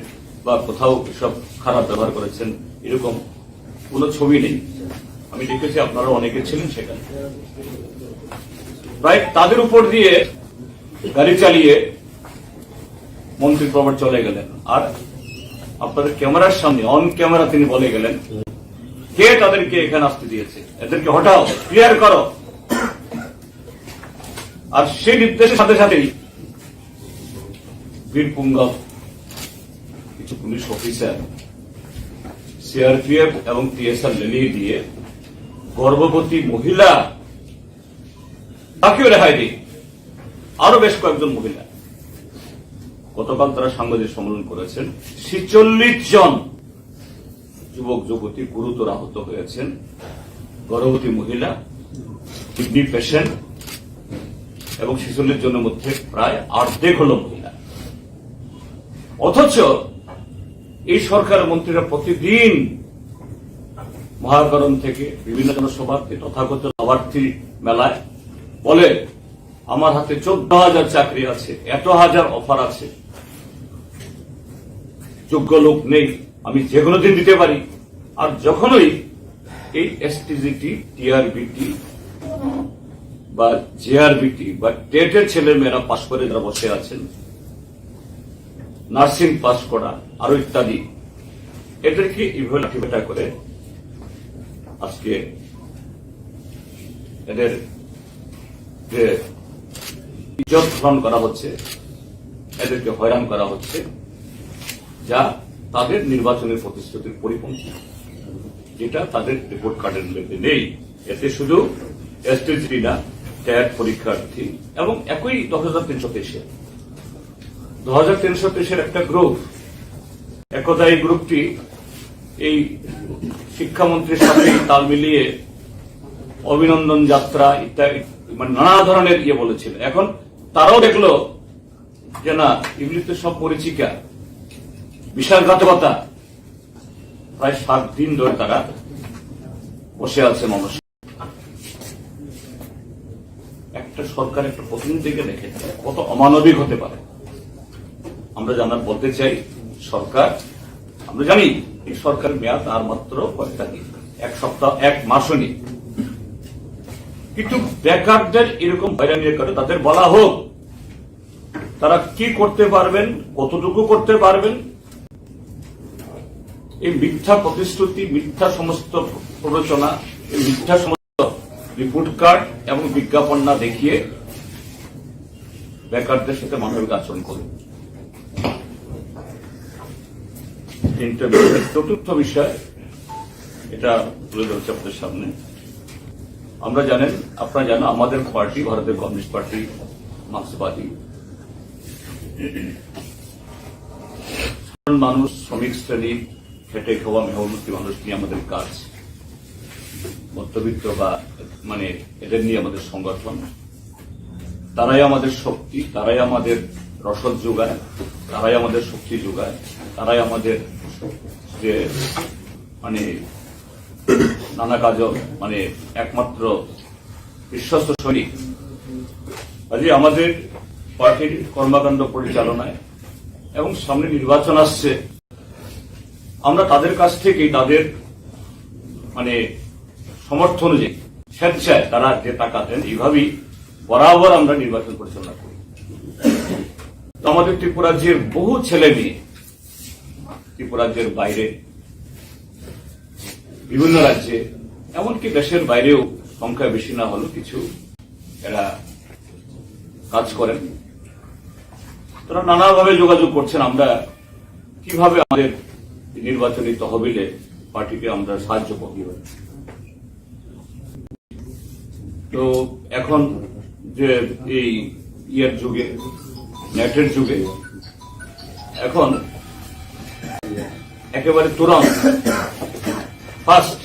বা কোথাও সব খারাপ ব্যবহার করেছেন, এরকম কোনো ছবি নেই। আমি দেখেছি, আপনারা অনেকে ছিলেন সেখানে। প্রায় তাদের উপর দিয়ে গাড়ি চালিয়ে মন্ত্রী প্রভার চলে গেলেন, আর আপনাদের ক্যামেরার সামনে অন ক্যামেরা তিনি বলে গেলেন, কে তাদেরকে এখানে আসতে দিয়েছে, এদেরকে হটাও, ক্লিয়ার করো। আর সেই নির্দেশের সাথে সাথেই বীরপুঙ্গব কিছু পুলিশ অফিসার সিআরপিএফ এবং টিএসআর লেলিয়ে দিয়ে গর্ভবতী মহিলা তাকেও রেহাই দিয়ে আরো বেশ কয়েকজন মহিলা, গতকাল তারা সাংবাদিক সম্মেলন করেছেন, 46 জন যুবক যুবতী গুরুতর আহত হয়েছেন, গর্ভবতী মহিলা, কিডনি পেশেন্ট এবং 46 জনের মধ্যে প্রায় অর্ধেক হল মহিলা। অথচ এই সরকারের মন্ত্রীরা প্রতিদিন মহাকরণ থেকে বিভিন্ন জনসভাতে তথাগত লাভার্থী মেলায় বলে আমার হাতে 14,000 চাকরি আছে, এত হাজার অফার আছে, যোগ্য লোক নেই, আমি যে কোনো দিন দিতে পারি। আর যখনই এই এসটিজিটি, টিআরবিটি বা জেআরবিটি বা টেটের ছেলে মেয়েরা পাশ করে যারা বসে আছেন, নার্সিং পাস করা আরো ইত্যাদি, এদেরকে ইভ্যালুয়েট করে আজকে এদের যে ইজ্জত হরণ করা হচ্ছে, এদেরকে হয়রান করা হচ্ছে, যা তাদের নির্বাচনের প্রতিশ্রুতির পরিপন্থী, যেটা তাদের রিপোর্ট কার্ডের মধ্যে নেই। এতে শুধু এসটিজি না, ট্যাট পরীক্ষার্থী এবং একই 10,323-এর একটা গ্রুপ, একদা এই গ্রুপটি এই শিক্ষামন্ত্রীর সাথে তাল মিলিয়ে অভিনন্দন যাত্রা ইত্যাদি মানে নানা ধরনের বলেছিল। এখন তারাও দেখলো যে না, এগুলি তো সব পরিচিকা, বিশ্বাসঘাতকতা। প্রায় 7 দিন ধরে তারা বসে আছে মানুষ। একটা সরকার একটা প্রতিনিধিকে দেখে কত অমানবিক হতে পারে আমরা বলতে চাই। সরকার, আমরা জানি এই সরকারের মেয়াদ আর মাত্র কয়েকটা দিন, 1 সপ্তাহ 1 মাসও নেই, কিন্তু বেকারদের এরকম হয়রানি করে তাদের বলা হোক তারা কি করতে পারবেন, কতটুকু করতে পারবেন। এই মিথ্যা প্রতিশ্রুতি, মিথ্যা সমস্ত প্ররোচনা, এই মিথ্যা সমস্ত রিপোর্ট কার্ড এবং বিজ্ঞাপন না দেখিয়ে বেকারদের সাথে মানবিক আচরণ করুন। চতুর্থ বিষয়, এটা তুলে ধরছে আপনাদের সামনে। আপনারা জানেন আমাদের পার্টি, ভারতের কমিউনিস্ট পার্টি, মার্ক্সবাদী, সাধারণ মানুষ, শ্রমিক শ্রেণী, খেটে খাওয়া মেহনতি মানুষ নিয়ে আমাদের কাজ, মধ্যবিত্ত বা মানে এদের নিয়ে আমাদের সংগঠন। তারাই আমাদের শক্তি, তারাই আমাদের রসদ যোগায়, তারাই আমাদের শক্তি যোগায়, তারাই আমাদের যে মানে নানা কাজ মানে একমাত্র বিশ্বস্ত সৈনিক। কাজে আমাদের পার্টির কর্মকাণ্ড পরিচালনায় এবং সামনে নির্বাচন আসছে, আমরা তাদের কাছ থেকেই তাদের মানে সমর্থন অনুযায়ী স্বেচ্ছায় তারা যে টাকা দেন, এইভাবেই বরাবর আমরা নির্বাচন পরিচালনা করি। তো আমাদের ত্রিপুরা রাজ্যের বহু ছেলে মেয়ে, ত্রিপুরা রাজ্যের বাইরে বিভিন্ন রাজ্যে, এমনকি দেশের বাইরেও সংখ্যা বেশি না হলেও কিছু এরা কাজ করেন। তারা নানাভাবে যোগাযোগ করছেন আমরা কিভাবে আমাদের নির্বাচনী তহবিলে পার্টিকে আমরা সাহায্য করি। তো এখন যে এই যুগে, নেটের যুগে, এখন একেবারে তুরন্ত ফার্স্ট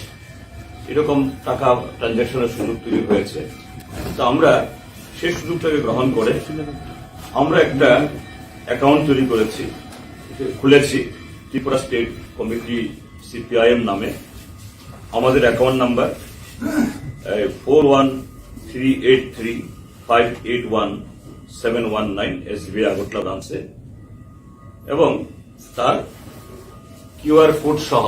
এরকম টাকা ট্রানজাকশনের সুযোগ তৈরি হয়েছে। তো আমরা সেই সুযোগটাকে গ্রহণ করে আমরা একটা অ্যাকাউন্ট তৈরি খুলেছি ত্রিপুরা স্টেট কমিটি CPIM নামে। আমাদের অ্যাকাউন্ট নাম্বার 41383581 SBI আগরতলা ব্রাঞ্চে, এবং তার QR কোড সহ,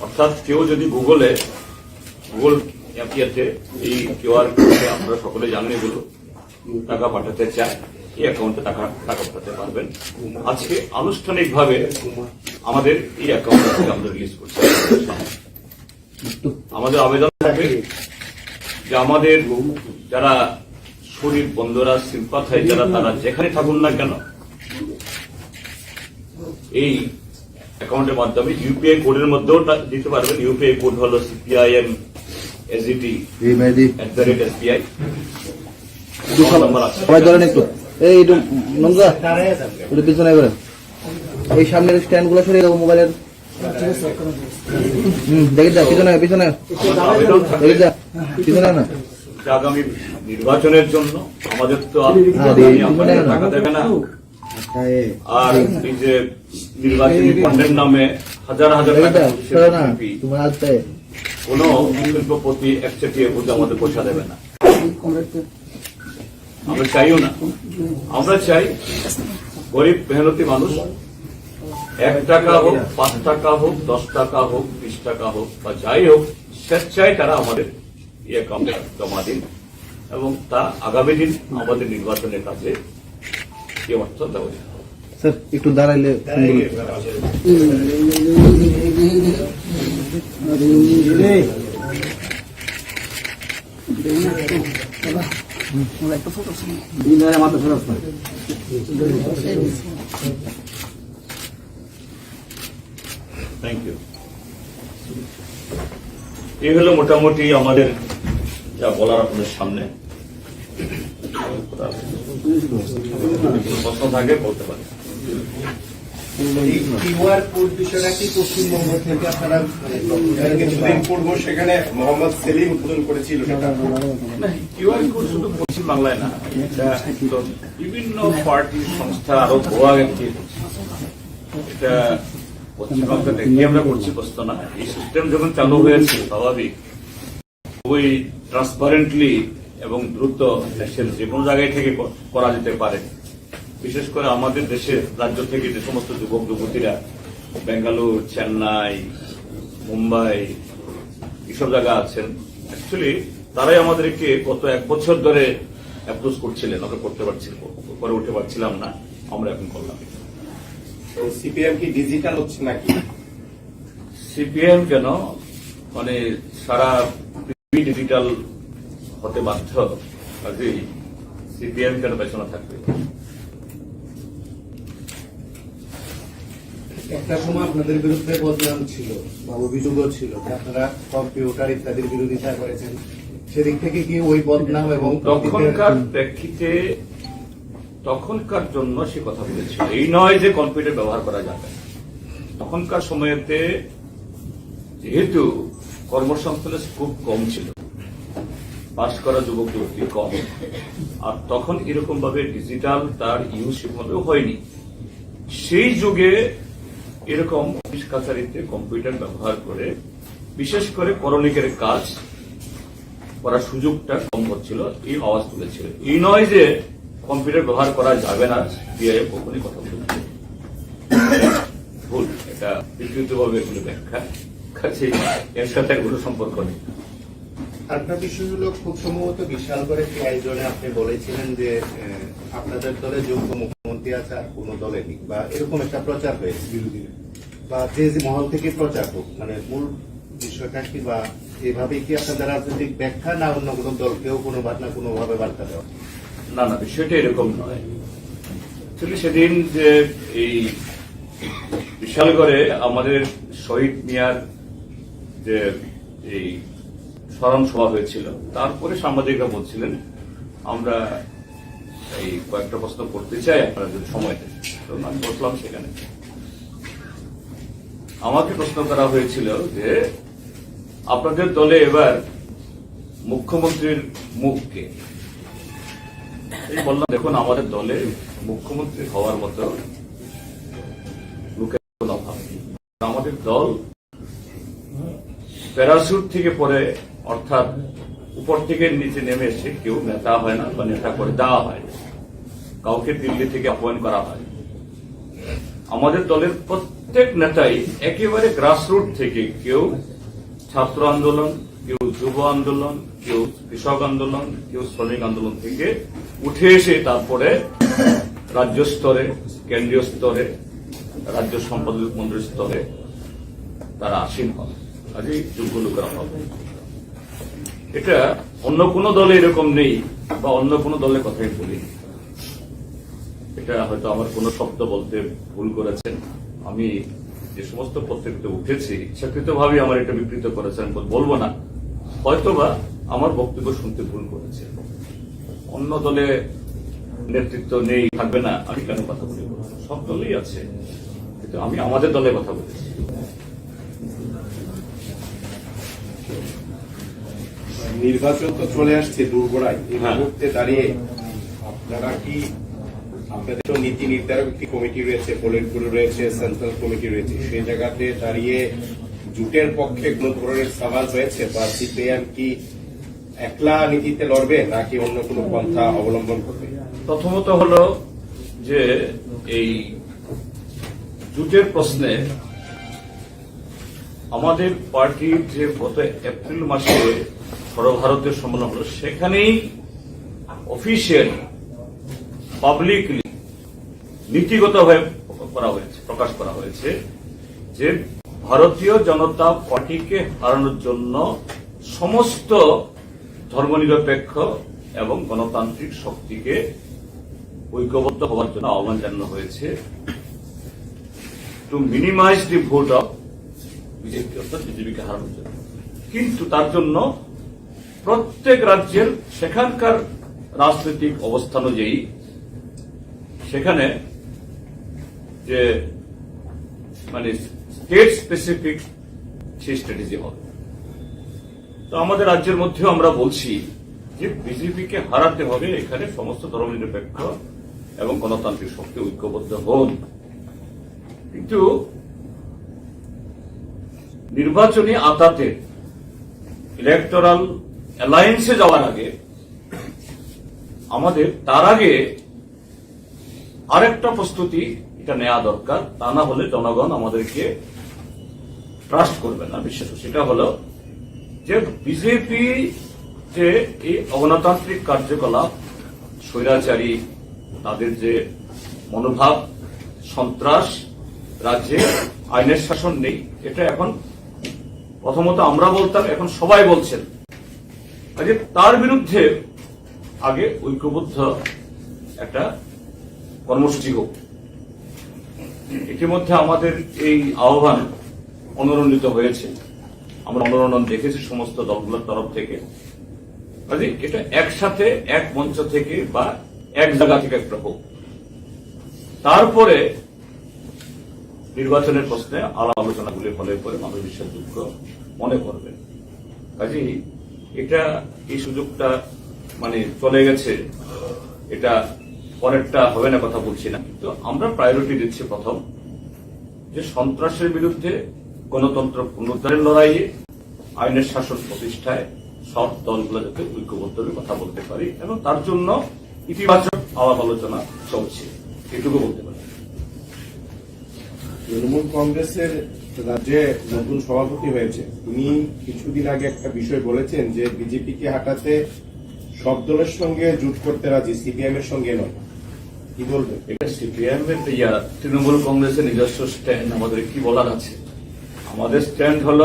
অর্থাৎ কেউ যদি গুগল অ্যাপে এই QR কোডে, আপনারা সকলে জানেন এগুলো, টাকা পাঠাতে চায়, এই অ্যাকাউন্টে টাকা পাঠাতে পারবেন। আজকে আনুষ্ঠানিকভাবে আমাদের এই অ্যাকাউন্টটাকে আমরা রিলিজ করছি। আমাদের আবেদন থাকবে যে আমাদের যারা শরীর বন্ধুরা, সিম্পাথাই যারা, তারা যেখানে থাকুন না কেন, এই অ্যাকাউন্টের মাধ্যমে ইউপিআই কোডের মধ্যেও দিতে পারবেন। ইউপিআই কোড হল CPIM SBI। সবাই ধরেন একটু, এই নোংরা একটু পিছনে করেন, এই সামনের স্ট্যান্ড গুলো সরিয়ে দেবো মোবাইলের। দেখে যা পিছনে, পিছনে দেখে যা, পিছনে না। আগামী নির্বাচনের জন্য আমাদের তো টাকা দেবে না, আর এই যে নির্বাচনী বন্ডের নামে হাজার হাজার টাকা কোন শিল্পপতি একচেটিয়া আমাদের পয়সা দেবে না। আমরা চাইও না। আমরা চাই গরিব মেহনতি মানুষ 1 টাকা হোক, 5 টাকা হোক, 10 টাকা হোক, 20 টাকা হোক বা যাই হোক, স্বেচ্ছায় তারা আমাদের অ্যাকাউন্টে জমা দিন এবং তা আগামী দিন আমাদের নির্বাচনের কাজে এই অর্থ দেওয়া হবে। স্যার একটু দাঁড়াইলে থ্যাংক ইউ। এই হলো মোটামুটি আমাদের যা বলার আপনাদের সামনে। প্রশ্ন থাকে বলতে পারে। কিউআর কোড বিষয়টা কি পশ্চিমবঙ্গ থেকে আপনারা কিছুদিন পূর্ব সেখানে মোহাম্মদ সেলিম উদ্বোধন করেছিল সেটা কিউআর কোড শুধু পশ্চিম বাংলায় না, এটা তো বিভিন্ন পার্টি সংস্থা আরো গোয়া গেছে। এটা পশ্চিমবঙ্গ থেকে আমরা করছি প্রশ্ন না। এই সিস্টেম যখন চালু হয়েছে স্বাভাবিক ওই ট্রান্সপারেন্টলি এবং দ্রুত দেশের যে কোনো জায়গায় থেকে করা যেতে পারে। বিশেষ করে আমাদের দেশের রাজ্য থেকে যে সমস্ত যুবক যুবতীরা বেঙ্গালুরু, চেন্নাই, মুম্বাই এসব জায়গা আছেন, অ্যাকচুয়ালি তারাই আমাদেরকে গত 1 বছর ধরে অ্যাপ্রোচ করছিলেন। আমরা করে উঠতে পারছিলাম না, আমরা এখন করলাম। সিপিএম কি ডিজিটাল হচ্ছে নাকি? সিপিএম কেন, মানে সারা পৃথিবী ডিজিটাল হতে বাধ্য, কাজেই সিপিএম কেন পেছনে থাকবে? একটা সময় আপনাদের বিরুদ্ধে বদনাম ছিল বা অভিযোগও ছিল যে আপনারা কম্পিউটার ইত্যাদির বিরোধিতা করেছেন। সেদিক থেকে কি ওই বদনাম এবং তখনকার প্রেক্ষিতে তখনকার জন্য সে কথা বলেছিল, এই নয় যে কম্পিউটার ব্যবহার করা যাবে। তখনকার সময়েতে যেহেতু কর্মসংস্থানের খুব কম ছিল, পাস করা যুবক যুবতী কম, আর তখন এরকম ভাবে ডিজিটাল তার ইউজ সেভাবেও হয়নি। সেই যুগে এরকম অফিস কাছারিতে কম্পিউটার ব্যবহার করে বিশেষ করে করণিকের কাজ করার সুযোগটা কম হচ্ছিল, এই আওয়াজ তুলেছিল। এই নয় যে কম্পিউটার ব্যবহার করা যাবে না, বিআইএ কখনই কথা বলছে ভুল, এটা বিকৃতভাবে এগুলো ব্যাখ্যা, কাছে এর সাথে কোনো সম্পর্ক নেই। আরেকটা বিষয় হলো, খুব সম্ভবত বিশাল করে একটি আয়োজনে আপনি বলেছিলেন যে আপনাদের দলে যোগ্য মুখ্যমন্ত্রী আছে আর কোন দলে নেই, বা এরকম একটা প্রচার হয়েছে বিরোধীরা বা যে মহল থেকে প্রচার হোক, মানে মূল বিষয়টা কি বা এভাবে কি আপনাদের রাজনৈতিক ব্যাখ্যা না অন্য কোনো দলকেও কোনোভাবে বার্তা দেওয়া? না না, বিষয়টা এরকম নয়। সেদিন যে এই বিশালগড়ে আমাদের শহীদ মিয়ার যে এই স্মরণ সভা হয়েছিল, তারপরে সাংবাদিকরা বলছিলেন আমরা এই কয়েকটা প্রশ্ন করতে চাই, আপনারা যদি সময় দেন। তো আমি বসলাম সেখানে। আমাকে প্রশ্ন করা হয়েছিল যে আপনাদের দলে এবার মুখ্যমন্ত্রীর মুখকে। বললাম দেখুন, আমাদের দলে মুখ্যমন্ত্রী হওয়ার মতো লোকের কোনো অভাব নেই। আমাদের দল প্যারাসুট থেকে পরে, অর্থাৎ উপর থেকে নিচে নেমে এসে কেউ নেতা হয় না বা নেতা করে দেওয়া হয়, কাউকে দিল্লি থেকে অ্যাপয়েন্ট করা হয়। আমাদের দলের প্রত্যেক নেতাই একেবারে গ্রাসরুট থেকে, কেউ ছাত্র আন্দোলন, কেউ যুব আন্দোলন, কেউ কৃষক আন্দোলন, কেউ শ্রমিক আন্দোলন থেকে উঠে এসে তারপরে রাজ্য স্তরে, কেন্দ্রীয় স্তরে, রাজ্য সম্পাদক মন্ত্রী স্তরে তারা আসীন হন। কাজেই যোগ্য লোকেরা হবে। এটা অন্য কোন দলে এরকম নেই, বা অন্য কোন দলের কথাই বলি। এটা হয়তো আমার কোন শব্দ বলতে ভুল করেছেন। আমি যে সমস্ত পত্রিকাতে উঠেছি ইচ্ছাকৃতভাবে আমার এটা বিকৃত করেছেন বলবো না, হয়তোবা আমার বক্তব্য শুনতে ভুল করেছে। অন্য দলে নেতৃত্ব নেই, থাকবে না, আমি কেন কথা বলি? সব দলেই আছে, কিন্তু আমি আমাদের দলের কথা বলেছি। নির্বাচন তো চলে আসছে দুর্গড়ায়, এই মুহূর্তে দাঁড়িয়ে আপনারা কি, আপনাদের তো নীতি নির্ধারক একটি কমিটি রয়েছে, পোলিট ব্যুরো রয়েছে, সেন্ট্রাল কমিটি রয়েছে, সেই জায়গাতে দাঁড়িয়ে জোটের পক্ষে কোন ধরনের সওয়াল হয়েছে বা সিপিএম কি একলা নীতিতে লড়বে নাকি অন্য কোনো পন্থা অবলম্বন করবে? প্রথমত হলো যে এই জুটের প্রশ্নে আমাদের পার্টির যে গত এপ্রিল মাসে সর্বভারতীয় সম্মেলন হলো, সেখানেই অফিসিয়ালি পাবলিকলি নীতিগতভাবে প্রকাশ করা হয়েছে যে ভারতীয় জনতা পার্টিকে হারানোর জন্য সমস্ত ধর্মনিরপেক্ষ এবং গণতান্ত্রিক শক্তিকে ঐক্যবদ্ধ হওয়ার জন্য আহ্বান জানানো হয়েছে, to minimize the vote of BJP, অর্থাৎ বিজেপিকে হারানোর জন্য। কিন্তু তার জন্য প্রত্যেক রাজ্যের সেখানকার রাজনৈতিক অবস্থা অনুযায়ী সেখানে যে মানে স্টেট স্পেসিফিক সেই স্ট্র্যাটেজি হবে। তো আমাদের রাজ্যের মধ্যেও আমরা বলছি যে বিজেপিকে হারাতে হবে, এখানে সমস্ত ধর্মনিরপেক্ষ এবং গণতান্ত্রিক শক্তি ঐক্যবদ্ধ হন। কিন্তু নির্বাচনী আতাতে ইলেকটোরাল অ্যালায়েন্সে যাওয়ার আগে আমাদের তার আগে আরেকটা প্রস্তুতি এটা নেওয়া দরকার, তা না হলে জনগণ আমাদেরকে ট্রাস্ট করবে না, বিশ্বাস। সেটা হলো যে বিজেপি যে এই অগণতান্ত্রিক কার্যকলাপ, স্বৈরাচারী তাদের যে মনোভাব, সন্ত্রাস, রাজ্যে আইনের শাসন নেই, এটা এখন প্রথমত আমরা বলতাম, এখন সবাই বলছেন। আগে তার বিরুদ্ধে আগে ঐক্যবদ্ধ একটা কর্মসূচি হোক। ইতিমধ্যে আমাদের এই আহ্বান অনুরণিত হয়েছে, আমরা অনুরণন দেখেছি সমস্ত দলগুলোর তরফ থেকে। কাজে এটা একসাথে এক মঞ্চ থেকে বা এক জায়গা থেকে একটা হোক, তারপরে নির্বাচনের প্রশ্নে আলাপ আলোচনাগুলি হলে পরে মানুষ বিশ্বাসযোগ্য মনে করবেন। কাজেই এটা এই সুযোগটা মানে চলে গেছে, এটা পরেরটা হবে না কথা বলছি না, কিন্তু আমরা প্রায়োরিটি দিচ্ছি প্রথম যে সন্ত্রাসের বিরুদ্ধে গণতন্ত্র পুনরুদ্ধারের লড়াইয়ে, আইনের শাসন প্রতিষ্ঠায় সব দলগুলো যাতে ঐক্যবদ্ধভাবে কথা বলতে পারি, এবং তার জন্য ইতিবাচক আলাপ আলোচনা চলছে, এটুকু বলতে পারি। তৃণমূল কংগ্রেসের রাজ্যে নতুন সভাপতি হয়েছে, তিনি কিছুদিন আগে একটা বিষয় বলেছেন যে বিজেপিকে হাঁটাতে সব দলের সঙ্গে জোট করতে রাজি, সিপিএম এর সঙ্গে নয়। কি বলবেন? এটা সিপিএম এর তৃণমূল কংগ্রেসের নিজস্ব স্ট্যান্ড, আমাদের কি বলার আছে? আমাদের স্ট্যান্ড হল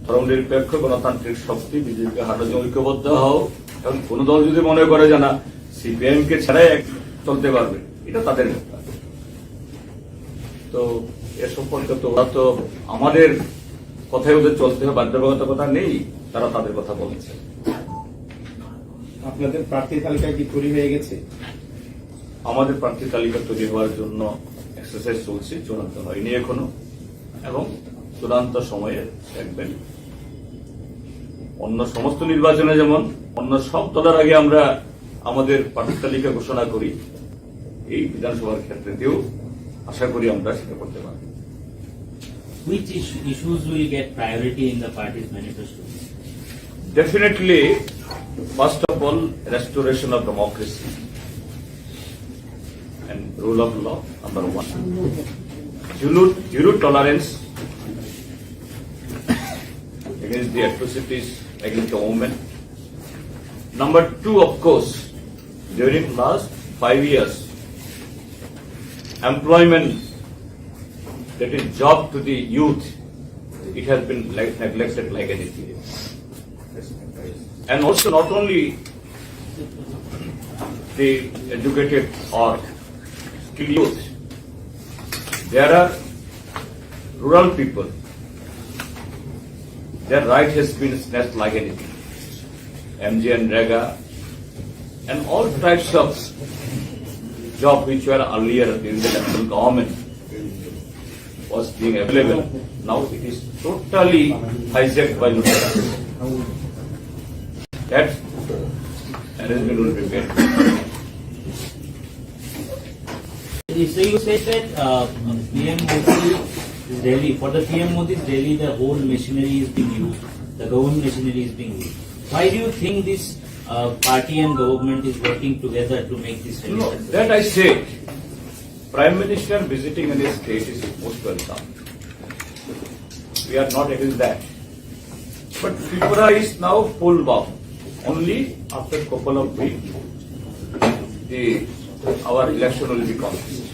ধর্মনিরপেক্ষ গণতান্ত্রিক শক্তি বিজেপিকে হাঁটাতে ঐক্যবদ্ধ হও, এবং কোন দল যদি মনে করে যে না সিপিএম কে ছাড়াই চলতে পারবে, এটা তাদের ব্যাপার। তো এ সম্পর্কে তো ওরা তো আমাদের কথায় ওদের চলতে হবে, বাধ্যবাধকতার কথা নেই, তারা তাদের কথা বলেছে। আপনাদের প্রার্থী তালিকা কি তৈরি হয়ে গেছে? আমাদের প্রার্থী তালিকা তৈরি হওয়ার জন্য এক্সারসাইজ চলছে, চূড়ান্ত হয়নি এখনো, এবং চূড়ান্ত সময়ে দেখবেন। অন্য সমস্ত নির্বাচনে যেমন অন্য সব দলের আগে আমরা আমাদের প্রার্থী তালিকা ঘোষণা করি, এই বিধানসভার ক্ষেত্রেতেও আশা করি আমরা সেটা করতে পারি। Which issues will get priority in the party's manifesto? Definitely, first of all, restoration of democracy and rule of law, number one. Zero tolerance against the atrocities against the women. Number two, of course, during last 5 years, employment, that is job to the youth, it has been neglected like anything. And also not only the educated or skilled youth, there are rural people, their right has been snatched like anything. MG and Rega and all types of job which were earlier in the central government was being available. Now it is totally hijacked by Luthra. That arrangement will be made. So you said that PM Modi is Delhi. For the PM Modi's Delhi, the whole machinery is being used. The government machinery is being used. Why do you think this party and government is working together to make this very No, successful? that I say, Prime Minister visiting any state is most welcome. We are not against that. But Tripura is now full bound. Only after a couple of weeks, our election will be contested.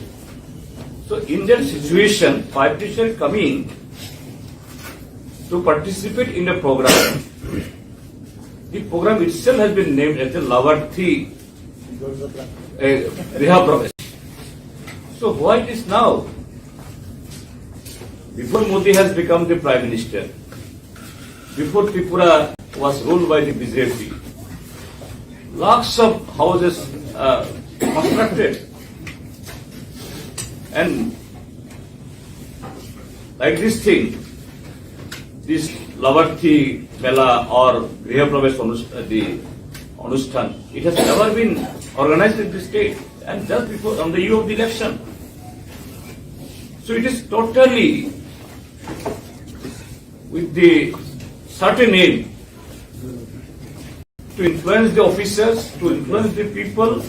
So in that situation, Prime Minister coming to participate in a program. The program itself has been named as the Lavarthi Riha Pravesh. So why it is now? Before Modi has become the Prime Minister, before Tripura was ruled by the BJP, lakhs of houses constructed. And like this thing, this Lavarthi Mela or Griha Pravesh the Anushthan, it has never been organized in the state and just before on the eve of the election. So it is totally with the certain aim to influence the officers, to influence the people,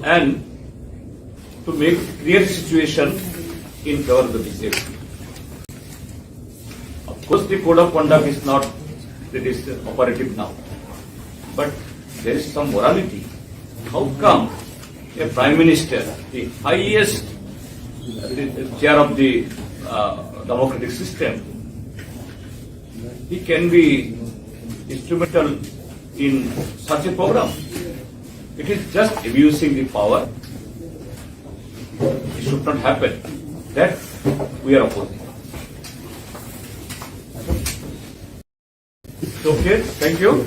and to create a situation in favor of the BJP. Of course, the code of conduct is not that is operative now, but there is some morality. How come a Prime Minister, the highest chair of the democratic system, he can be instrumental in such a program? It is just abusing the power. It should not happen. That we are opposing. Okay, thank you.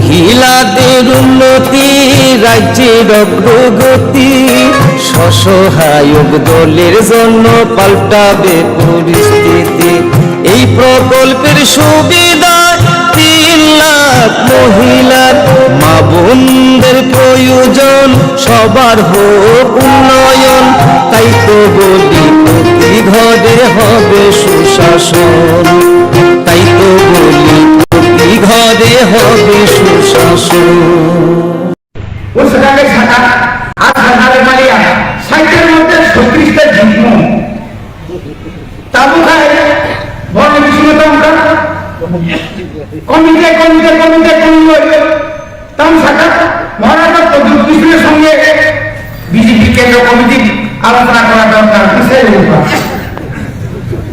মহিলাদের উন্নতি, রাজ্যের অগ্রগতি, স্বসহায়ক দলের জন্য পাল্টাবে পরিস্থিতি। এই প্রকল্পের সুবিধা 3 লাখ মহিলার, মা বোনদের প্রয়োজন সবার হোক উন্নয়ন। তাই তো বলি প্রতি ঘরে হবে সুশাসন, তাই তো বলি প্রতি ঘরে হবে সুশাসন। ওসকাকে ছাড়া আর ছাড়ালে মালিয়া সাইটের মধ্যে 36টা জিম্ম তাবু খায় বড় বিষ্ণু তমকা কমিটি তাম শাখা মহারাজা প্রযুক্তির সঙ্গে বিজেপি কেন্দ্র কমিটি আলোচনা করা দরকার বিষয়ের উপর।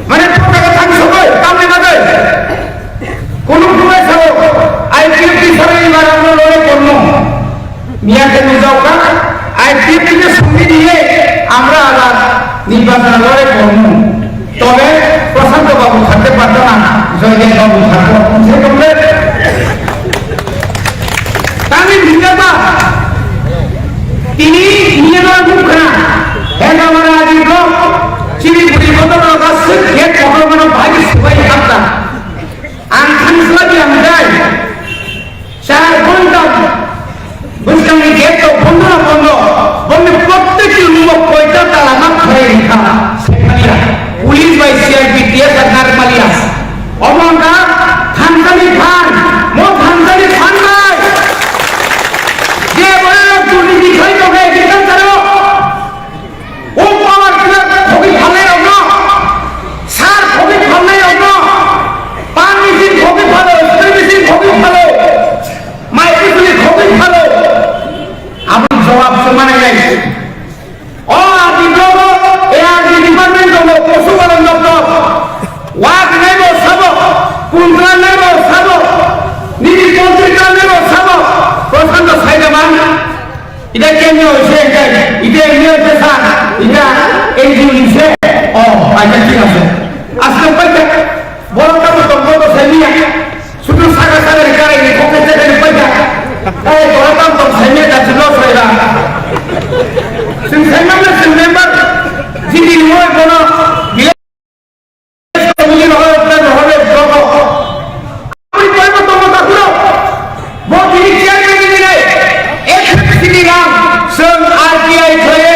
মানে প্রত্যেকে থাকি সবাই কামে না দেয় কোন সময় ছাড়ো আইপিএফটি ছাড়া এবার আমরা লড়ে করবো মিয়াকে নিজাওকা আইপিএফটিকে সঙ্গে নিয়ে আমরা আবার নির্বাচন লড়ে করবো। তবে প্রশান্ত বাবু থাকতে পারতো না, জয়দেব বাবু থাকতো সে করলে তামিল ভিন্নতা তিনি নিয়ে নেওয়ার মুখ না এক আমার আদি লোক চিড়িপুরি বদল আসছে খেয়ে কখনো ভাগি সবাই থাকতাম আনখানসলাটি আমি যাই 4 ঘন্টা বুঝলাম এই গেট তো বন্ধ না বন্ধ বললে প্রত্যেকটি যুবক কয়টা তার আমার ঘরে রেখা সেখানে পুলিশ বাই সিআইপি দিয়ে সরকার মালিয়া অমঙ্কা খানসানি খান মো খানসানি খান নাই যে বলে দুর্নীতি খাই তোকে এখান ছাড়ো ও পাওয়ার খুবই ভালো না সার খুবই ভালো না পান মেশিন খুবই ভালো স্প্রে মেশিন খুবই ভালো মাইক্রোফোন খুবই ভালো আপনি জবাব সমানে যাই ও আদি লোক এ আদি ডিপার্টমেন্ট লোক পশুপালন দপ্তর ওয়াক নেব সব কুন্দ্রা নেব সব নীতি পত্রিকা নেব সব প্রশান্ত সাইডামান এটা কেন হয়েছে এটা এমনি হচ্ছে স্যার এটা এই জিনিসে ও আচ্ছা ঠিক আছে আসলে পাইতে বড় কাজ দপ্তর তো সেমিয়া শুধু সাগা সাগের কারে কোকে থেকে পাইতা এই বড় কাজ তো সেমিয়া কাছে লস হয়ে না সিন সেমিয়া না সিন মেম্বার যিনি হয় কোন কমিটি হবে হবে আমি কইব তোমার কাকুর বহুত তিনি চেয়ারম্যান দিলে এক সিটি রাম সব আরটিআই হয়ে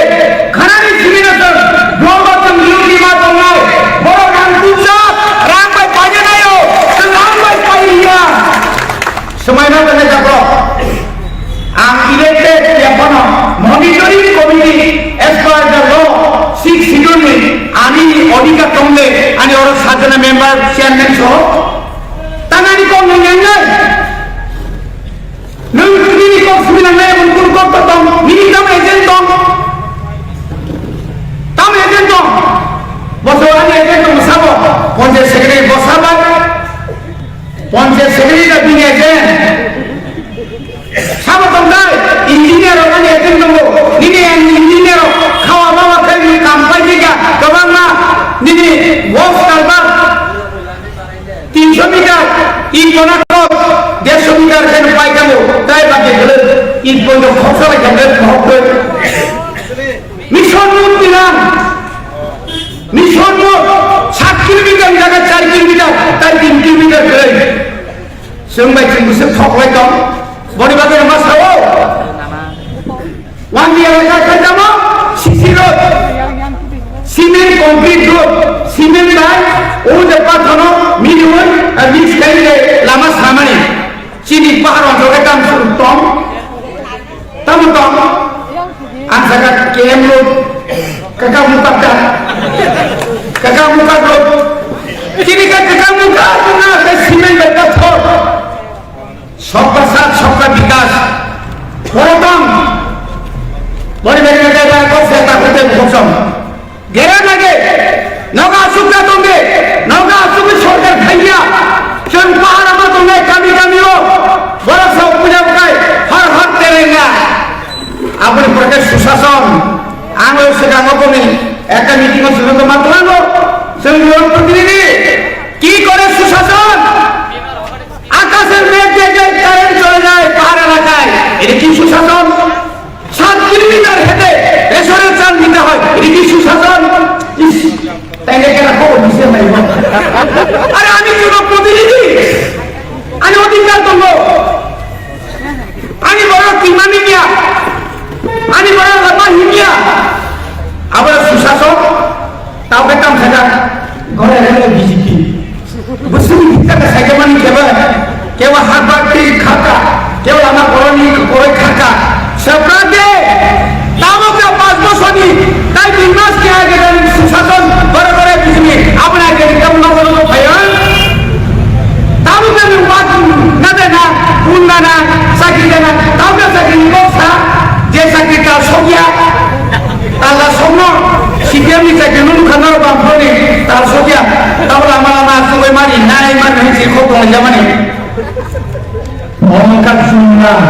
খানারি সিমিনা সব গোবর্ধন বিরোধী মা তোমরা বড় গান তুলছো রাম ভাই পাজে নাইও তো রাম ভাই পাইয়া সময় না বলে যাব আম ইলেক্টেড এখন monitoring committee as per the law 6 শিডিউলে আমি অধিকার কমলে আমি ওর 7 জন মেম্বার চেয়ারম্যান সহ তানারি কম নেই নই তিনি কম সুবিধা নেই উনকুর করতে মিনিমাম এজেন্ট তাম এজেন্ট বসবানি এজেন্ট বসাব পঞ্চায়েত সেক্রেটারি বসাব পঞ্চায়েত সেক্রেটারিটা তিনি এজেন্ট সাবতম নাই ইঞ্জিনিয়ার ওখানে এজেন্ট দেবো নিনি ইঞ্জিনিয়ার খাওয়া দাওয়া খেয়ে কাম পাই দিকা তখন না নিনি বস কারবার 300 মিটার ইট বনা 150 মিটার কেন পাই যাবো তাই বাকি গেলে ইট পর্যন্ত খরচা লাগে হবে মিশন রুট দিলাম মিশন রুট 7 কিলোমিটার জায়গা 4 কিলোমিটার তাই 3 কিলোমিটার গেলে সঙ্গে চিংসে ঠকলাই দাও বড়িবাদের মাসাও ওয়ান ইয়ার কাজ যাবো CC road cement concrete road cement বাই ও যে পাথর মিলিয়ন আর মিক্স করে লামা সামানি চিনি পাহাড় অঞ্চলে কাম তম আনসাকা কেএম রোড কাকা মুকা রোড চিনি কাকা মুকা না সিমেন্ট একটা ছোট सबका साथ सबका विकास प्रथम बड़ी बड़ी जगह को सेता करते मौसम घेरा लगे नौका सुखा तुमगे नौका सुख छोड़कर भैया चल पहाड़ में तुमने कमी कमी हो बड़ा सब पूजा बुकाय हर तेरेगा अपने प्रदेश सुशासन आंगो से कामों को नहीं ऐसा मीटिंग में सुनो तो मत लो संयोग प्रतिनिधि की करे सुशासन আকাশের মেঘ দেখে কারেন্ট চলে যায় সুশাসন, 7 কিলোমিটার হেঁটে রেশনের চাল নিতে হয়, এটা কি সুশাসন? ইস, তাইলে কেন খবর দিছে ভাই? আরে আমি জনপ্রতিনিধি, আমি অধিকার করবো, আমি বড় কিমানি মিয়া, আমি বড় লামাহি মিয়া, আবার সুশাসন তাও পেতাম থাকা ঘরে ঘরে বিজিপি বুঝলি ভিতরে সাইকে মানি কেউ হাত বাড়তি খাকা, কেউ আমার করণী করে খাকা সবরাতে তামকে 5 বছর নি তাই 3 মাস কে আগে সুশাসন করে করে বিজিপি আপনাকে কেমন বলো ভাইয়া তামকে বাদ না দেনা পুন্না না চাকরি দেনা তামকে চাকরি বসা যে চাকরিটা সগিয়া তালা স্বপ্ন সিপিএমনি চাকরি নুন খানার বামফনি তার সগিয়া তাহলে আমার সবাই মারি না এই মারি হয়েছে খবর জামানি অহংকার শুনলাম